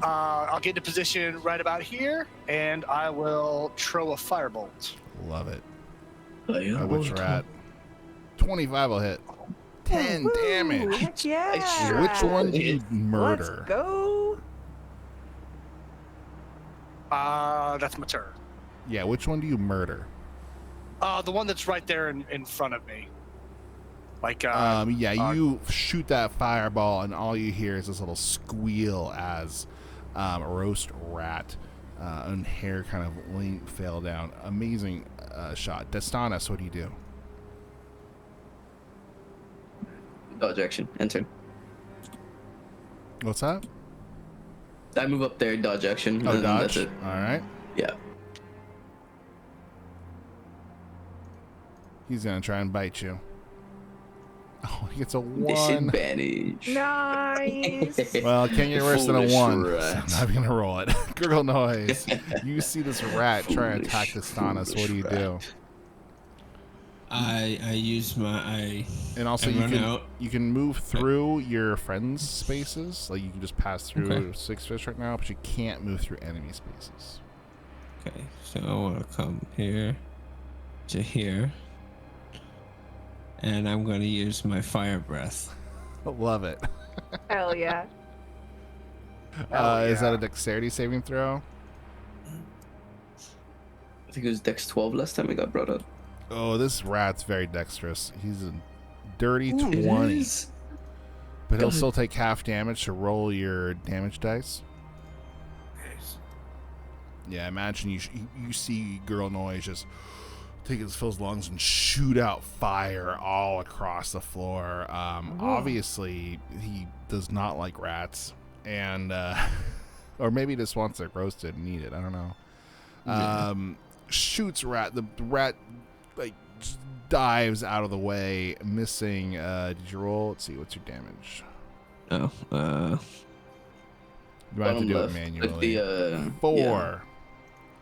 I'll get into position right about here, and I will throw a firebolt. Love it. Yeah, Which rat? 25 will hit. 10 Woo, damage. Heck yeah. Which one do you Let's murder? go. That's my turn. Yeah, which one do you murder? The one that's right there in front of me. Like, you shoot that fireball, and all you hear is this little squeal as a roast rat and hair kind of fell down. Amazing shot. Destanus, what do you do? Dodge action. Enter. What's that? I move up there, dodge action. Oh, and dodge. That's it. All right. Yeah. He's gonna try and bite you. Oh, he gets a 1. Disadvantage. Nice. Well, can't get worse than a Foolish 1. rat. So I'm not gonna roll it. Gurgle noise. You see this rat try and attack the Stannis. What do you do? I use my And also, I you run can out. you can move through your friends' spaces. Like you can just pass through Okay. 6 fish right now, but you can't move through enemy spaces. Okay, so I want to come here to here, and I'm going to use my fire breath. Love it. Hell yeah. Is that a dexterity saving throw? I think it was Dex 12 last time it got brought up. Oh, this rat's very dexterous. He's a dirty Ooh, it 20. is. But he'll Go still take half damage to roll your damage dice. Yeah, imagine you see Girl Noise just take his filled lungs and shoot out fire all across the floor. Obviously, he does not like rats, and or maybe just wants it roasted and eat it. I don't know. Shoots rat. The rat like just dives out of the way, missing. Did you roll? Let's see. What's your damage? Oh, You might have to do it Left, manually. the, 4.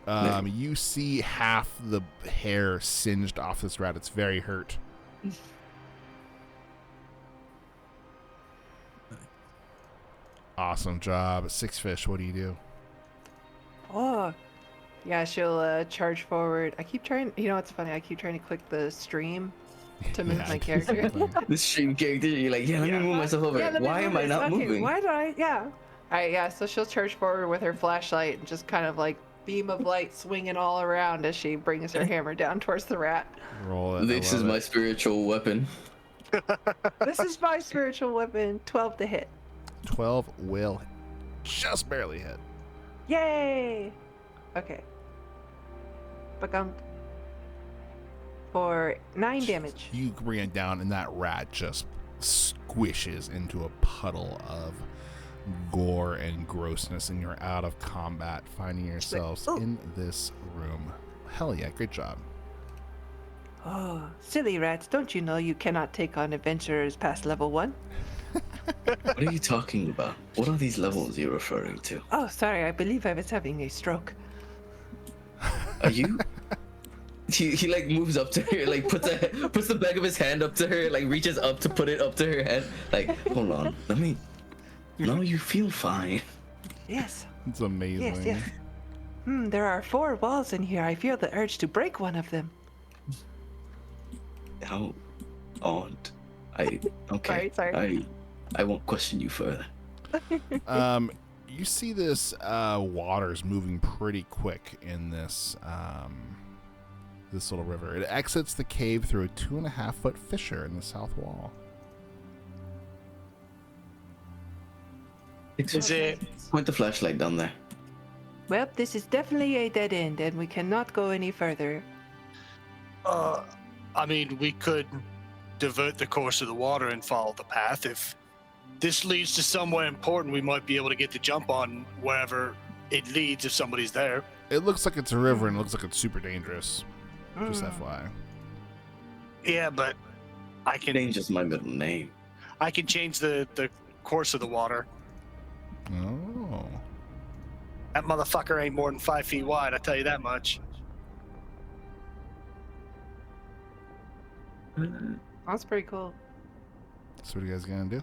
Yeah. You see half the hair singed off this rat. It's very hurt. Awesome job. 6 fish, what do you do? Oh, yeah, she'll charge forward. I keep trying, you know what's funny? I keep trying to click the stream to move Yeah, my I do character. something. This stream character, you're like, yeah, let me move myself over. Yeah, let me Why move am I this. not Okay, moving? Why do I? Yeah. All right, yeah, so she'll charge forward with her flashlight and just kind of like beam of light swinging all around as she brings her hammer down towards the rat. Roll it. This is my spiritual weapon. This is my spiritual weapon, 12 to hit. 12 will just barely hit. Yay! Okay. Bacum. For 9 damage. You bring it down, and that rat just squishes into a puddle of gore and grossness, and you're out of combat, finding yourselves "Oh." in this room. Hell yeah, great job. Oh, silly rats, don't you know you cannot take on adventurers past level 1? What are you talking about? What are these levels you're referring to? Oh, sorry, I believe I was having a stroke. Are you? He like moves up to her, like puts the back of his hand up to her, like reaches up to put it up to her head. Like, hold on, let me. No, you feel fine. Yes, It's amazing. yes, yes. There are 4 walls in here. I feel the urge to break one of them. How odd. Okay. Sorry. I won't question you further. You see this water's moving pretty quick in this this little river. It exits the cave through a 2.5-foot fissure in the south wall. Is it? Point the flashlight down there. Well, this is definitely a dead end, and we cannot go any further. I mean, we could divert the course of the water and follow the path. If this leads to somewhere important, we might be able to get the jump on wherever it leads if somebody's there. It looks like it's a river and it looks like it's super dangerous. Just FYI. Yeah, but I can Danger's my middle name. I can change the course of the water. Oh. That motherfucker ain't more than 5 feet wide, I tell you that much. That's pretty cool. So what are you guys gonna do?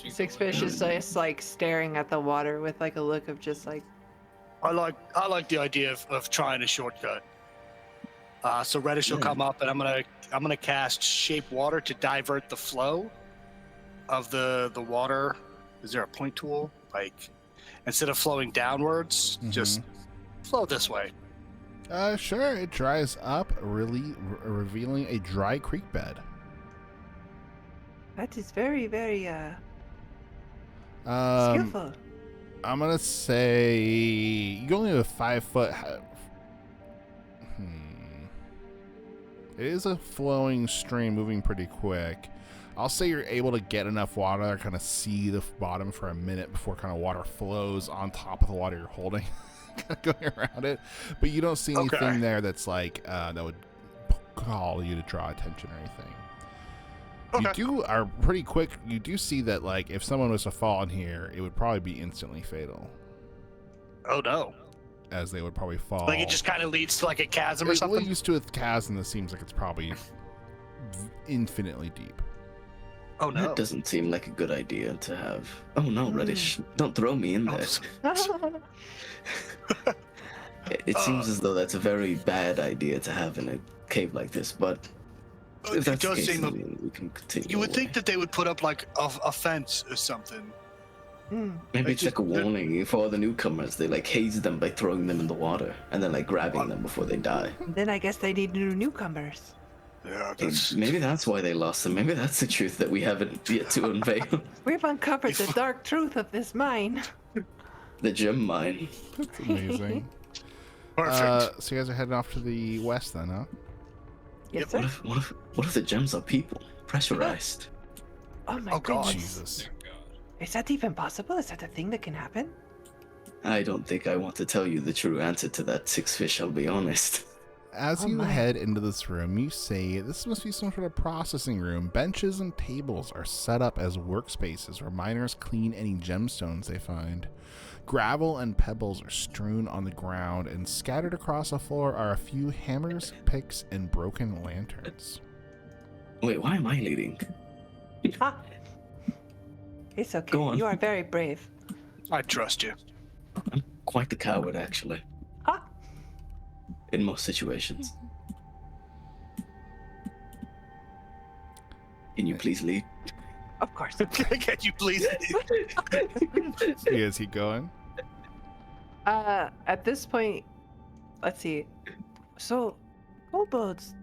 6 fish is just like staring at the water with like a look of just like, I like the idea of trying a shortcut. So Reddish will come up, and I'm gonna cast Shape Water to divert the flow of the water. Is there a point tool? Like, instead of flowing downwards, just flow this way. Sure. It dries up, really revealing a dry creek bed. That is very, very Um, skillful. I'm gonna say you only have a 5 foot. It is a flowing stream, moving pretty quick. I'll say you're able to get enough water to kind of see the bottom for a minute before kind of water flows on top of the water you're holding, kind of going around it. But you don't see anything there that's like that would call you to draw attention or anything. You are pretty quick. You do see that like if someone was to fall in here, it would probably be instantly fatal. Oh no. As they would probably fall. Like it just kind of leads to like a chasm or something? It leads to a chasm that seems like it's probably infinitely deep. Oh no. That doesn't seem like a good idea to have. Oh no, Reddish, don't throw me in there. It seems as though that's a very bad idea to have in a cave like this, but if that's the case, then we can continue. You would think that they would put up like a fence or something. Maybe it's like a warning for all the newcomers. They like haze them by throwing them in the water and then like grabbing them before they die. Then I guess they need newcomers. Yeah, Maybe that's why they lost them. Maybe that's the truth that we haven't yet to unveil. We've uncovered the dark truth of this mine. The gem mine. That's amazing. Perfect. So you guys are heading off to the west then, huh? Yes, sir. What if the gems are people? Pressurized. Oh my God. goodness. Jesus. Is that even possible? Is that a thing that can happen? I don't think I want to tell you the true answer to that, Six Fish, I'll be honest. As you head into this room, you say this must be some sort of processing room. Benches and tables are set up as workspaces where miners clean any gemstones they find. Gravel and pebbles are strewn on the ground, and scattered across the floor are a few hammers, picks, and broken lanterns. Wait, why am I leading? Ah. It's okay. Go on. You are very brave. I trust you. I'm quite the coward, actually. Ah. In most situations. Can you please lead? Of course. Can you please? You guys keep going? At this point, let's see. So, kobolds,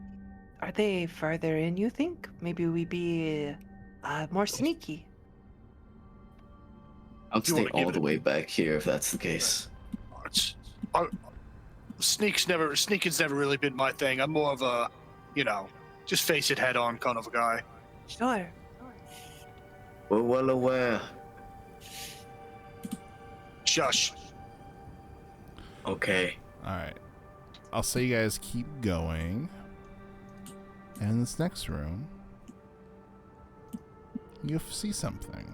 are they further in, you think? Maybe we be more sneaky. I'll stay all the way back here if that's the case. Sneaking's never really been my thing. I'm more of a, just face it head on kind of a guy. Sure. We're well aware. Shush. Okay. Alright. I'll say you guys keep going. And in this next room, you see something.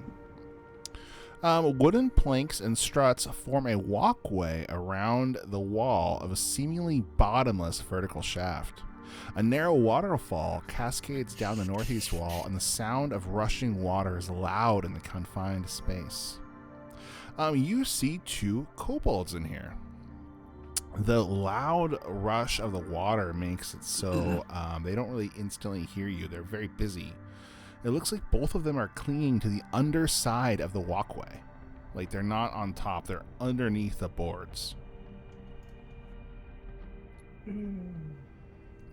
Wooden planks and struts form a walkway around the wall of a seemingly bottomless vertical shaft. A narrow waterfall cascades down the northeast wall, and the sound of rushing water is loud in the confined space. You see 2 kobolds in here. The loud rush of the water makes it so they don't really instantly hear you. They're very busy. It looks like both of them are clinging to the underside of the walkway. Like they're not on top, they're underneath the boards. And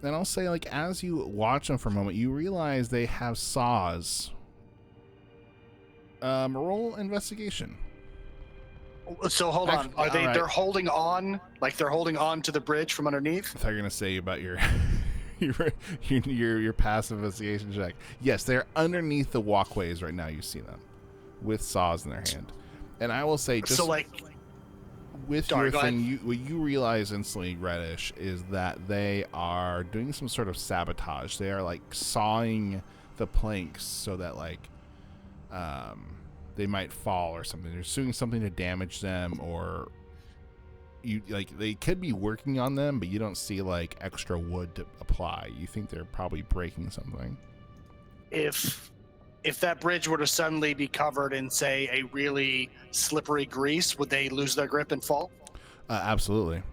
I'll say, like, as you watch them for a moment, you realize they have saws. Roll investigation. So hold on. Are they? Alright. They're holding on, like they're holding on to the bridge from underneath. I thought you were gonna say about your your passive investigation check. Yes, they're underneath the walkways right now. You see them with saws in their hand, and I will say, just So like, with Sorry, your go ahead. thing, what you realize instantly, Reddish, is that they are doing some sort of sabotage. They are like sawing the planks so that like they might fall or something. They're doing something to damage them, or they could be working on them, but you don't see like extra wood to apply. You think they're probably breaking something. if that bridge were to suddenly be covered in, say, a really slippery grease, would they lose their grip and fall? Absolutely.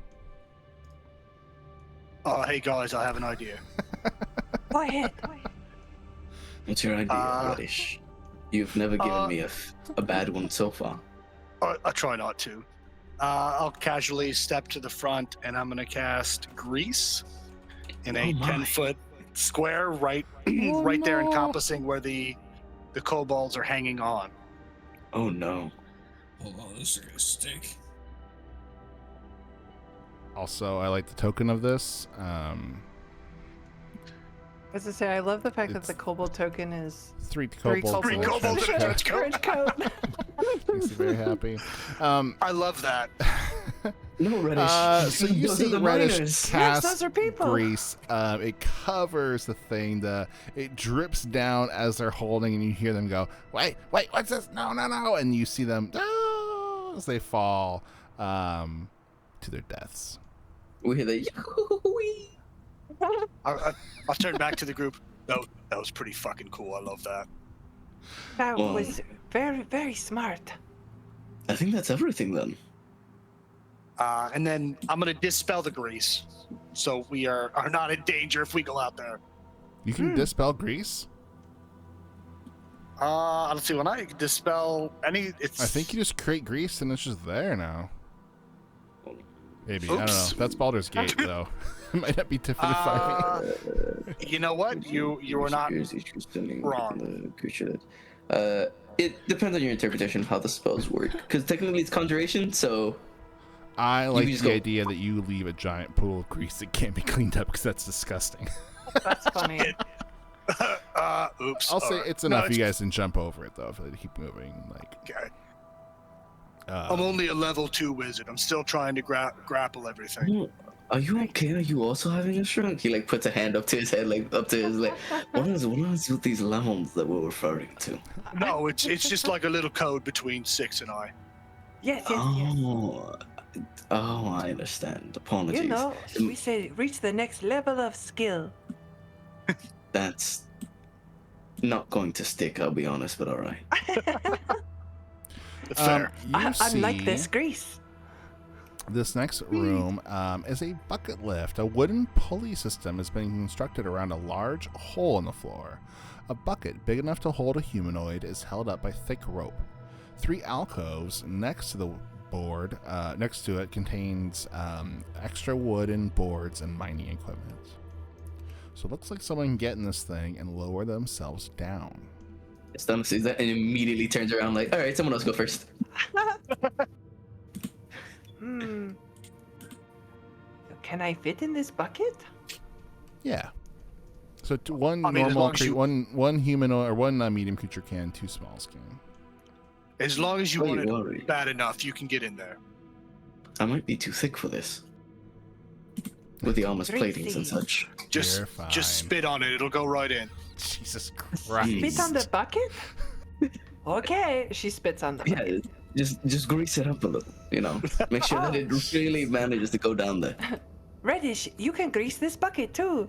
Hey guys, I have an idea. Go ahead. What's your idea, Reddish? You've never given me a bad one so far. I try not to. I'll casually step to the front, and I'm gonna cast Grease in a Oh my. 10-foot square, right there, encompassing where the kobolds are hanging on. Oh no. Hold on, this is gonna stink. Also, I like the token of this. As I say, I love the fact that It's- the kobold token is Three Three kobolds. Three in a kobolds in a trench trench coat. coat. trench coat. Makes me very happy. I love that. No, Reddish. So you Those are see the Reddish miners. cast those are people. grease. It covers the thing. It drips down as they're holding, and you hear them go, "Wait, what's this? No!" And you see them as they fall to their deaths. We hear the yahoo-wee. I'll turn back to the group. That was pretty fucking cool. I love that. That Well- was very, very smart. I think that's everything then. And then I'm gonna dispel the grease, so we are not in danger if we go out there. You can dispel grease. Let's see. When I dispel any, it's. I think you just create grease, and it's just there now. Maybe I don't know. Oops. That's Baldur's Gate, though. It might not be Tiffany You know what? You are not wrong. It depends on your interpretation of how the spells work. Because technically it's conjuration, so I can like just the go- idea that you leave a giant pool of grease that can't be cleaned up because that's disgusting. That's funny. Oops. I'll say Alright. it's No, enough you guys can jump over it though if they keep moving. Like, Okay. I'm only a level 2 wizard. I'm still trying to grapple everything. are you okay? Are you also having a stroke? He like puts a hand up to his head, like up to his like what is with these lemons that we're referring to? No, it's just like a little code between Six and I. Yes, yes, yes. Oh, I understand. Apologies. You know, we say reach the next level of skill. That's not going to stick, I'll be honest, but alright. Fair. Unlike this grease. This next room is a bucket lift. A wooden pulley system has been constructed around a large hole in the floor. A bucket big enough to hold a humanoid is held up by thick rope. 3 alcoves next to the board, next to it, contains extra wooden boards and mining equipment. So it looks like someone can get in this thing and lower themselves down. Stunner sees that and immediately turns around like, alright, someone else go first. Can I fit in this bucket? Yeah. So one I mean, as normal, long as you- one human or one medium creature can, 2 smalls can. As long as you Don't want you it worry. bad enough, you can get in there. I might be too thick for this. With the armor's platings and such. Just You're fine. spit on it. It'll go right in. Jesus Jeez. Christ. Spit on the bucket? Okay. She spits on the Yeah, bucket. just grease it up a little, you know. Make sure that it really manages to go down there. Reddish, you can grease this bucket too.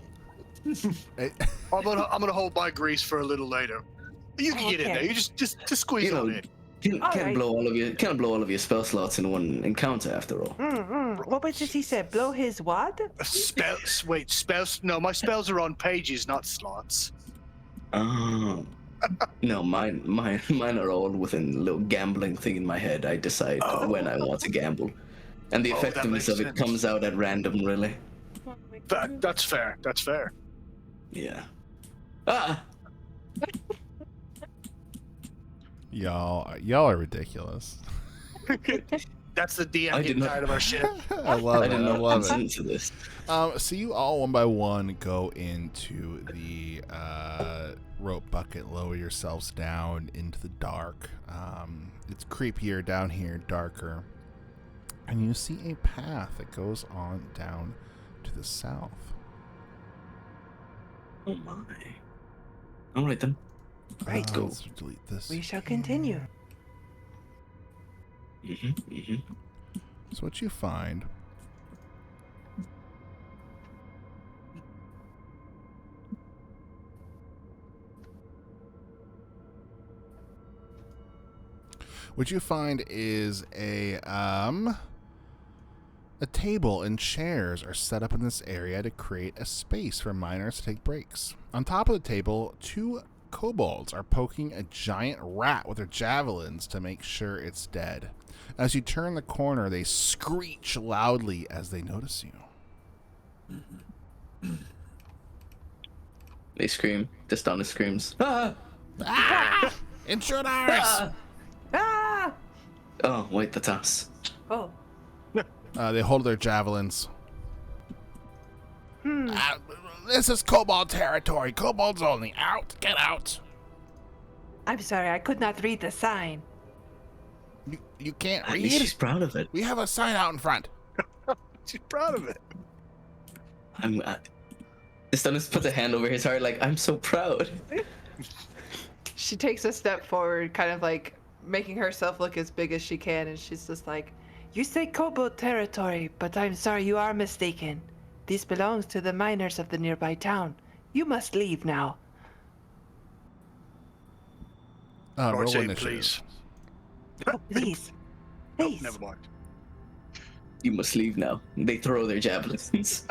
Hey, I'm gonna hold my grease for a little later. You can get in Okay. there. You just squeeze You know, on it. Can't Alright. blow all of your spell slots in one encounter after all. What was it he said? Blow his what? Spells. Wait, spells? No, my spells are on pages, not slots. Oh. No, mine are all within a little gambling thing in my head. I decide when I want to gamble. And the Oh, that effectiveness makes of it sense. comes out at random, really. That's fair. That's fair. Yeah. Ah! y'all are ridiculous. That's the DM I getting did not- tired of our shit. I love I it. did I not love consent it. to this. So you all one by one go into the rope bucket, lower yourselves down into the dark. It's creepier down here, darker. And you see a path that goes on down to the south. Oh my. Alright then. Right. Go. Let's delete this. We shall continue. So what you find is a table and chairs are set up in this area to create a space for miners to take breaks. On top of the table, 2 kobolds are poking a giant rat with their javelins to make sure it's dead. As you turn the corner, they screech loudly as they notice you. They scream. Distana screams. Ah! Ah! Intruders! Ah! Oh, wait, that's us. Oh. They hold their javelins. Hmm. This is kobold territory. Kobolds only. Out. Get out. I'm sorry, I could not read the sign. You can't At read? least she's proud of it. We have a sign out in front. She's proud of it. I'm. Distana's put a hand over his heart, like I'm so proud. She takes a step forward, kind of like making herself look as big as she can, and she's just like, You say kobold territory, but I'm sorry, you are mistaken. This belongs to the miners of the nearby town. You must leave now. Or Roll say, initiative. please. Oh, please. Oh, Please. never mind. You must leave now. They throw their javelins.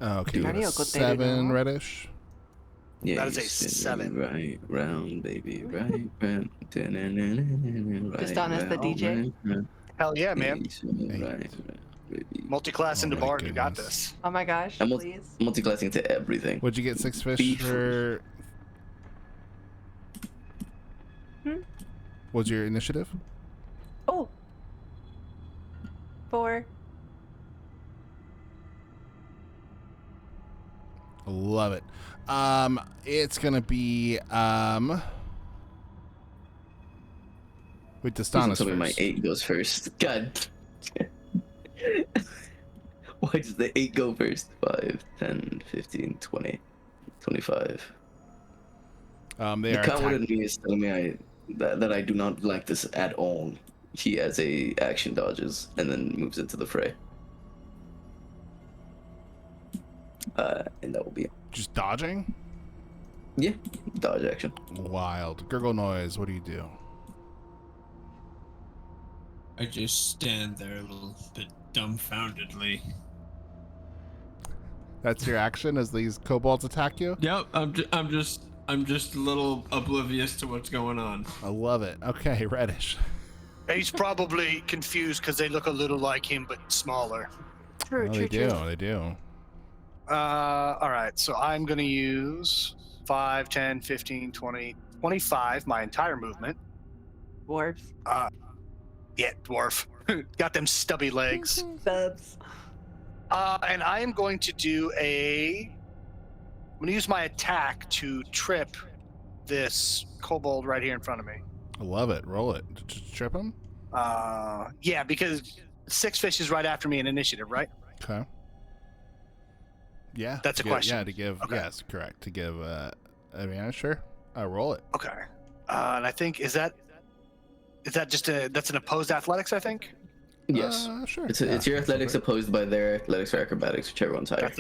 Okay, you got a Mario, go 7 now. reddish. Yeah, That is you a spin 7. Right round, baby. Right round. Distana's the DJ? Hell yeah, man. Right, baby. Multi-class Oh into my bard, you got goodness. this. oh my gosh, I'm please. multi-classing to everything. What'd you get, 6 fish Beef. for? Hmm? What's your initiative? Oh. 4. Love it. It's gonna be with Please Distana's don't tell me my first. 8 goes first. God. Why does the 8 go first? 5, 10, 15, 20, 25. They The are coward attack- in me is telling me that I do not like this at all. He has a action dodges and then moves into the fray. And that will be it. just dodging. Yeah, dodge action. Wild. Gurgle noise. What do you do? I just stand there a little bit dumbfoundedly. That's your action as these kobolds attack you? Yep, I'm just a little oblivious to what's going on. I love it. Okay, reddish. He's probably confused because they look a little like him, but smaller. True, Oh, true, they do. true. They do. All right, so I'm going to use 5, 10, 15, 20, 25, my entire movement. Dwarves. Yeah, dwarf. Got them stubby legs. Subs. And I am going to do I'm going to use my attack to trip this kobold right here in front of me. I love it. Roll it. Just trip him. Yeah, because 6 fish is right after me in initiative, right? Okay. Yeah. That's a to give- question. Yeah, to give. Okay. Yes, correct. To give. Advantage. Sure. Roll it. Okay. And I think is that just that's an opposed athletics, I think? Yes. Sure. It's Yeah, your athletics absolutely. opposed by their athletics or acrobatics, whichever one's higher.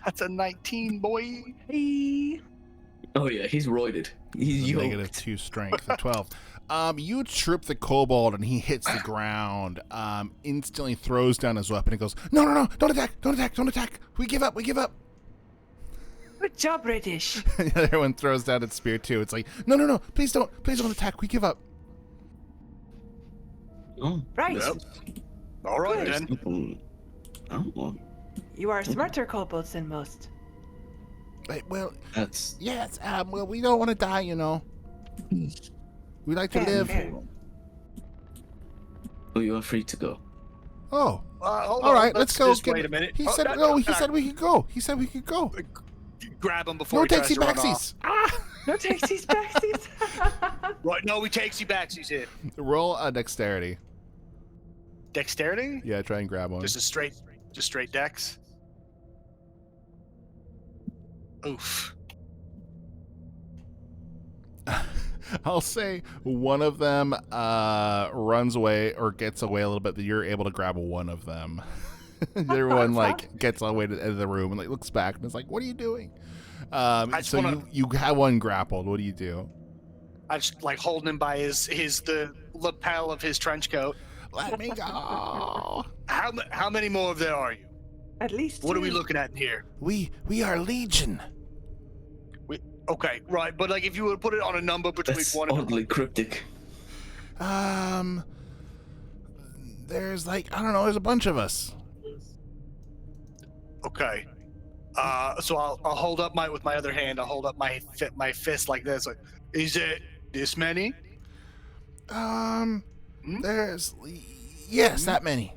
That's a 19, boy. Hey. Oh yeah, he's roided. He's yoked. -2 strength. A 12. You trip the kobold and he hits the ground. Instantly throws down his weapon and goes, No, don't attack, don't attack, don't attack. We give up. Good job, British. And the other one throws down its spear too. It's like, no, please don't attack. We give up. Oh, Right. Yep. All right, Good. then. Oh, You are smarter kobolds than most. Well, that's yes. Well, we don't want to die, you know. We like to Fair, live. fair. Oh, you are free to go. Oh, Hold all on, right. Let's go. Just wait a minute. He Oh, said no, He said we could go. He said we could go. grab him before No he tries takesy to run backsies. No takesies backsies. off. Right, no, we takesy backsies here. Roll a dexterity. Dexterity? Yeah, try and grab one. Just straight dex. Oof. I'll say one of them runs away or gets away a little bit, but you're able to grab one of them. The other one gets away to the end of the room and looks back and is like, "What are you doing?" just So wanna- you have one grappled. What do you do? I just like holding him by the lapel of his trench coat. Let me go. How many more of there are you? At least What are we two. looking at in here? We are Legion. Okay, right, but like if you would put it on a number between That's 1 and oddly 100. cryptic. There's like, I don't know, there's a bunch of us. Okay. So I'll hold up with my other hand. I'll hold up my fist like this. Like, is it this many? There's, yes, that many.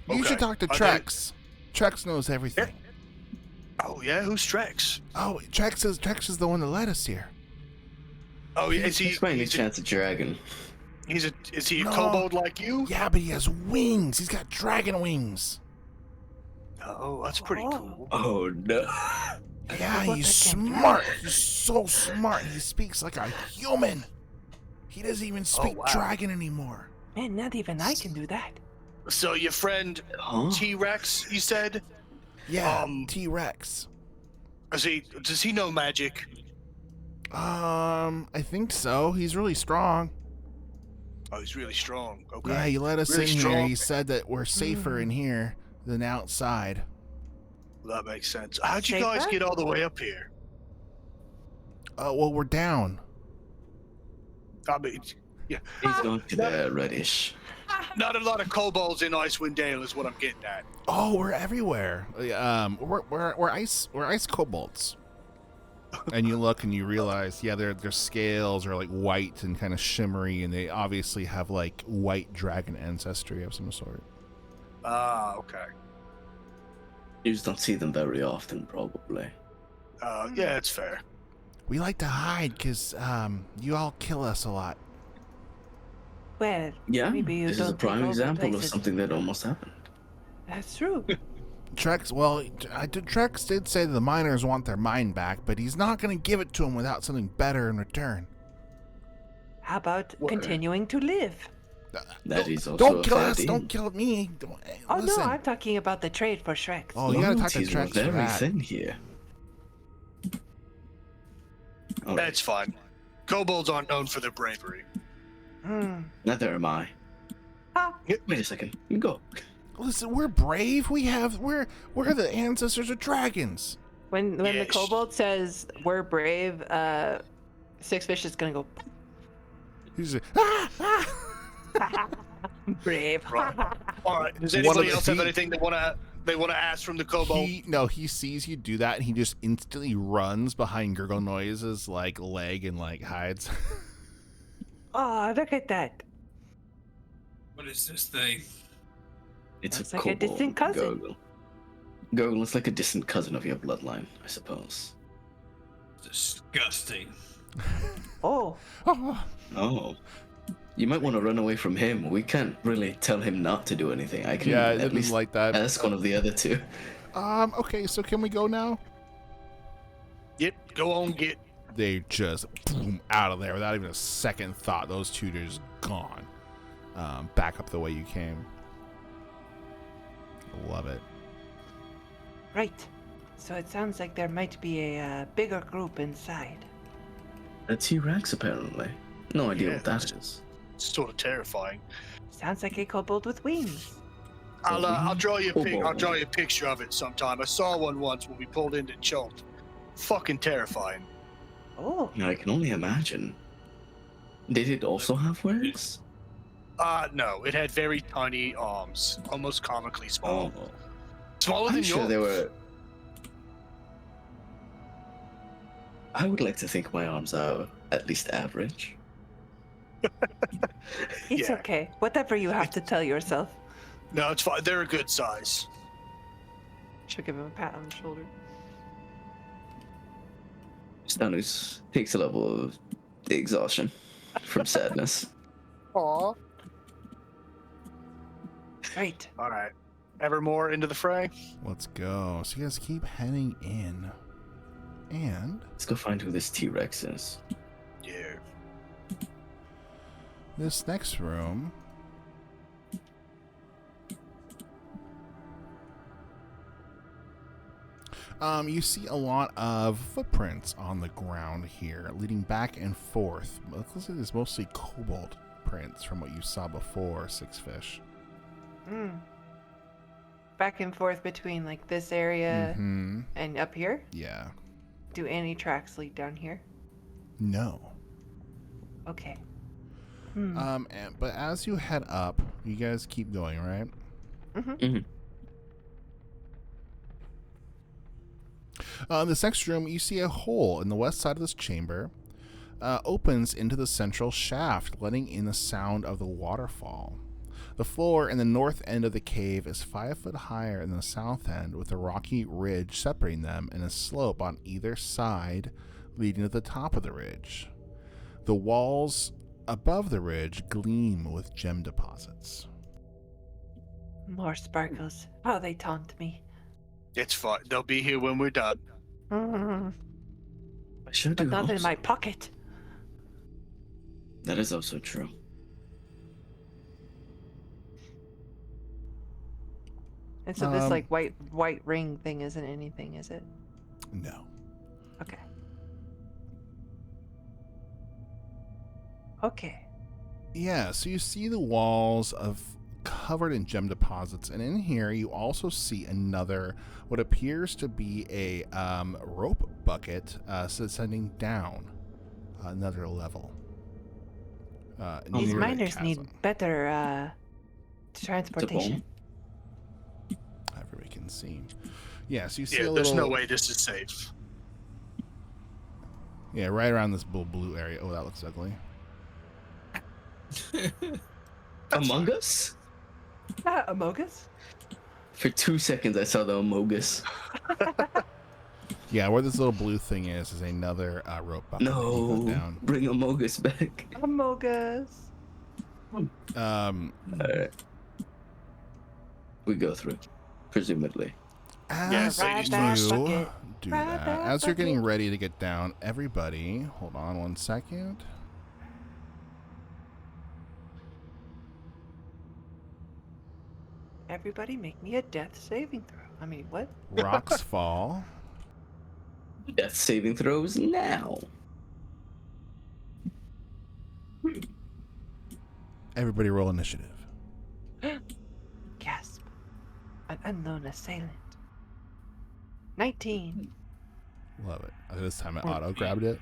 You should Okay. talk to Are Trex. Trex knows everything. Oh yeah, who's Trex? Oh, Trex is the one that led us here. Oh, yeah, is he? He's my Is chance a dragon. is he a No. kobold like you? Yeah, but he has wings. He's got dragon wings. Oh, that's pretty cool. Oh no. Yeah, What he's I can do. smart. He's so smart. He speaks like a human. He doesn't even speak wow. dragon anymore. Man, not even I can do that. So your friend Huh? T-Rex, you said? Yeah, T-Rex. Does he know magic? I think so. He's really strong. Oh, he's really strong. Okay. Yeah, he let us Really in here. strong. He said that we're safer in here than outside. That makes sense. How'd you guys Safer? get all the way up here? Well, we're down. I mean, yeah, He's going to the reddish. not a lot of kobolds in Icewind Dale is what I'm getting at. Oh, we're everywhere. We're ice kobolds. And you look and you realize, yeah, their scales are like white and kind of shimmery, and they obviously have like white dragon ancestry of some sort. Ah, okay. You just don't see them very often, probably. Yeah, it's fair. We like to hide because you all kill us a lot. Well, Yeah, maybe you this don't is a take prime over example of places. something that almost happened. That's true. Trex, well, Trex did say the miners want their mine back, but he's not going to give it to them without something better in return. How about What? continuing to live? That is also Don't a kill fair us! deal. Don't kill me! Oh Listen. no, I'm talking about the trade for Shrek. Oh, you gotta talk to Loyalties were Trex for very that. thin here. All right. That's fine. Kobolds aren't known for their bravery. Neither am I. Ah. Wait a second. You go. Listen, we're brave. We're the ancestors of dragons. When the Yes. kobold says we're brave, Six Fish is gonna go He's like, ah! brave. Right. All right. Does One anybody of the- else have he- anything they want to ask from the kobold? He sees you do that, and he just instantly runs behind Gurgle Noise's like leg and like hides. Oh, look at that. What is this thing? It's Looks a like a kobold. distant cousin. Gurgle. Gurgle is like a distant cousin of your bloodline, I suppose. Disgusting. Oh, Oh, Oh. You might want to run away from him. We can't really tell him not to do anything. I can yeah, it at didn't least like that. ask one of the other two. Okay, so can we go now? Yep. Go on, get. They just boom out of there without even a second thought. Those two are just gone. Back up the way you came. Love it. right. So it sounds like there might be a bigger group inside. A T-Rex, apparently. No idea Yeah. what that is. It's sort of terrifying. Sounds like a kobold with wings. I'll draw you a Kobold. I'll draw you a picture of it sometime. I saw one once when we pulled into Cholt. Fucking terrifying. Oh, I can only imagine. Did it also have wings? No, it had very tiny arms, almost comically small. Oh. Smaller I'm than sure yours. they were. I would like to think my arms are at least average. it's Yeah. okay. Whatever you have to tell yourself. No, it's fine. They're a good size. She'll give him a pat on the shoulder. Stanus takes a level of exhaustion from sadness. Aw. Right. All right. Ever more into the fray? Let's go. So you guys keep heading in. And Let's go find who this T-Rex is. Yeah. this next room. You see a lot of footprints on the ground here, leading back and forth. It looks like it's mostly kobold prints from what you saw before, Six Fish. Back and forth between like this area Mm-hmm. and up here. Yeah. Do any tracks lead down here? No. Okay. But as you head up, you guys keep going, right? In this next room, you see a hole in the west side of this chamber. Opens into the central shaft, letting in the sound of the waterfall. The floor in the north end of the cave is 5 foot higher than the south end, with a rocky ridge separating them and a slope on either side leading to the top of the ridge. The walls above the ridge gleam with gem deposits. More sparkles. How they taunt me. It's fun. They'll be here when we're done. Mm, I sure but do not hope in so. my pocket. That is also true. And so this like white ring thing isn't anything, is it? No. Okay. Okay. Yeah, so you see the walls covered in gem deposits, and in here you also see another, what appears to be a rope bucket ascending down another level. These near the miners need chasm. better transportation. Everybody can see. Yeah, so you see Yeah, a there's little. no way this is safe. Yeah, right around this little blue area. Oh, that looks ugly. Among Us? Amogus? For 2 seconds, I saw the Amogus. Yeah, where this little blue thing is another rope bucket that you go No, down. bring Amogus back. Amogus. Alright. We go through, presumably. As Ride you that bucket. do Ride that, that as you're getting bucket. ready to get down, everybody, hold on 1 second. Everybody make me a death saving throw. I mean, what? Rocks fall. Death saving throws now. Everybody roll initiative. Gasp. An unknown assailant. 19. Love it. This time I auto grabbed it.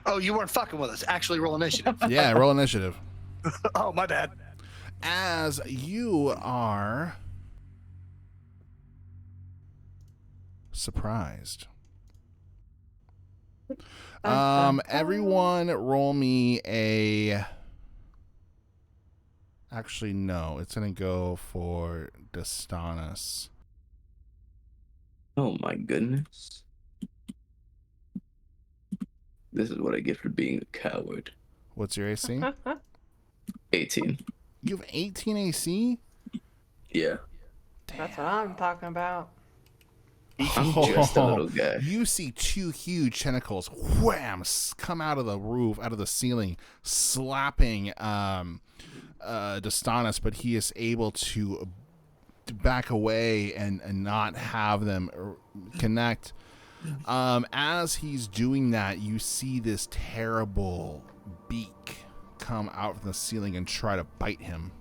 Oh, you weren't fucking with us. Actually, roll initiative. Yeah, roll initiative. Oh, my bad. As you are surprised. Everyone roll me a. Actually, no. It's gonna go for Distanis. Oh my goodness. This is what I get for being a coward. What's your AC? 18. You have 18 AC? Yeah. That's what I'm talking about. I'm just a little guy. You see 2 huge tentacles whams come out of the roof, out of the ceiling, slapping Distanis, but he is able to back away and not have them connect. As he's doing that, you see this terrible beak come out from the ceiling and try to bite him.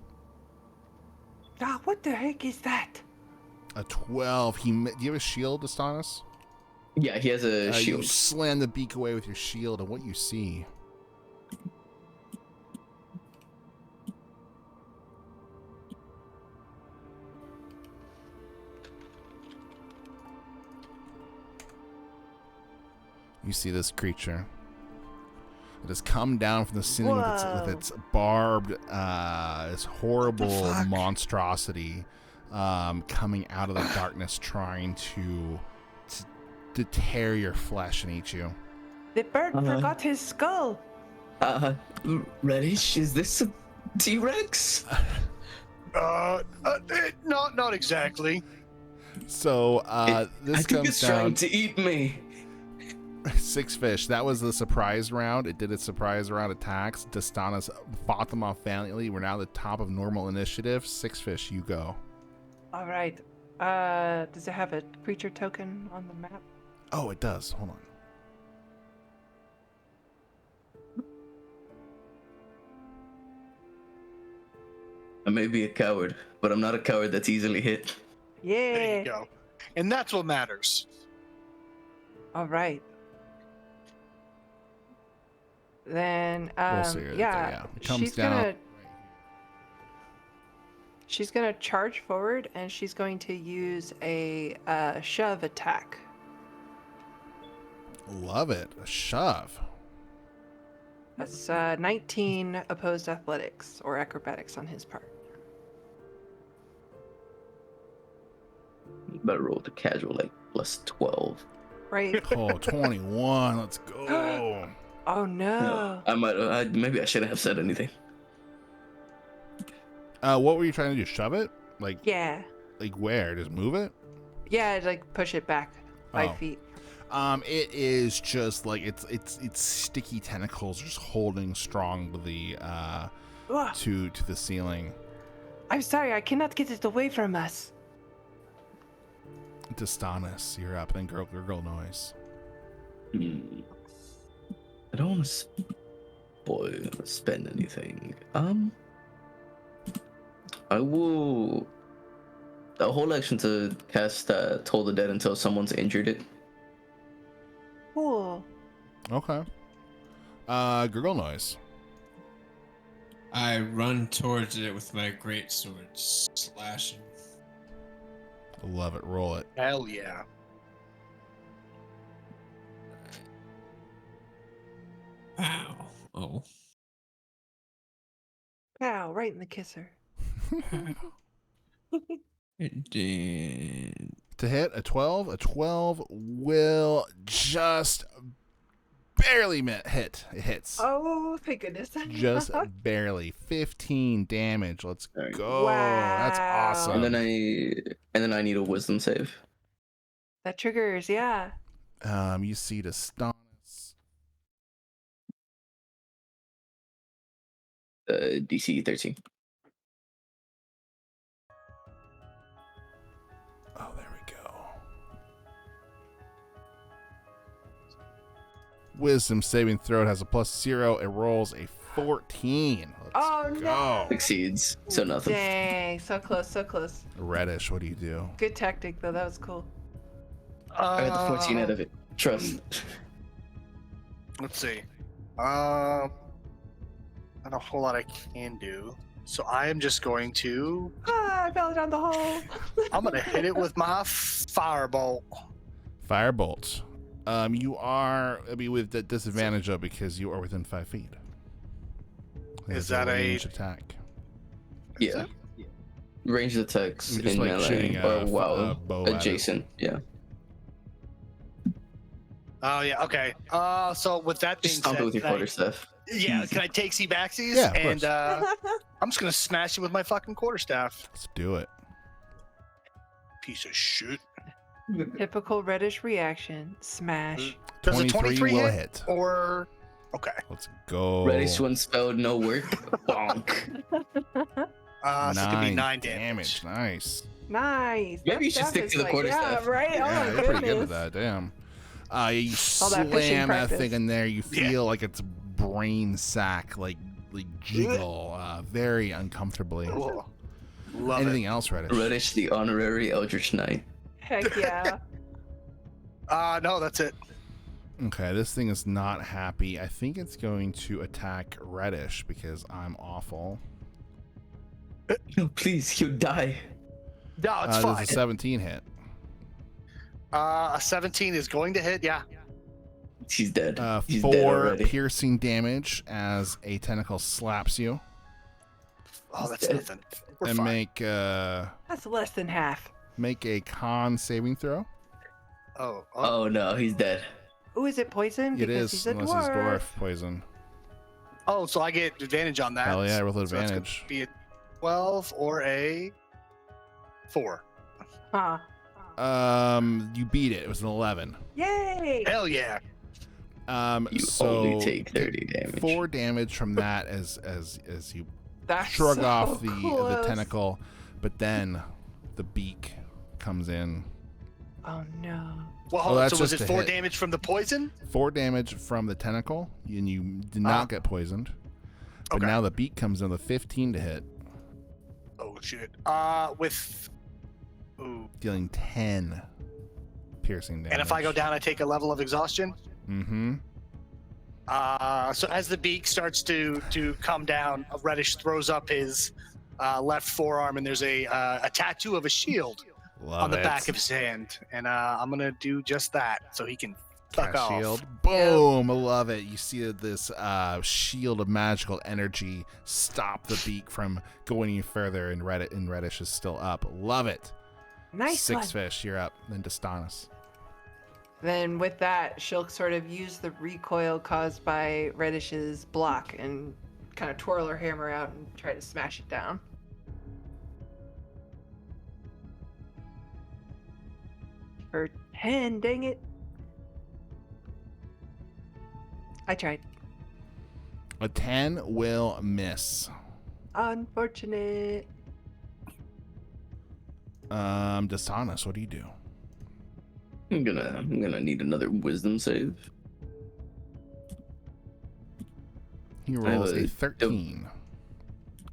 Ah, what the heck is that? A 12. Do you have a shield, Distanis? Yeah, he has a You shield. slam the beak away with your shield, and what you see. You see this creature. It has come down from the ceiling with its barbed, this horrible monstrosity coming out of the darkness, trying to tear your flesh and eat you. The bird forgot his skull. Reddish, is this a T-Rex? Not exactly. So this I think comes it's down. trying to eat me. Six Fish. That was the surprise round. It did its surprise round attacks. Distanis fought them off valiantly. We're now at the top of normal initiative. Six Fish, you go. All right. Does it have a creature token on the map? Oh, it does. Hold on. I may be a coward, but I'm not a coward that's easily hit. Yeah. There you go. And that's what matters. All right. Then, We'll see right yeah, there, yeah. It comes she's down. gonna she's gonna charge forward and she's going to use a shove attack. Love it. A shove. That's 19 opposed athletics or acrobatics on his part. You better roll the casual like plus 12. Right. Oh, 21. Let's go. Oh no. Maybe I shouldn't have said anything. What were you trying to do? Shove it? Like Yeah. like where? Just move it? Yeah, like push it back 5 Oh. feet. It is just like it's sticky tentacles just holding strong to the Ugh. to the ceiling. I'm sorry, I cannot get it away from us. Distanis, you're up. Then girl noise. I don't want to spend anything. I will. A whole action to cast Toll the Dead until someone's injured it. Cool. Okay. Girl noise. I run towards it with my great sword, slashing. Love it. Roll it. Hell yeah. Wow. Oh. Pow, right in the kisser. It did. To hit a 12. A 12 will just barely hit. It hits. Oh, thank goodness. Just barely. 15 damage. Let's Alright. go. That's awesome. And then I need a wisdom save. That triggers, yeah. You see Distanis. DC 13. Oh, there we go. Wisdom saving throw. It has a +0. It rolls a 14. Let's Oh, go. no. Succeeds, so nothing. Dang, so close, so close. Reddish, what do you do? Good tactic, though. That was cool. I got the 14 out of it. Trust. Let's see. Not a whole lot I can do. So I am just going to. Ah, I fell down the hole. I'm gonna hit it with my firebolt. Firebolt. You are with the disadvantage though because you are within 5 feet. Is It's that a- ranged attack? Yeah. Ranged attacks You're just in like melee. shooting a bow at it. adjacent. Yeah. Oh yeah. Okay. So with that being Just stomp said, it with your can I- quarterstaff. yeah. Can I take C-backsies? Yeah, of And course. I'm just gonna smash it with my fucking quarterstaff. Let's do it. Piece of shit. Typical reddish reaction. Smash. Does a 23 will hit? hit. Or okay. Let's go. Reddish one spelled no work. Bonk. So it's gonna be 9 damage. Nice. Nice. Maybe you should That stick is to the quarterstaff. Yeah, right? Yeah, oh, you're my pretty good goodness. with that. Damn. You All that fishing slam that practice. thing in there. You feel like it's brain sack, like jiggle, very uncomfortably. Cool. Love Anything else, Reddish? Reddish, the honorary Eldritch Knight. Heck yeah. it. No, that's it. Okay, this thing is not happy. I think it's going to attack Reddish because I'm awful. No, please, you die. No, it's Does fine. a 17 hit? A 17 is going to hit. Yeah. He's dead. He's dead 4 already. piercing damage as a tentacle slaps you, Oh, that's dead. nothing. We're and fine. That's less than half. make a con saving throw. Oh no, he's dead. Ooh, is it poison? It Because is, he's a unless dwarf. he's dwarf poison. Oh, so I get advantage on that. Hell yeah, roll So that's gonna advantage. be a 12 or a 4. Huh. You beat it. It was an 11. Yay! Hell yeah. You So only take 30 damage. 4 damage from that as you That's shrug so off the close. tentacle, but then the beak comes in. Oh no. Well, Oh, hold on. that's So was just it a 4 hit. damage from the poison? 4 damage from the tentacle, and you did not get poisoned. But Okay. now the beak comes in with a 15 to hit, Oh shit. With. Ooh. dealing 10 piercing damage. And if I go down, I take a level of exhaustion. Mm-hmm. So as the beak starts to come down, Reddish throws up his left forearm, and there's a tattoo of a shield Love on the it. back of his hand, and I'm gonna do just that so he can fuck Cast off. shield. Boom! I love it. You see this shield of magical energy stop the beak from going any further, and Reddish is still up. Love it. Nice Six one. fish, you're up. Then Dostanis. Then with that, she'll sort of use the recoil caused by Reddish's block and kind of twirl her hammer out and try to smash it down. For 10, dang it. I tried. A 10 will miss. Unfortunate. Dostanis, what do you do? I'm gonna need another wisdom save. He I have rolls a a 13.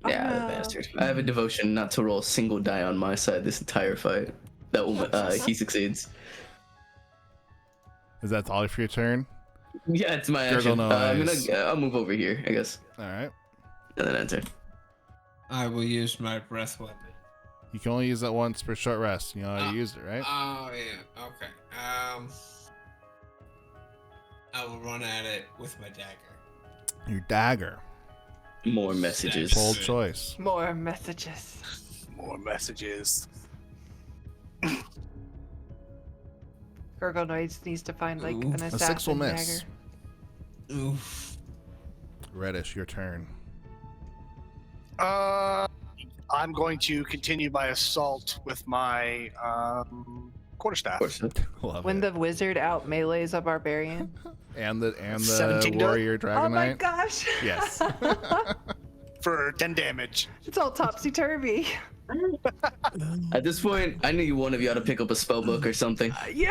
Yeah, Oh, the no. bastard. I have a devotion not to roll a single die on my side this entire fight. That will he succeeds. Is that all for your turn? Yeah, it's my Gurgle action. noise. I'll move over here, I guess, All right. and then enter. I will use my breath weapon. You can only use that once per short rest. You know how you used it, right? Oh yeah. Okay. I will run at it with my dagger. Your dagger. More messages. Bold choice. More messages. More messages. Gurgle Noise needs to find like Ooh. an A assassin 6 will miss. dagger. Oof. Reddish, your turn. I'm going to continue my assault with my quarterstaff. Of course. Love When it. the wizard out melees a barbarian. And the 17 to- warrior Oh my dragonite. gosh. Yes. For 10 damage. It's all topsy turvy. At this point, I need one of you to pick up a spell book or something. Yeah.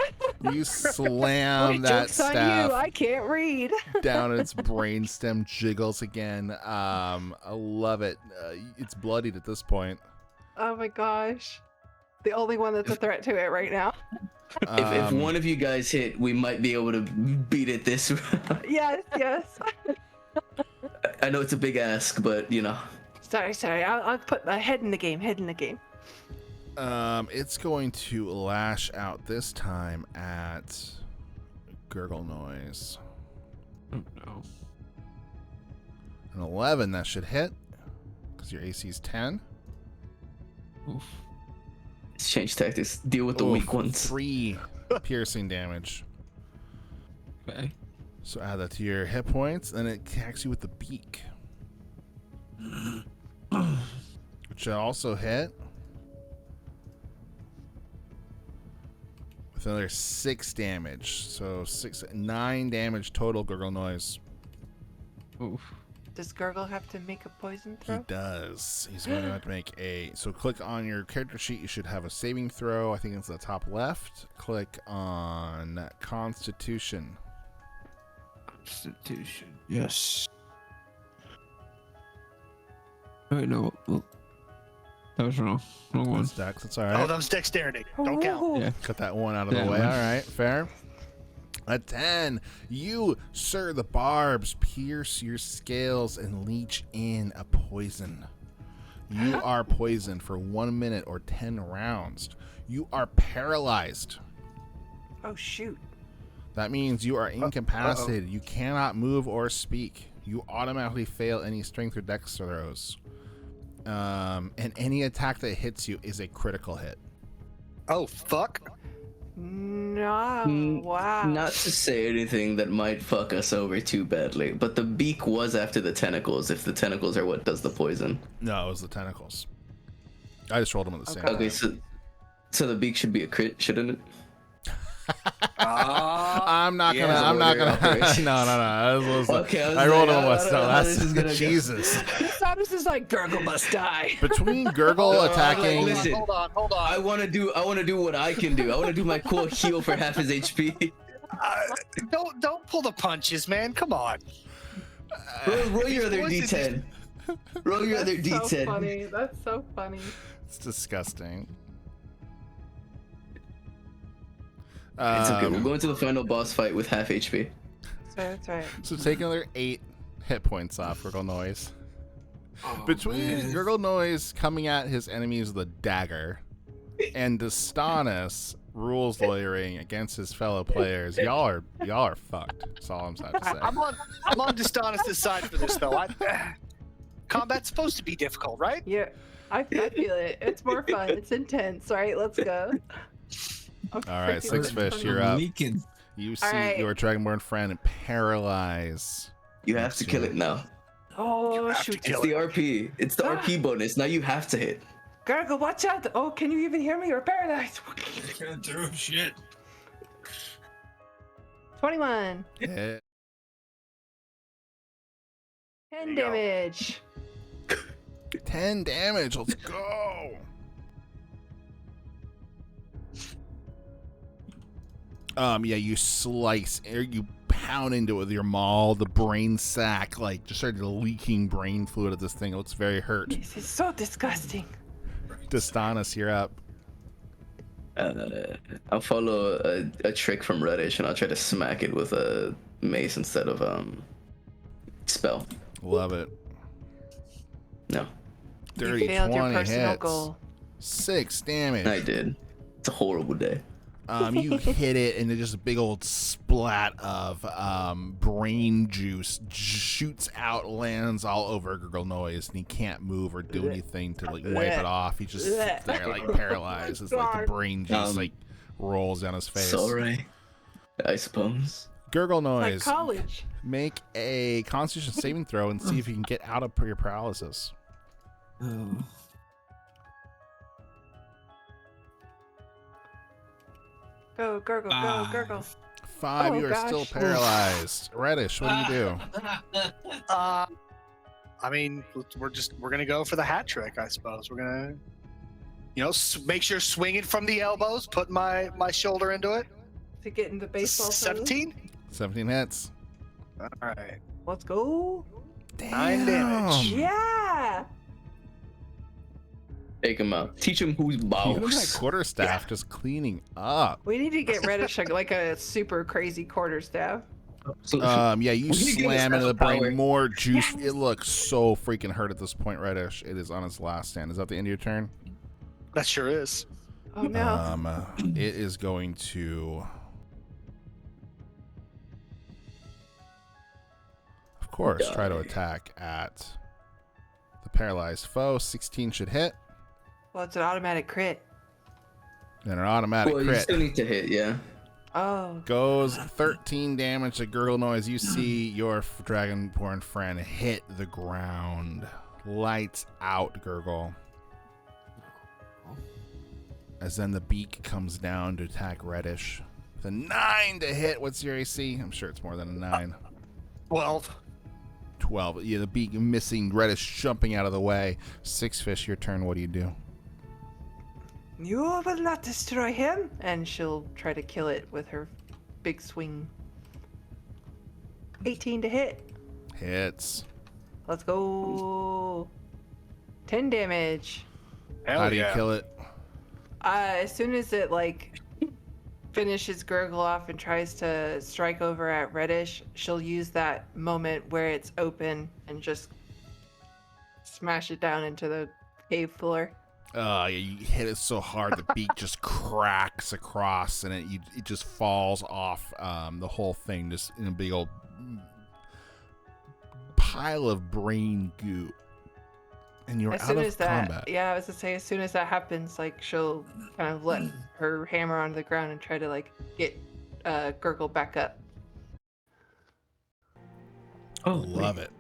You slam that Joke's on you. staff I can't read. down, its brainstem jiggles again. I love it. It's bloodied at this point. Oh my gosh. The only one that's a threat to it right now. If one of you guys hit, we might be able to beat it this round. Yes, yes. I know it's a big ask, but you know. Sorry. I'll put my head in the game. It's going to lash out this time at Gurgle Noise. Oh no. An 11, that should hit, because your AC is 10. Oof. Let's change tactics. Deal with the Oof, weak ones. 3 piercing damage. Okay. So add that to your hit points, and it attacks you with the beak. Which should also hit. With another 6 damage. So 9 damage total, Gurgle Noise. Oof. Does Gurgle have to make a poison He throw? does. He's going to have to make a... So click on your character sheet. You should have a saving throw. I think it's the top left. Click on Constitution. Constitution. Yes. Wait, no. Well, that was wrong. Wrong one. That's Dex. That's all Oh, right. that was dexterity. Don't count. Ooh. Yeah. Got that one out of the Yeah, way. man. All right, fair. A 10. You, sir, the barbs pierce your scales and leech in a poison. You are poisoned for 1 minute or 10 rounds. You are paralyzed. Oh shoot. That means you are incapacitated. You cannot move or speak. You automatically fail any strength or dex throws. And any attack that hits you is a critical hit. Oh, fuck. No. Wow. Not to say anything that might fuck us over too badly, but the beak was after the tentacles, if the tentacles are what does the poison. No, it was the tentacles. I just rolled them at the same Okay, time. so the beak should be a crit, shouldn't it? I'm not yeah, gonna. I'm not order gonna. operation. No. Okay, I rolled a like, one. I don't No, know how this is gonna that's go. Jesus. This is like Gurgle must die. Between Gurgle No, I'm attacking, like, listen, Hold on. I want to do what I can do. I want to do my cool heal for half his HP. Don't pull the punches, man. Come on. Roll your other voices D10. Roll your other That's so D10. funny. That's so funny. it's disgusting. It's okay. We'll go into the final boss fight with half HP. That's right. So take another 8 hit points off Gurgle Noise. Between man. Gurgle Noise coming at his enemies with a dagger and Distanis rules lawyering against his fellow players, y'all are fucked. That's all I'm sad to say. I'm on Distanis' side for this though. Combat's supposed to be difficult, right? Yeah, I feel it. It's more fun. It's intense, right? Let's go. All right, Six Fish, funny. you're up. Leaking. You All see right. your Dragonborn friend paralyze. You have to kill it now. Oh, have to shoot. kill It's the RP. It's the RP bonus. Now you have to hit. Gurgle, watch out. Oh, can you even hear me? You're paralyzed. I can't do shit. 21. Hit. 10 you go. damage. 10 damage. Let's go. Yeah, you slice or you pound into it with your maul. The brain sac just started leaking brain fluid at this thing. It looks very hurt. This is so disgusting. Distanis, you're up. I'll follow a trick from Reddish and I'll try to smack it with a mace instead of spell. Love it. No, Dirty You failed 20 your personal hits. goal. 6 damage. I did. It's a horrible day. You hit it, and it just a big old splat of brain juice shoots out, lands all over Gurgle Noise, and he can't move or do anything to wipe it off. He just sits there paralyzed as the brain juice rolls down his face. Sorry, I suppose. Gurgle Like Noise, college. make a Constitution saving throw and see if you can get out of your paralysis. Oh. Go, Gurgle, go, Gurgle. 5, Oh, you are still gosh. paralyzed. Reddish, what do you do? I mean, we're gonna go for the hat trick, I suppose. We're gonna, make sure swinging from the elbows, put my shoulder into it. To get in the baseball swing. 17. 17 hits. All right. Let's go. 9 damage. Yeah. Take him out. Teach him who's Even my boss. quarterstaff just cleaning up. We need to get Reddish like a super crazy quarterstaff. Yeah, you We need to give slam this into the guy brain, power. more juice. It looks so freaking hurt at this point, Reddish. It is on its last stand. Is that the end of your turn? That sure is. Oh no. It is going to, of course, try to attack at the paralyzed foe. 16 should hit, Well, it's an automatic crit. and an automatic Well, you crit. still need to hit, yeah. Oh. Goes 13 damage to Gurgle Noise. You see your Dragonborn friend hit the ground. Lights out, Gurgle. As then the beak comes down to attack Reddish. With a 9 to hit. What's your AC? I'm sure it's more than a 9. 12. 12. Yeah, the beak missing. Reddish jumping out of the way. Six Fish, your turn. What do you do? You will not destroy him. And she'll try to kill it with her big swing. 18 to hit. Hits. Let's go. 10 damage. Hell How do you yeah. kill it? As soon as it finishes Gurgle off and tries to strike over at Reddish, she'll use that moment where it's open and just smash it down into the cave floor. Yeah, you hit it so hard the beak just cracks across and it just falls off the whole thing just in a big old pile of brain goo. And you're As out soon of as that, combat. yeah, I was gonna say, as soon as that happens, she'll kind of let her hammer onto the ground and try to get Gurgle back up. Oh, Love it.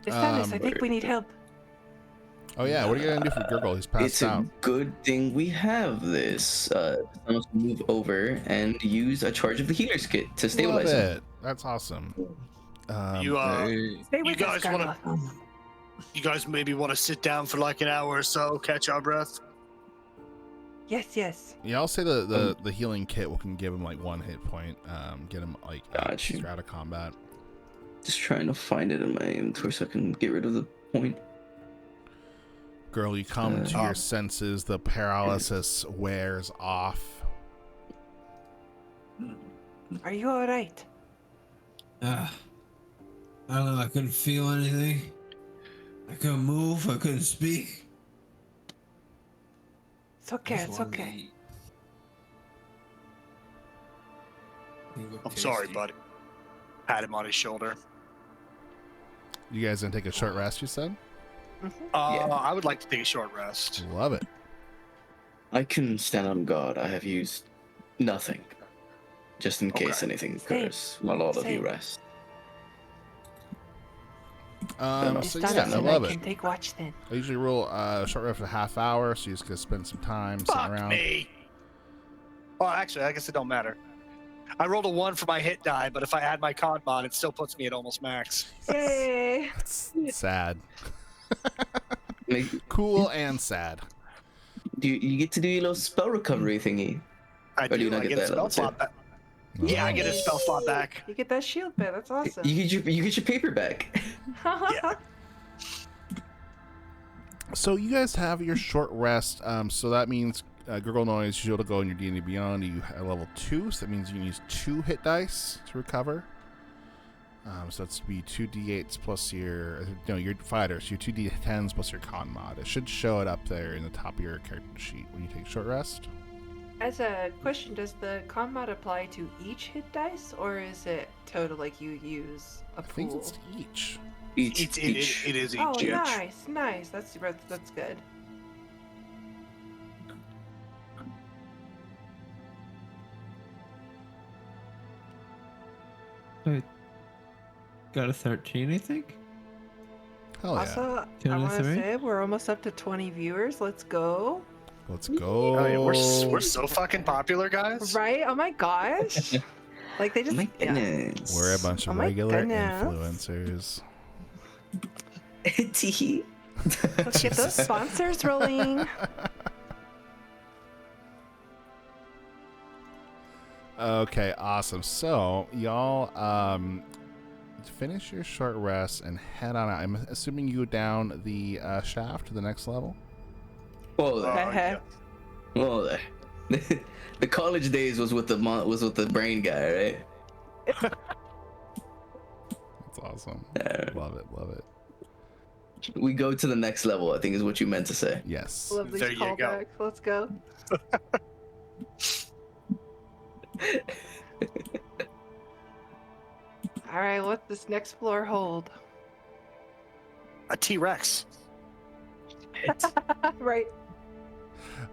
Stannis, I think we need help. Oh yeah, what are you gonna do for Gurgle? He's passed It's out. a good thing we have this. I'm to move over and use a charge of the healer's kit to Love stabilize him. it. That's awesome. You Stay you with us, guys want to? Gurgle. You guys maybe want to sit down for like an hour or so, catch our breath. Yes, yes. Yeah, I'll say the healing kit can give him like 1 hit point. Get him like Got you. out of combat. Just trying to find it in my inventory so I can get rid of the point. Girl, you come to your senses. The paralysis wears off. Are you all right? I don't know. I couldn't feel anything. I couldn't move. I couldn't speak. It's okay. Just It's wanted to okay. eat. He looked I'm sorry, tasty. buddy. Pat him on his shoulder. You guys gonna take a short rest? You said. I would like to take a short rest. Love it. I can stand on guard. I have used nothing. Just in case Okay. anything Same. occurs while all of you Same. rest. So Just yeah, done I it, love I it. can take watch then. I usually roll short rest for a half hour, so you just gonna spend some time sitting Fuck around. me. Oh, actually, I guess it don't matter. I rolled a 1 for my hit die, but if I add my con mod, it still puts me at almost max. Yay! It's sad. Like, Cool and sad. you get to do your little spell recovery thingy. I do you do. not I get get a that spell level two? slot back. Yeah, I get a spell slot back. You get that shield bit. That's awesome. You get your paper back. Yeah. So you guys have your short rest. So that means Gurgle Noise, you're able to go in your D&D Beyond. You have level 2, so that means you can use 2 hit dice to recover. So that's to be 2d8s plus your fighter, so your 2d10s plus your con mod. It should show it up there in the top of your character sheet when you take short rest. As a question, does the con mod apply to each hit dice, or is it total like you use a I think pool? it's each. Each. It is each. Oh, yeah. nice. That's good. Got a 13, I think. Hell yeah. Also, Two I out of want to three? say we're almost up to 20 viewers. Let's go. Let's go. Oh, yeah, we're so fucking popular, guys. Right? Oh my gosh. Like they just. My Yeah. goodness. We're a bunch Oh of my regular goodness. influencers. Tee. Let's get those sponsors rolling. Okay, awesome. So y'all finish your short rest and head on out. I'm assuming you go down the shaft to the next level. Whoa there. Yeah. Whoa there. The college days was with the brain guy, right? That's awesome. Love it. We go to the next level, I think is what you meant to say. Yes. Love these There you go. callbacks. Let's go. All right, what does next floor hold? A T-Rex. Right.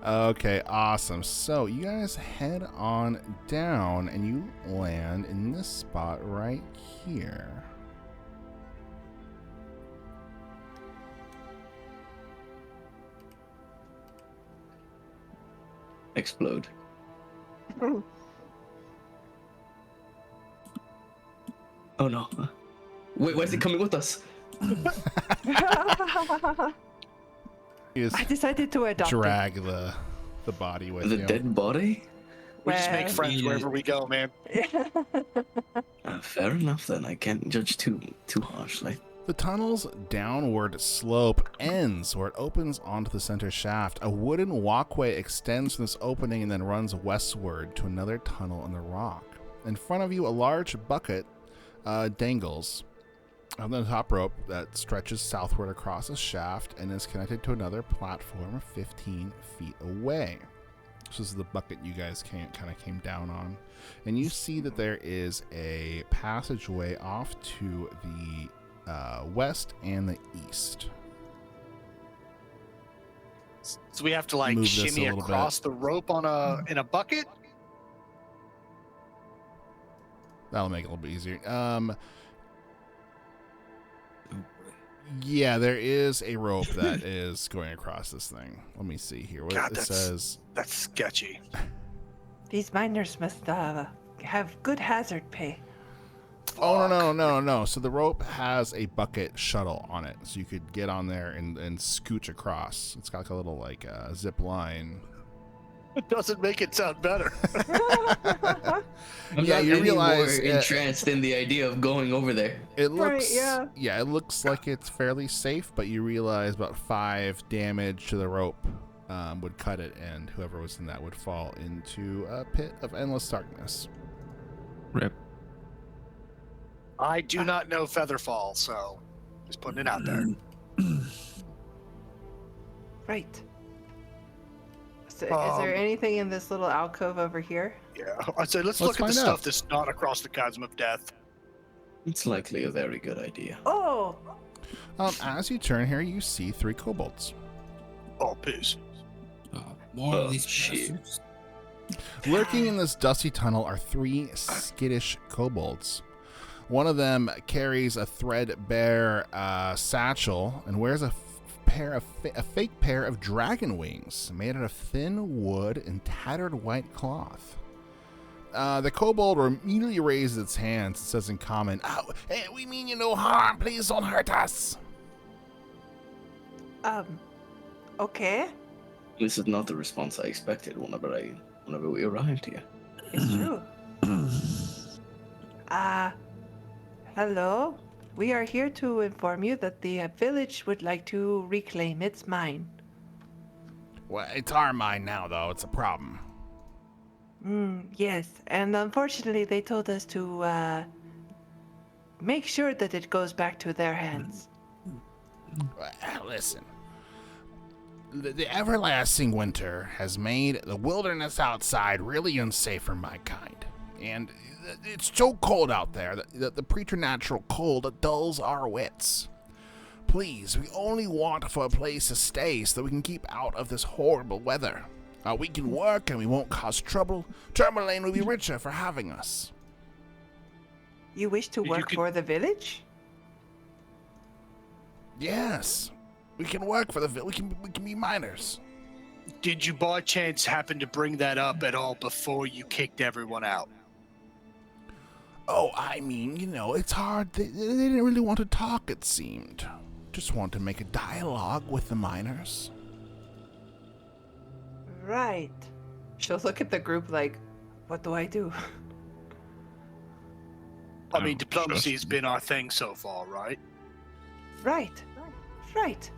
Okay, awesome. So you guys head on down and you land in this spot right here. Explode. Oh no. Wait, why is it coming with us? You just I decided to adopt drag the body with The you. dead body? We just make Well, friends wherever we go, man. it. Fair enough then. I can't judge too harshly. The tunnel's downward slope ends where it opens onto the center shaft. A wooden walkway extends from this opening and then runs westward to another tunnel in the rock. In front of you, a large bucket dangles on the top rope that stretches southward across a shaft and is connected to another platform 15 feet away. This is the bucket you guys kind of came down on. And you see that there is a passageway off to the west and the east. So we have to like Move this shimmy a little across the rope in a bucket. That'll make it a little bit easier. Yeah, there is a rope that is going across this thing. Let me see here. What God, it says. that's sketchy. These miners must have good hazard pay. Oh, no. So the rope has a bucket shuttle on it, so you could get on there and scooch across. It's got like a little like zip line. It doesn't make it sound better. I'm Yeah, not you any realize, more entranced in the idea of going over there. It looks, yeah. it looks like it's fairly safe, but you realize about 5 damage to the rope would cut it, and whoever was in that would fall into a pit of endless darkness. Rip. I do not know Featherfall, so just putting it out there. Right. So, is there anything in this little alcove over here? Yeah, I'd say let's Let's look at the find stuff out. that's not across the chasm of death. It's likely a very good idea. Oh, As you turn here, you see 3 kobolds. Oh, piss. More Oh, of these shit. bastards. Lurking in this dusty tunnel are 3 skittish kobolds. One of them carries a threadbare satchel and wears a fake pair of dragon wings made out of thin wood and tattered white cloth. The kobold immediately raises its hands and says in common, "Oh, hey, we mean you no harm. Please don't hurt us." Okay, This is not the response I expected whenever we arrived here. it's true. Hello. We are here to inform you that the village would like to reclaim its mine. Well, it's our mine now, though. It's a problem. Yes, and unfortunately they told us to make sure that it goes back to their hands. Well, listen. The everlasting winter has made the wilderness outside really unsafe for my kind. And it's so cold out there that the preternatural cold dulls our wits. Please, we only want for a place to stay so that we can keep out of this horrible weather. We can work and we won't cause trouble. Tourmaline will be richer for having us. You wish to work for the village? Yes, we can work for the village. We can be miners. Did you by chance happen to bring that up at all before you kicked everyone out? Oh, I mean, it's hard. They didn't really want to talk, it seemed. Just want to make a dialogue with the miners. Right. she'll look at the group like, what do I do? I mean, diplomacy has been our thing so far, right? Right. Right.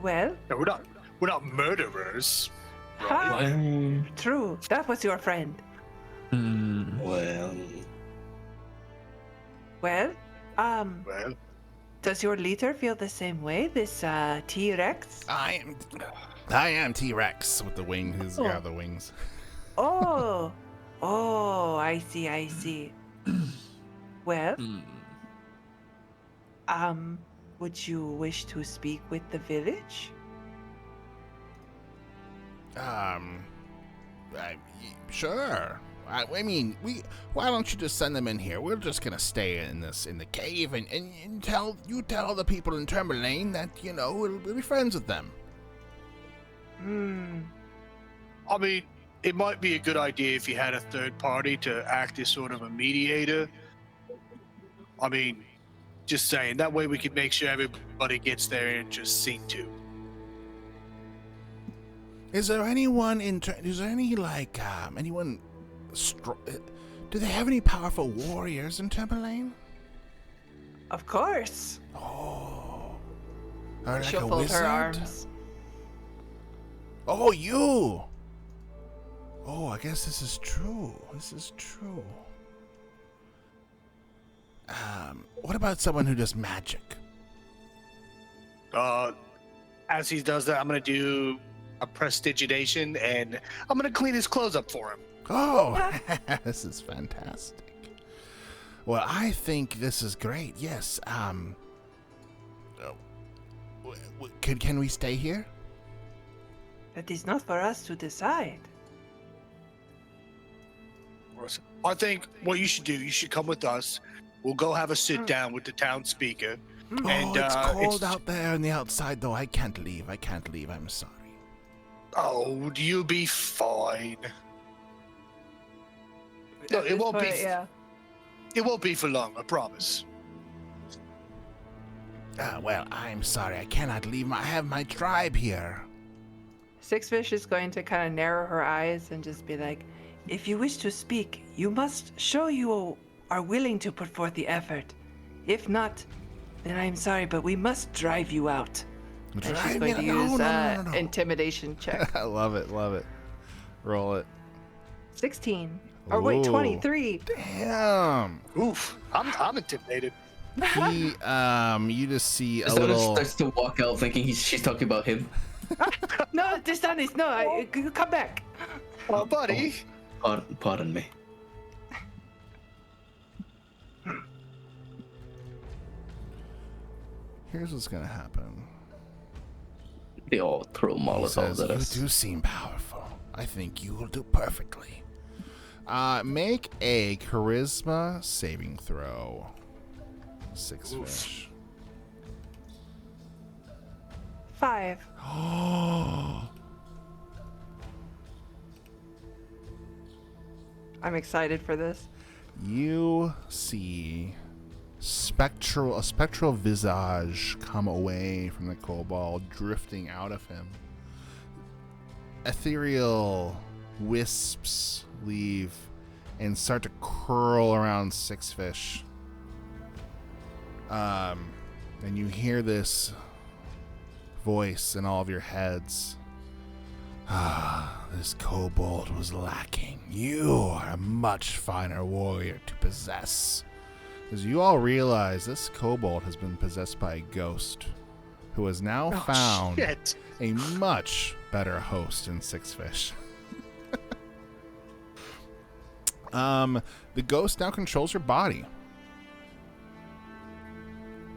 Well, No, we're not murderers. ha, Well, true. That was your friend. well, Well, Well, does your leader feel the same way? This T-Rex? I am T-Rex with the wings. Who's got the wings? Oh, I see, I see. Well, would you wish to speak with the village? Sure. I mean, why don't you just send them in here? We're just gonna stay in the cave and tell the people in Tourmaline that we'll be friends with them. I mean, it might be a good idea if you had a third party to act as sort of a mediator. I mean, just saying. That way we could make sure everybody gets there and just sing to. Is there anyone do they have any powerful warriors in Tourmaline? Of course. Oh. Or like She'll a fold wizard? her arms. Oh, you! Oh, I guess this is true. What about someone who does magic? As he does that, I'm gonna do a prestidigitation and I'm gonna clean his clothes up for him. Oh, this is fantastic. Well, I think this is great. Yes. Can we stay here? That is not for us to decide. I think what you should do, you should come with us. We'll go have a sit down with the town speaker. And, it's cold it's- out there on the outside, though. I can't leave. I'm sorry. Oh, you'll be fine. No, At it this won't be. point, yeah. It won't be for long, I promise. Well, I'm sorry. I cannot leave. I have my tribe here. Six Fish is going to kind of narrow her eyes and just be like, If you wish to speak, you must show you are willing to put forth the effort. If not, then I'm sorry, but we must drive you out. and she's Drive going to me- no, use no. intimidation check. I love it. Roll it. 16. Or wait, Ooh. 23. Damn. Oof, I'm intimidated. He, you just see a Sona little. starts to walk out thinking she's talking about him. No, this time is no. Come back. Oh, buddy. Pardon me. Here's what's gonna happen. They all throw He Molotovs says, at you us. do seem powerful. I think you will do perfectly. Make a charisma saving throw. Six Fish. 5. Oh. I'm excited for this. You see a spectral visage come away from the kobold, drifting out of him. Ethereal wisps leave and start to curl around Six Fish. And you hear this voice in all of your heads. This kobold was lacking. You are a much finer warrior to possess. As you all realize, this kobold has been possessed by a ghost who has now found Shit. a much better host in Six Fish. The ghost now controls your body.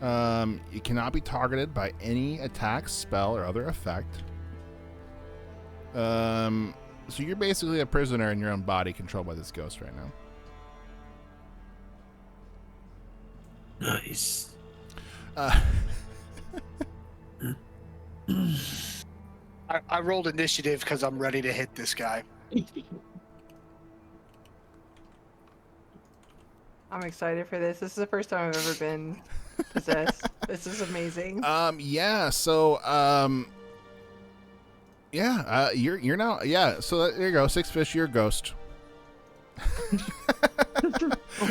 You cannot be targeted by any attack, spell, or other effect. So you're basically a prisoner in your own body, controlled by this ghost right now. Nice. I rolled initiative because I'm ready to hit this guy. I'm excited for this. This is the first time I've ever been possessed. This is amazing. Yeah. So, yeah. You're now. Yeah. So there you go. Six Fish, you're a ghost.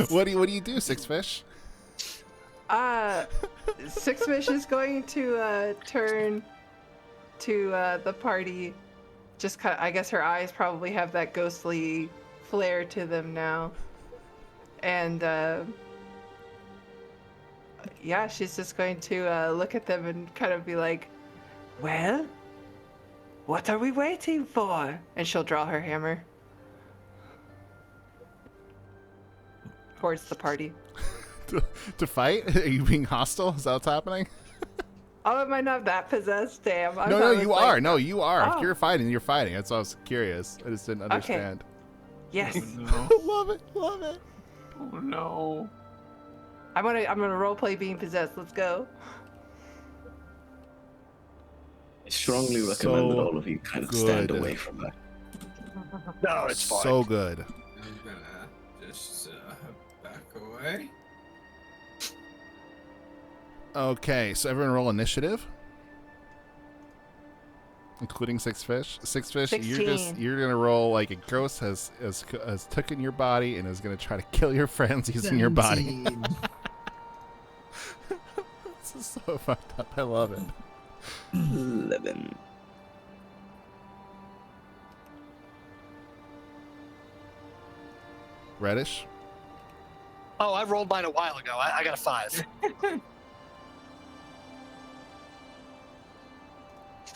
What do you do, Six Fish? Six Fish is going to turn to the party. Just kind of, I guess her eyes probably have that ghostly flare to them now. And yeah, she's just going to look at them and kind of be like, Well, what are we waiting for? and she'll draw her hammer towards the party. To fight? Are you being hostile? Is that what's happening? Oh, am I not that possessed? Damn. I No, thought it you was are. like- No, you are. Oh. If you're fighting, you're fighting. That's why I was curious. I just didn't understand. Yes. Love it. Love it. Oh no. I'm gonna roleplay being possessed. Let's go. I strongly recommend that So all of you kind of stand good. away from that. No, it's fine. So good. I'm gonna just back away. Okay, so everyone roll initiative, including Six Fish. Six Fish, 16. you're gonna roll like a ghost has taken your body and is gonna try to kill your friends using your body. This is so fucked up. I love it. 11. Reddish. Oh, I rolled mine a while ago. I got a 5.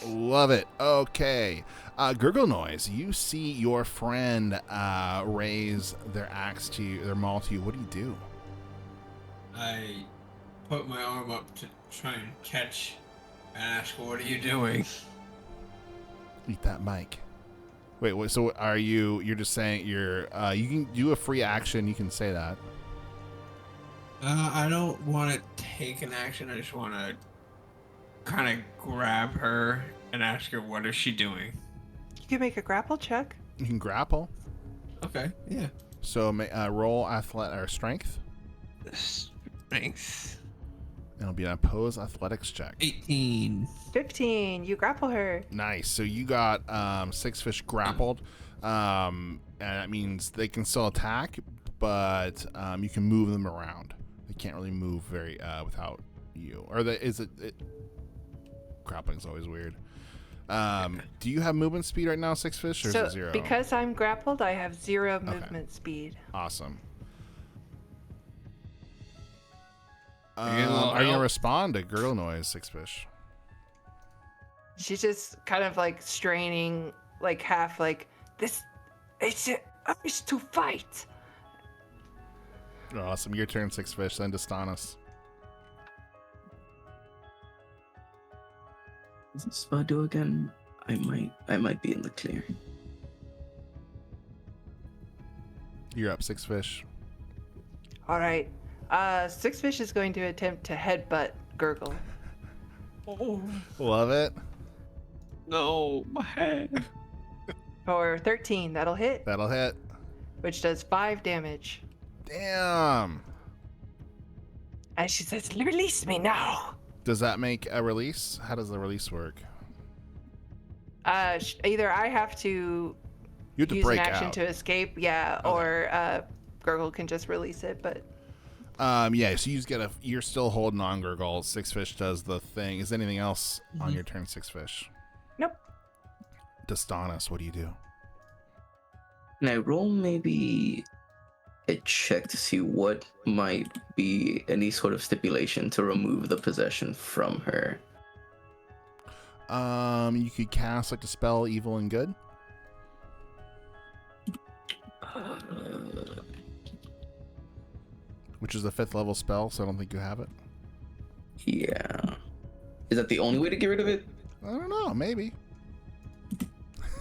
Love it. Okay. Gurgle Noise, you see your friend raise their maul to you. What do you do? I put my arm up to try and catch and ask, "What are you doing?" Eat that mic. Wait, so are you're just saying you can do a free action, you can say that. I don't want to take an action. I just want to kind of grab her and ask her what is she doing. You can make a grapple check. You can grapple. Okay, yeah. So roll athletic or strength. Strength. It'll be an opposed athletics check. 18. 15. You grapple her. Nice. So you got six fish grappled, and that means they can still attack, but you can move them around. They can't really move very without you. Or grappling's always weird. Do you have movement speed right now, six fish, or is it 0? Because I'm grappled, I have 0 movement speed. Awesome. Are you are you gonna respond to girl noise, six fish? She's just kind of like straining, like half like this. It's a urge to fight. Awesome. Your turn, six fish. Then to Stannis. Does the spell do again? I might be in the clear. You're up, six fish. All right. Six fish is going to attempt to headbutt Gurgle Love it. No, my head. for 13. That'll hit, That'll hit. which does 5 damage. Damn. And she says, "Release me now." Does that make a release? How does the release work? Either I have to You have to use break an action out. to escape, yeah, or Gurgle can just release it. But Yeah. So you just get you're still holding on, Gurgle. Six fish does the thing. Is anything else on your turn, six fish? nope. Stannis, what do you do? Can I roll maybe a check to see what might be any sort of stipulation to remove the possession from her? You could cast like the spell Evil and Good. Which is a 5th level spell, so I don't think you have it. Yeah. Is that the only way to get rid of it? I don't know, maybe.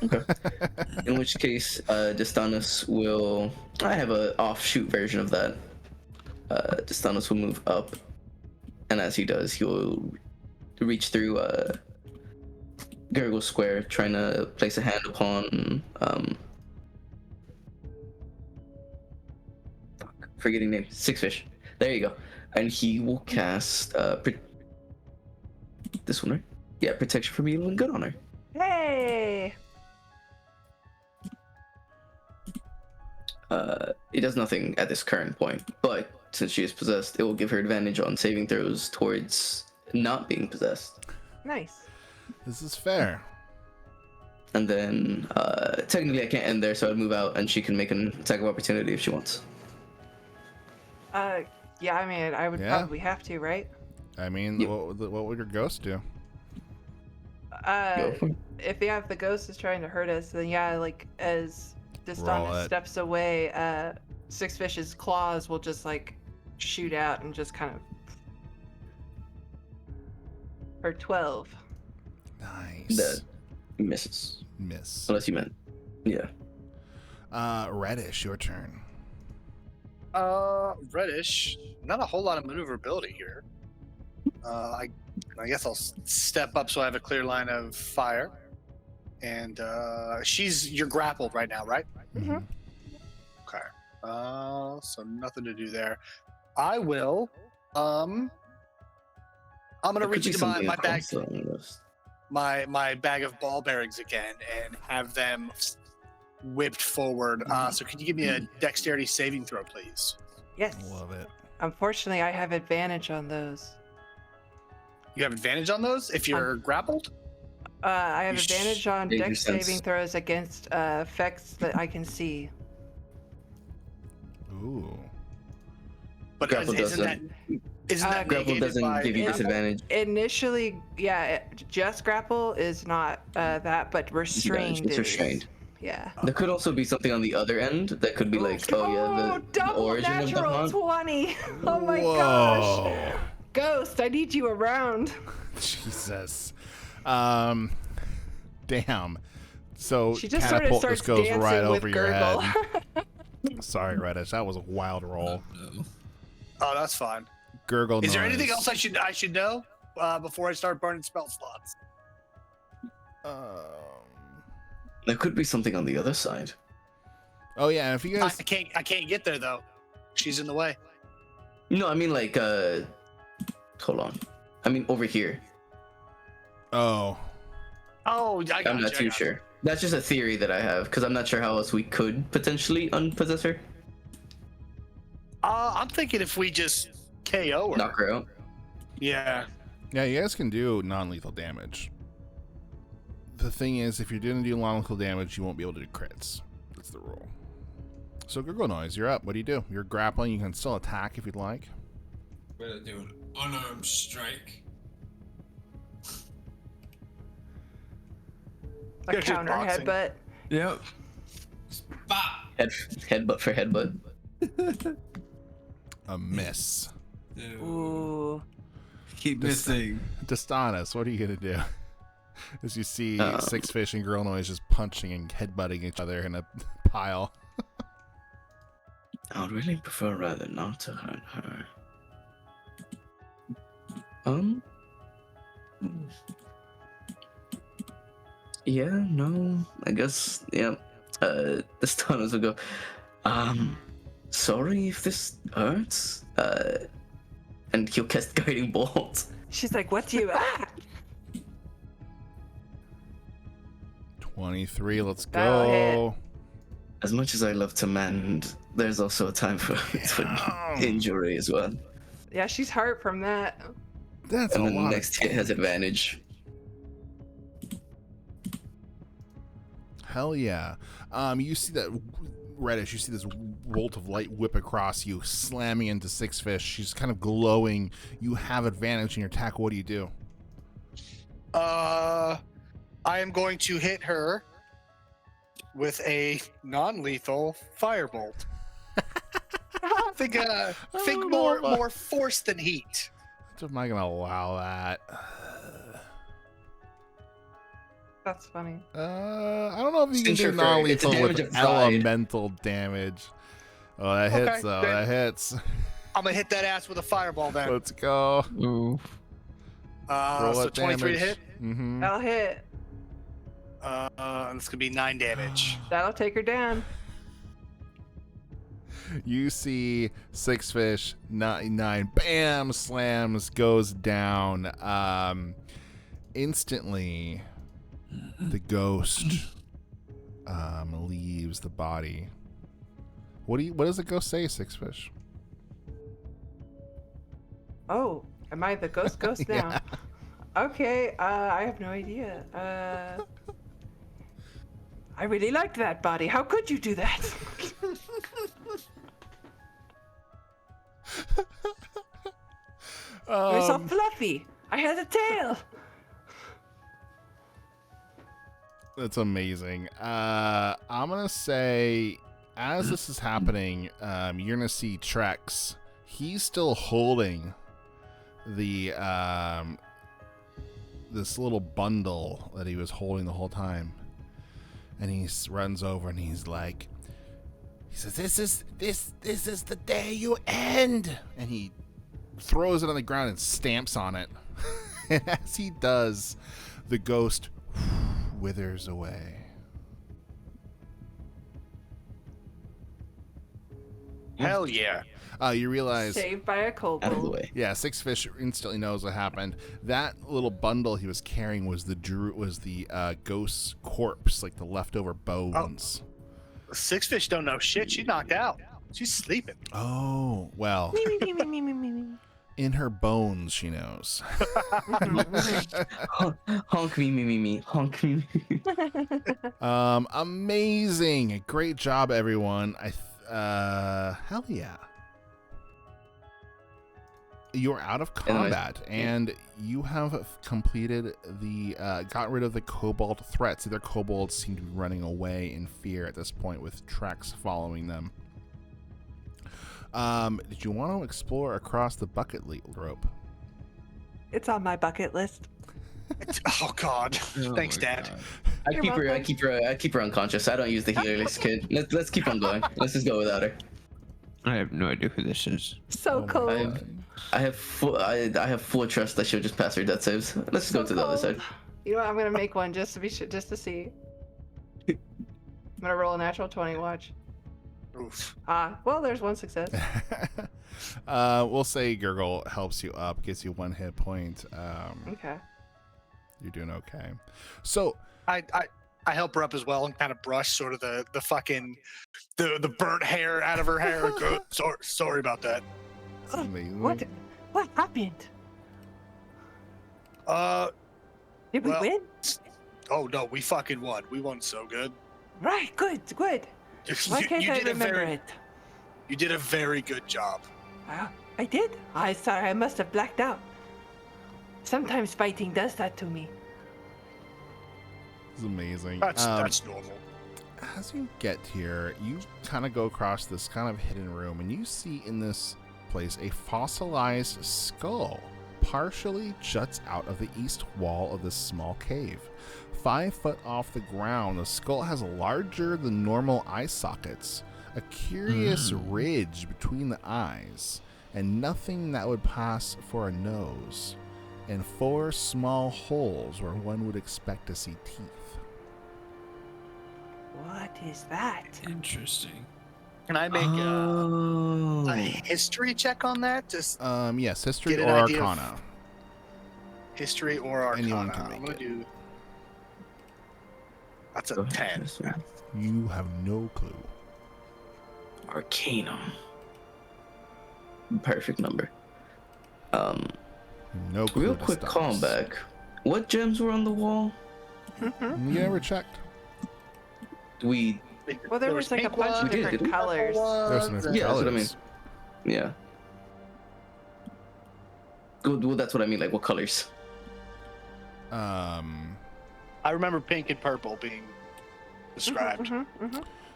Okay. In which case, Distanus will... I have an offshoot version of that. Distanus will move up, and as he does, he will reach through Gurgle Square, trying to place a hand upon... forgetting name. Six fish. There you go. And he will cast... this one, right? Yeah, protection from evil and good on her. Hey. It does nothing at this current point, but since she is possessed, it will give her advantage on saving throws towards not being possessed. Nice. This is fair. And then, technically I can't end there, so I'd move out and she can make an attack of opportunity if she wants. Yeah, I mean, I would Yeah. probably have to, right? I mean, Yep. what would your ghost do? Go for it. If the ghost is trying to hurt us, then yeah, like as Roll Distanus it. steps away, Six Fish's claws will just like shoot out and just kind of. For 12. Nice. That misses. Miss. Unless you meant. Yeah. Reddish, your turn. Reddish, not a whole lot of maneuverability here. I guess I'll step up so I have a clear line of fire. And you're grappled right now, right? Mhm. Okay. So nothing to do there. I will. I'm gonna There could reach be into my something bag, else on the list. my bag of ball bearings again, and have them whipped forward. So can you give me a dexterity saving throw, please? Yes. Love it. Unfortunately, I have advantage on those. You have advantage on those if you're grappled. I have You advantage on Danger dex sense. saving throws against effects that I can see. Ooh. But Grapple isn't that Grapple negated doesn't by give you grapple? disadvantage. Initially, yeah, just grapple is not that, but restrained It's is. restrained. Yeah. There could also be something on the other end that could be like, oh yeah, the double origin of the natural haunt. 20. Oh my Whoa. gosh. Ghost, I need you around. Jesus. Damn. So She just sort of catapult starts just goes dancing right with over your Gurgle. head. Sorry, Reddish. That was a wild roll. No. Oh, that's fine. Gurgle Is there noise. anything else I should know before I start burning spell slots? There could be something on the other side. Oh yeah, if you I guys, can't get there though. She's in the way. No, I mean like hold on. I mean over here. oh, Oh, I got I'm not too sure. That's just a theory that I have because I'm not sure how else we could potentially unpossess her. I'm thinking if we just KO her. Knock her out. Yeah. yeah, you guys can do non-lethal damage. The thing is, if you're gonna do non-lethal damage, you won't be able to do crits. That's the rule. So Gurgle noise, you're up. What do? You're grappling. You can still attack if you'd like. I'm gonna do an unarmed strike. A You're just counter boxing. headbutt. Yep. Bop. Headbutt for headbutt. A miss. Ooh. Keep Just- missing. Distanis, what are you gonna do? As you see Six Fish and Girl Noise just punching and headbutting each other in a pile. I would really prefer rather not to hurt her. Yeah, no, I guess, yeah. The stunners will go, sorry if this hurts. And he'll cast Guiding Bolt. She's like, what do you... Ah! 23, let's That'll go. As much as I love to mend, there's also a time for injury as well. Yeah, she's hurt from that. That's And a then the lot. next hit has advantage. Hell yeah. You see that Reddish, you see this bolt of light whip across you, slamming into Six Fish. She's kind of glowing. You have advantage in your attack. What do you do? I am going to hit her with a non-lethal firebolt. think don't know about- more force than heat. Am I gonna allow that? That's funny. I don't know if you can Since do you're fair, it's a non-lethal damage with of pride. elemental damage. Oh, that hits Okay, though. then- That hits. I'm gonna hit that ass with a fireball then. Let's go. Ooh. Roll So that 23 to damage. hit. Mm-hmm. That'll hit. This could be 9 damage. That'll take her down. You see Six Fish 99, bam, slams, goes down. Instantly, the ghost leaves the body. What does the ghost say, Six Fish? Oh, am I the ghost now? Yeah. Okay, I have no idea. I really liked that body. How could you do that? You're so fluffy. I had a tail. That's amazing. I'm gonna say, as this is happening, you're gonna see Trex. He's still holding the this little bundle that he was holding the whole time, and he runs over and he's like, he says, "This is the day you end," and he throws it on the ground and stamps on it. And as he does, the ghost withers away. Hell yeah. You realize, Saved by a Out of the kobold. way. yeah, Six Fish instantly knows what happened. That little bundle he was carrying was the ghost's corpse, like the leftover bones. Six Fish don't know shit. She's knocked out. She's sleeping. Oh, well, in her bones, she knows. Honk me, honk me. Amazing, great job, everyone. Hell yeah. You're out of combat, and you have completed got rid of the kobold threats. The other kobolds seem to be running away in fear at this point, with Trex following them. Did you want to explore across the bucket rope? It's on my bucket list. Oh God. Oh Thanks, my Dad. God. I You're keep her. I welcome. keep her. I keep her unconscious. I don't use the healer list kit. Let's keep on going. Let's just go without her. I have no idea who this is. So Oh my cold. God. I have full trust that she'll just pass her death saves. Let's just go So to the other cold. side. You know what? I'm gonna make one just to be sure, just to see. I'm gonna roll a natural 20. Watch. Oof. Well, there's one success. We'll say Gurgle helps you up, gives you 1 hit point. Okay. You're doing okay. So, I help her up as well and kind of brush sort of the fucking the burnt hair out of her hair. Go, sorry about that. amazing. What happened? Did we Well- win? Oh no, we fucking won. We won so good. Right, good. Why can't I remember it? You did a very good job. I did. I must have blacked out. Sometimes fighting does that to me. It's amazing. That's normal. As you get here, you kind of go across this kind of hidden room, and you see in this place a fossilized skull partially juts out of the east wall of this small cave. 5 foot off the ground, the skull has larger than normal eye sockets, a curious ridge between the eyes, and nothing that would pass for a nose, and 4 small holes where one would expect to see teeth. What is that? Interesting. Can I make Oh. a history check on that? Just Yes, history Get an or idea of- arcana. history or arcana. Anyone can I'm make gonna it. do. That's Go a ahead, 10. mister. You have no clue. Arcana. Perfect number. No clue. Real to quick stop us. callback. What gems were on the wall? You never checked. We. Well, there was like a pink bunch of ones, We did, different didn't we? colors. There's some different Yeah, that's what I colors. Yeah. Good. Well, that's what I mean. Like, what colors? I remember pink and purple being described.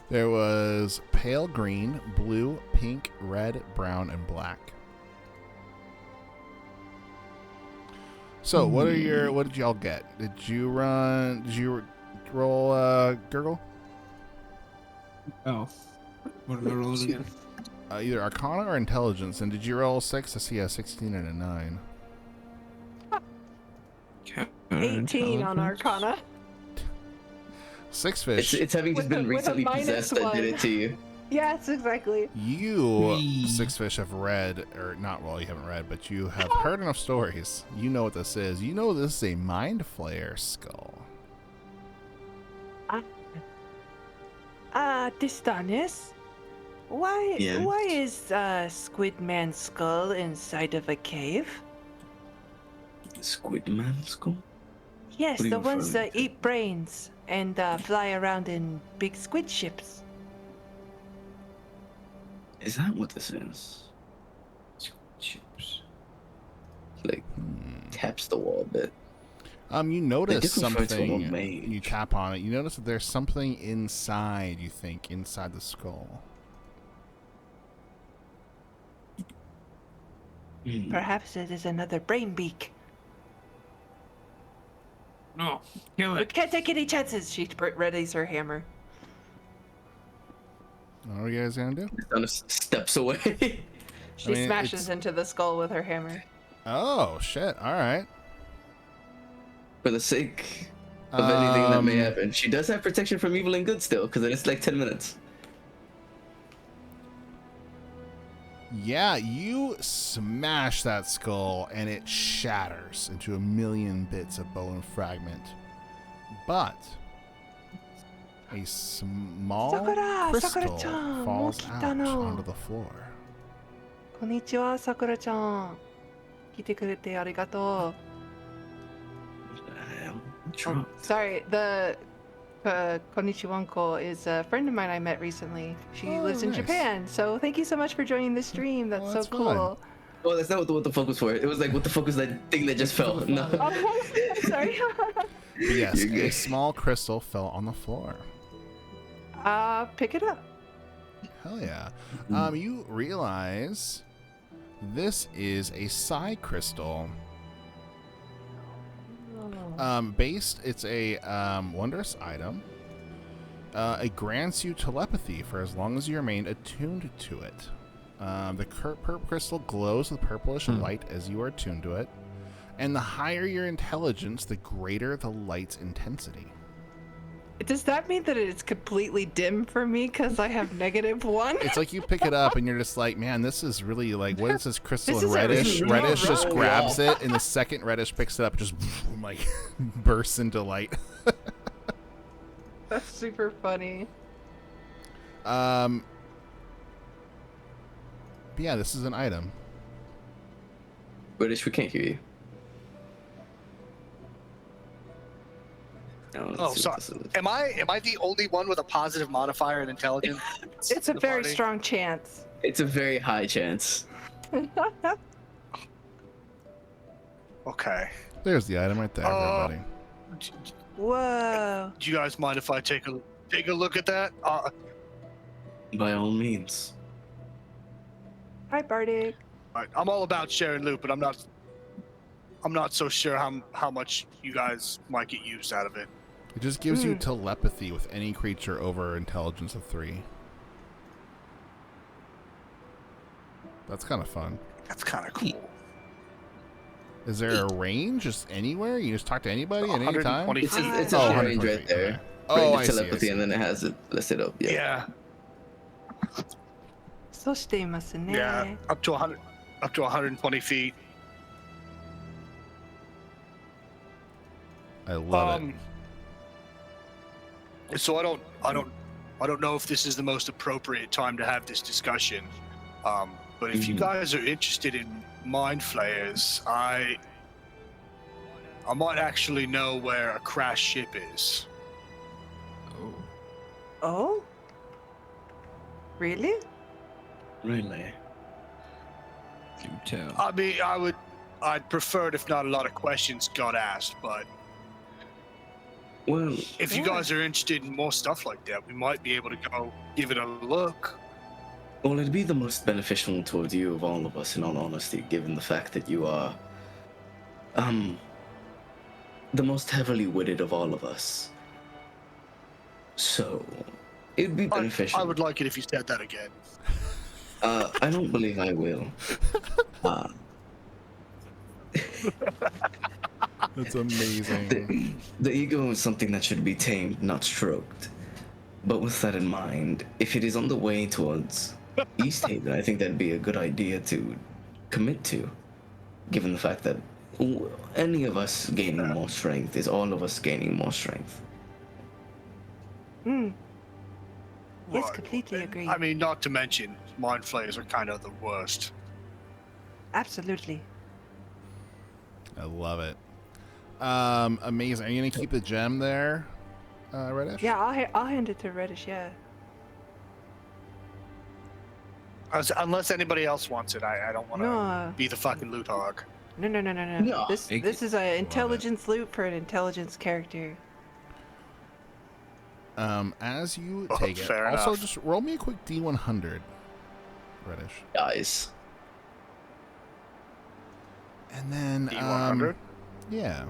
There was pale green, blue, pink, red, brown, and black. So, what did y'all get? Did you roll Gurgle? Oh. What am I rolling again? Either Arcana or Intelligence. And did you roll 6? I see a 16 and a 9. 18 on Arcana. Six fish. It's having just With been a- with a recently minus possessed that did one. it to you. Yes, exactly. You, Whee. Six Fish, have read, or not, well, you haven't read, but you have heard enough stories. You know what this is. You know this is a Mind Flayer skull. Distanis? Why Yeah. why is Squid Man's skull inside of a cave? Squid Man skull? Yes, What are the you ones referring that eat brains and fly around in big squid ships. Is that what this is? Chips. Like, taps the wall a bit. You notice different fights from something. one mage. You tap on it. You notice that there's something inside. You think inside the skull. Perhaps it is another brain beak. No. Kill We it. can't take any chances. She readies her hammer. What are you guys gonna do? It's on steps away. She mean, smashes it's- into the skull with her hammer. Oh shit! All right. For the sake of anything that may Um, happen. She does have protection from evil and good still, because it's like 10 minutes. Yeah, you smash that skull and it shatters into a million bits of bone fragment. But a small Sakura, crystal Sakura-chan, falls mo out kita no. onto the floor. こんにちは、さくらちゃん。来てくれてありがと Trump. Sorry, the Konnichiwanko is a friend of mine I met recently. She Oh, lives in nice. Japan, so thank you so much for joining the stream. That's, Oh, that's so cool. Oh, that's not what the fuck was for. It was like, what the fuck was that thing that just fell? No. Oh, sorry. But yes, You're a good. small crystal fell on the floor. Pick it up. Hell yeah. You realize this is a psi crystal. It's a wondrous item. It grants you telepathy for as long as you remain attuned to it. The purple crystal glows with purplish light as you are attuned to it. And the higher your intelligence, the greater the light's intensity. Does that mean that it's completely dim for me because I have -1? It's like you pick it up and you're just like, man, this is really like, what is this crystal This in is a reddish? really Reddish just rough. grabs it, and the second reddish picks it up, just like bursts into light. That's super funny. But yeah, this is an item. British, we can't hear you. No, Oh, let's see sorry. what this is. Am I the only one with a positive modifier in intelligence? It's a in the very party? strong chance. It's a very high chance. Okay. There's the item right there, everybody. Whoa. Do you guys mind if I take a look at that? By all means. Hi, Bardic. Alright, I'm all about sharing loot, but I'm not so sure how much you guys might get use out of it. It just gives you telepathy with any creature over intelligence of 3. That's kind of fun. That's kind of cool. Is there a range just anywhere? You just talk to anybody at any time? 120 It's feet. a, it's a Oh, range 120 right feet, there. okay. Oh, Range I of see, I telepathy, see. and then it has it listed up. Yeah. Yeah. そしてますね。 Yeah. Up to 120 feet. I love it. So I don't know if this is the most appropriate time to have this discussion. But if you guys are interested in mind flayers, I might actually know where a crashed ship is. Oh? Really? Really? Do tell. I mean, I'd prefer it if not a lot of questions got asked, but Well, if you guys are interested in more stuff like that, we might be able to go give it a look. well, it'd be the most beneficial towards you of all of us, in all honesty, given the fact that you are, the most heavily witted of all of us. So, it'd be beneficial. I would like it if you said that again. I don't believe I will. That's amazing. The ego is something that should be tamed, not stroked. But with that in mind, if it is on the way towards East Haven, I think that'd be a good idea to commit to, given the fact that any of us gaining more strength is all of us gaining more strength. Yes, Right. completely agree. I mean, not to mention, mind flayers are kind of the worst. Absolutely. I love it. Amazing. Are you gonna keep the gem there, Reddish? Yeah, I'll hand it to Reddish. Yeah. Unless anybody else wants it, I don't want to No. be the fucking loot hog. No. No, This thank this you. is an intelligence loot for an intelligence character. As you Oh, take it, fair also enough. just roll me a quick D100, Reddish. Guys, And then, D100. yeah.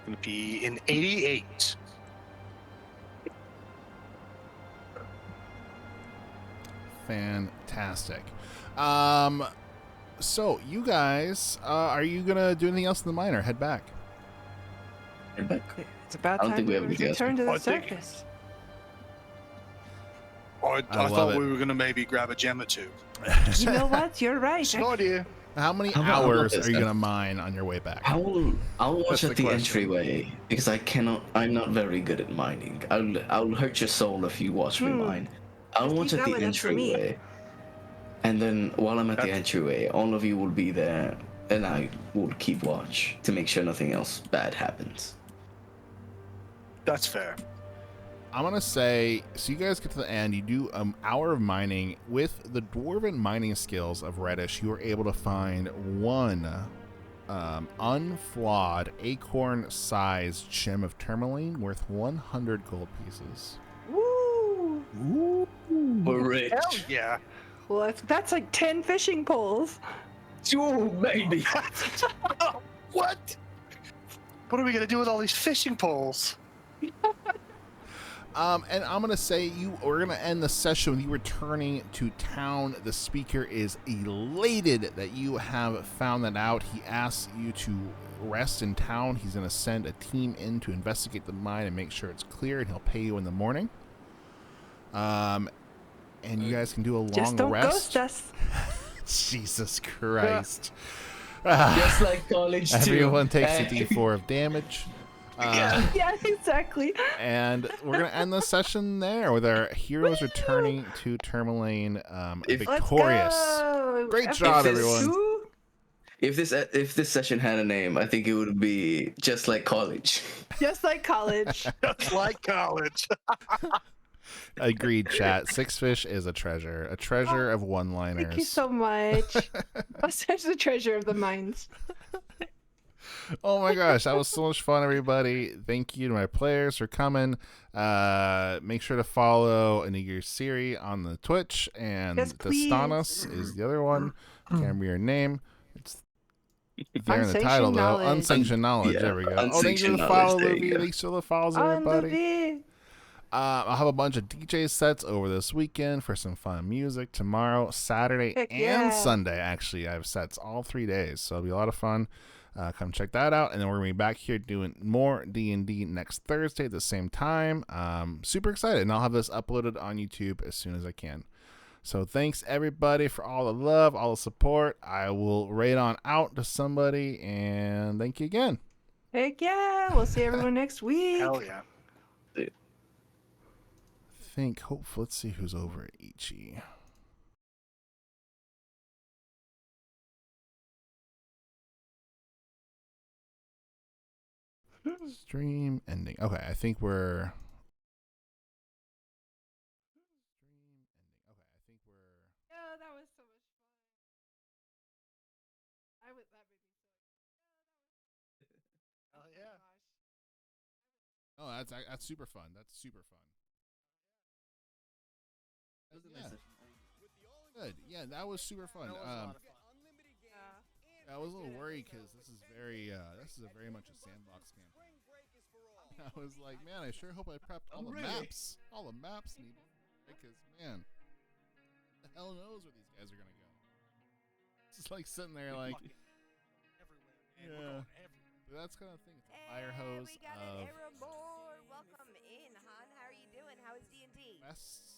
Gonna be an 88. Fantastic. So you guys, are you gonna do anything else in the mine or head back? head back. It's about I don't time think we to have anything else. return to the I think- surface. I love thought it. we were gonna maybe grab a gem or two. You know what? You're right. It's an idea. How many How about hours this, are you then? gonna mine on your way back? I'll watch That's at the the question. entryway because I'm not very good at mining. I'll hurt your soul if you watch me mine. I'll Just watch leave at that the one up for me. entryway, and then while I'm at the That's- entryway, all of you will be there, and I will keep watch to make sure nothing else bad happens. That's fair. I'm gonna say, so you guys get to the end, you do an hour of mining. With the dwarven mining skills of Reddish, you are able to find one unflawed acorn-sized gem of tourmaline worth 100 gold pieces. Woo! We're rich. Hell yeah. Well, that's like 10 fishing poles. Oh, baby. What? What are we gonna do with all these fishing poles? And I'm gonna say we're gonna end the session with you returning to town. The speaker is elated that you have found that out. He asks you to rest in town. He's gonna send a team in to investigate the mine and make sure it's clear, and he'll pay you in the morning. And you guys can do a long Just don't rest. ghost us. Jesus Christ! Just like college too. Everyone takes a Hey. D4 of damage. Yeah, exactly. And we're going to end the session there with our heroes returning to Tourmaline victorious. Let's go. Great job, this- everyone. If this session had a name, I think it would be Just Like College. Just like college. Just like college. Agreed, chat. Sixfish is a treasure of one-liners. Thank you so much. I'm such the treasure of the mines. Oh my gosh, that was so much fun, everybody. Thank you to my players for coming. Make sure to follow Anigir Siri on the Twitch, and Yes, please. Tastanos is the other one. Can't remember your name. It's there in the Unsanctioned title, though. knowledge. Unsanctioned knowledge. Yeah, There we go. Oh, thank you for unsanctioned the follow, knowledge, there you Luby. go. Thanks for the follows, On everybody. the I'll have a bunch of DJ sets over this weekend for some fun music. Tomorrow, Saturday, Heck and yeah. Sunday, actually. I have sets all 3 days, so it'll be a lot of fun. Come check that out. And then we're going to be back here doing more D&D next Thursday at the same time. Super excited. And I'll have this uploaded on YouTube as soon as I can. So thanks, everybody, for all the love, all the support. I will raid on out to somebody, and thank you again. Heck yeah. We'll see everyone next week. Hell yeah. Let's see who's over at Ichi. Stream ending. Okay, I think we're. Yeah, that was so much fun. That made me so. Hell yeah. Oh, that's super fun. That's super fun. Yeah. Good. Yeah, that was super fun. That was a lot of fun. I was a little worried because this is very much a sandbox campaign. I was like, man, I sure hope I prepped all the maps needed, because man, the hell knows where these guys are gonna go. It's just like sitting there, like, Everywhere, man. Yeah. We're going everywhere. but that's kind of thing. It's a fire hose We got of an error board. Welcome in, hon. How are you doing? How is D&D? quests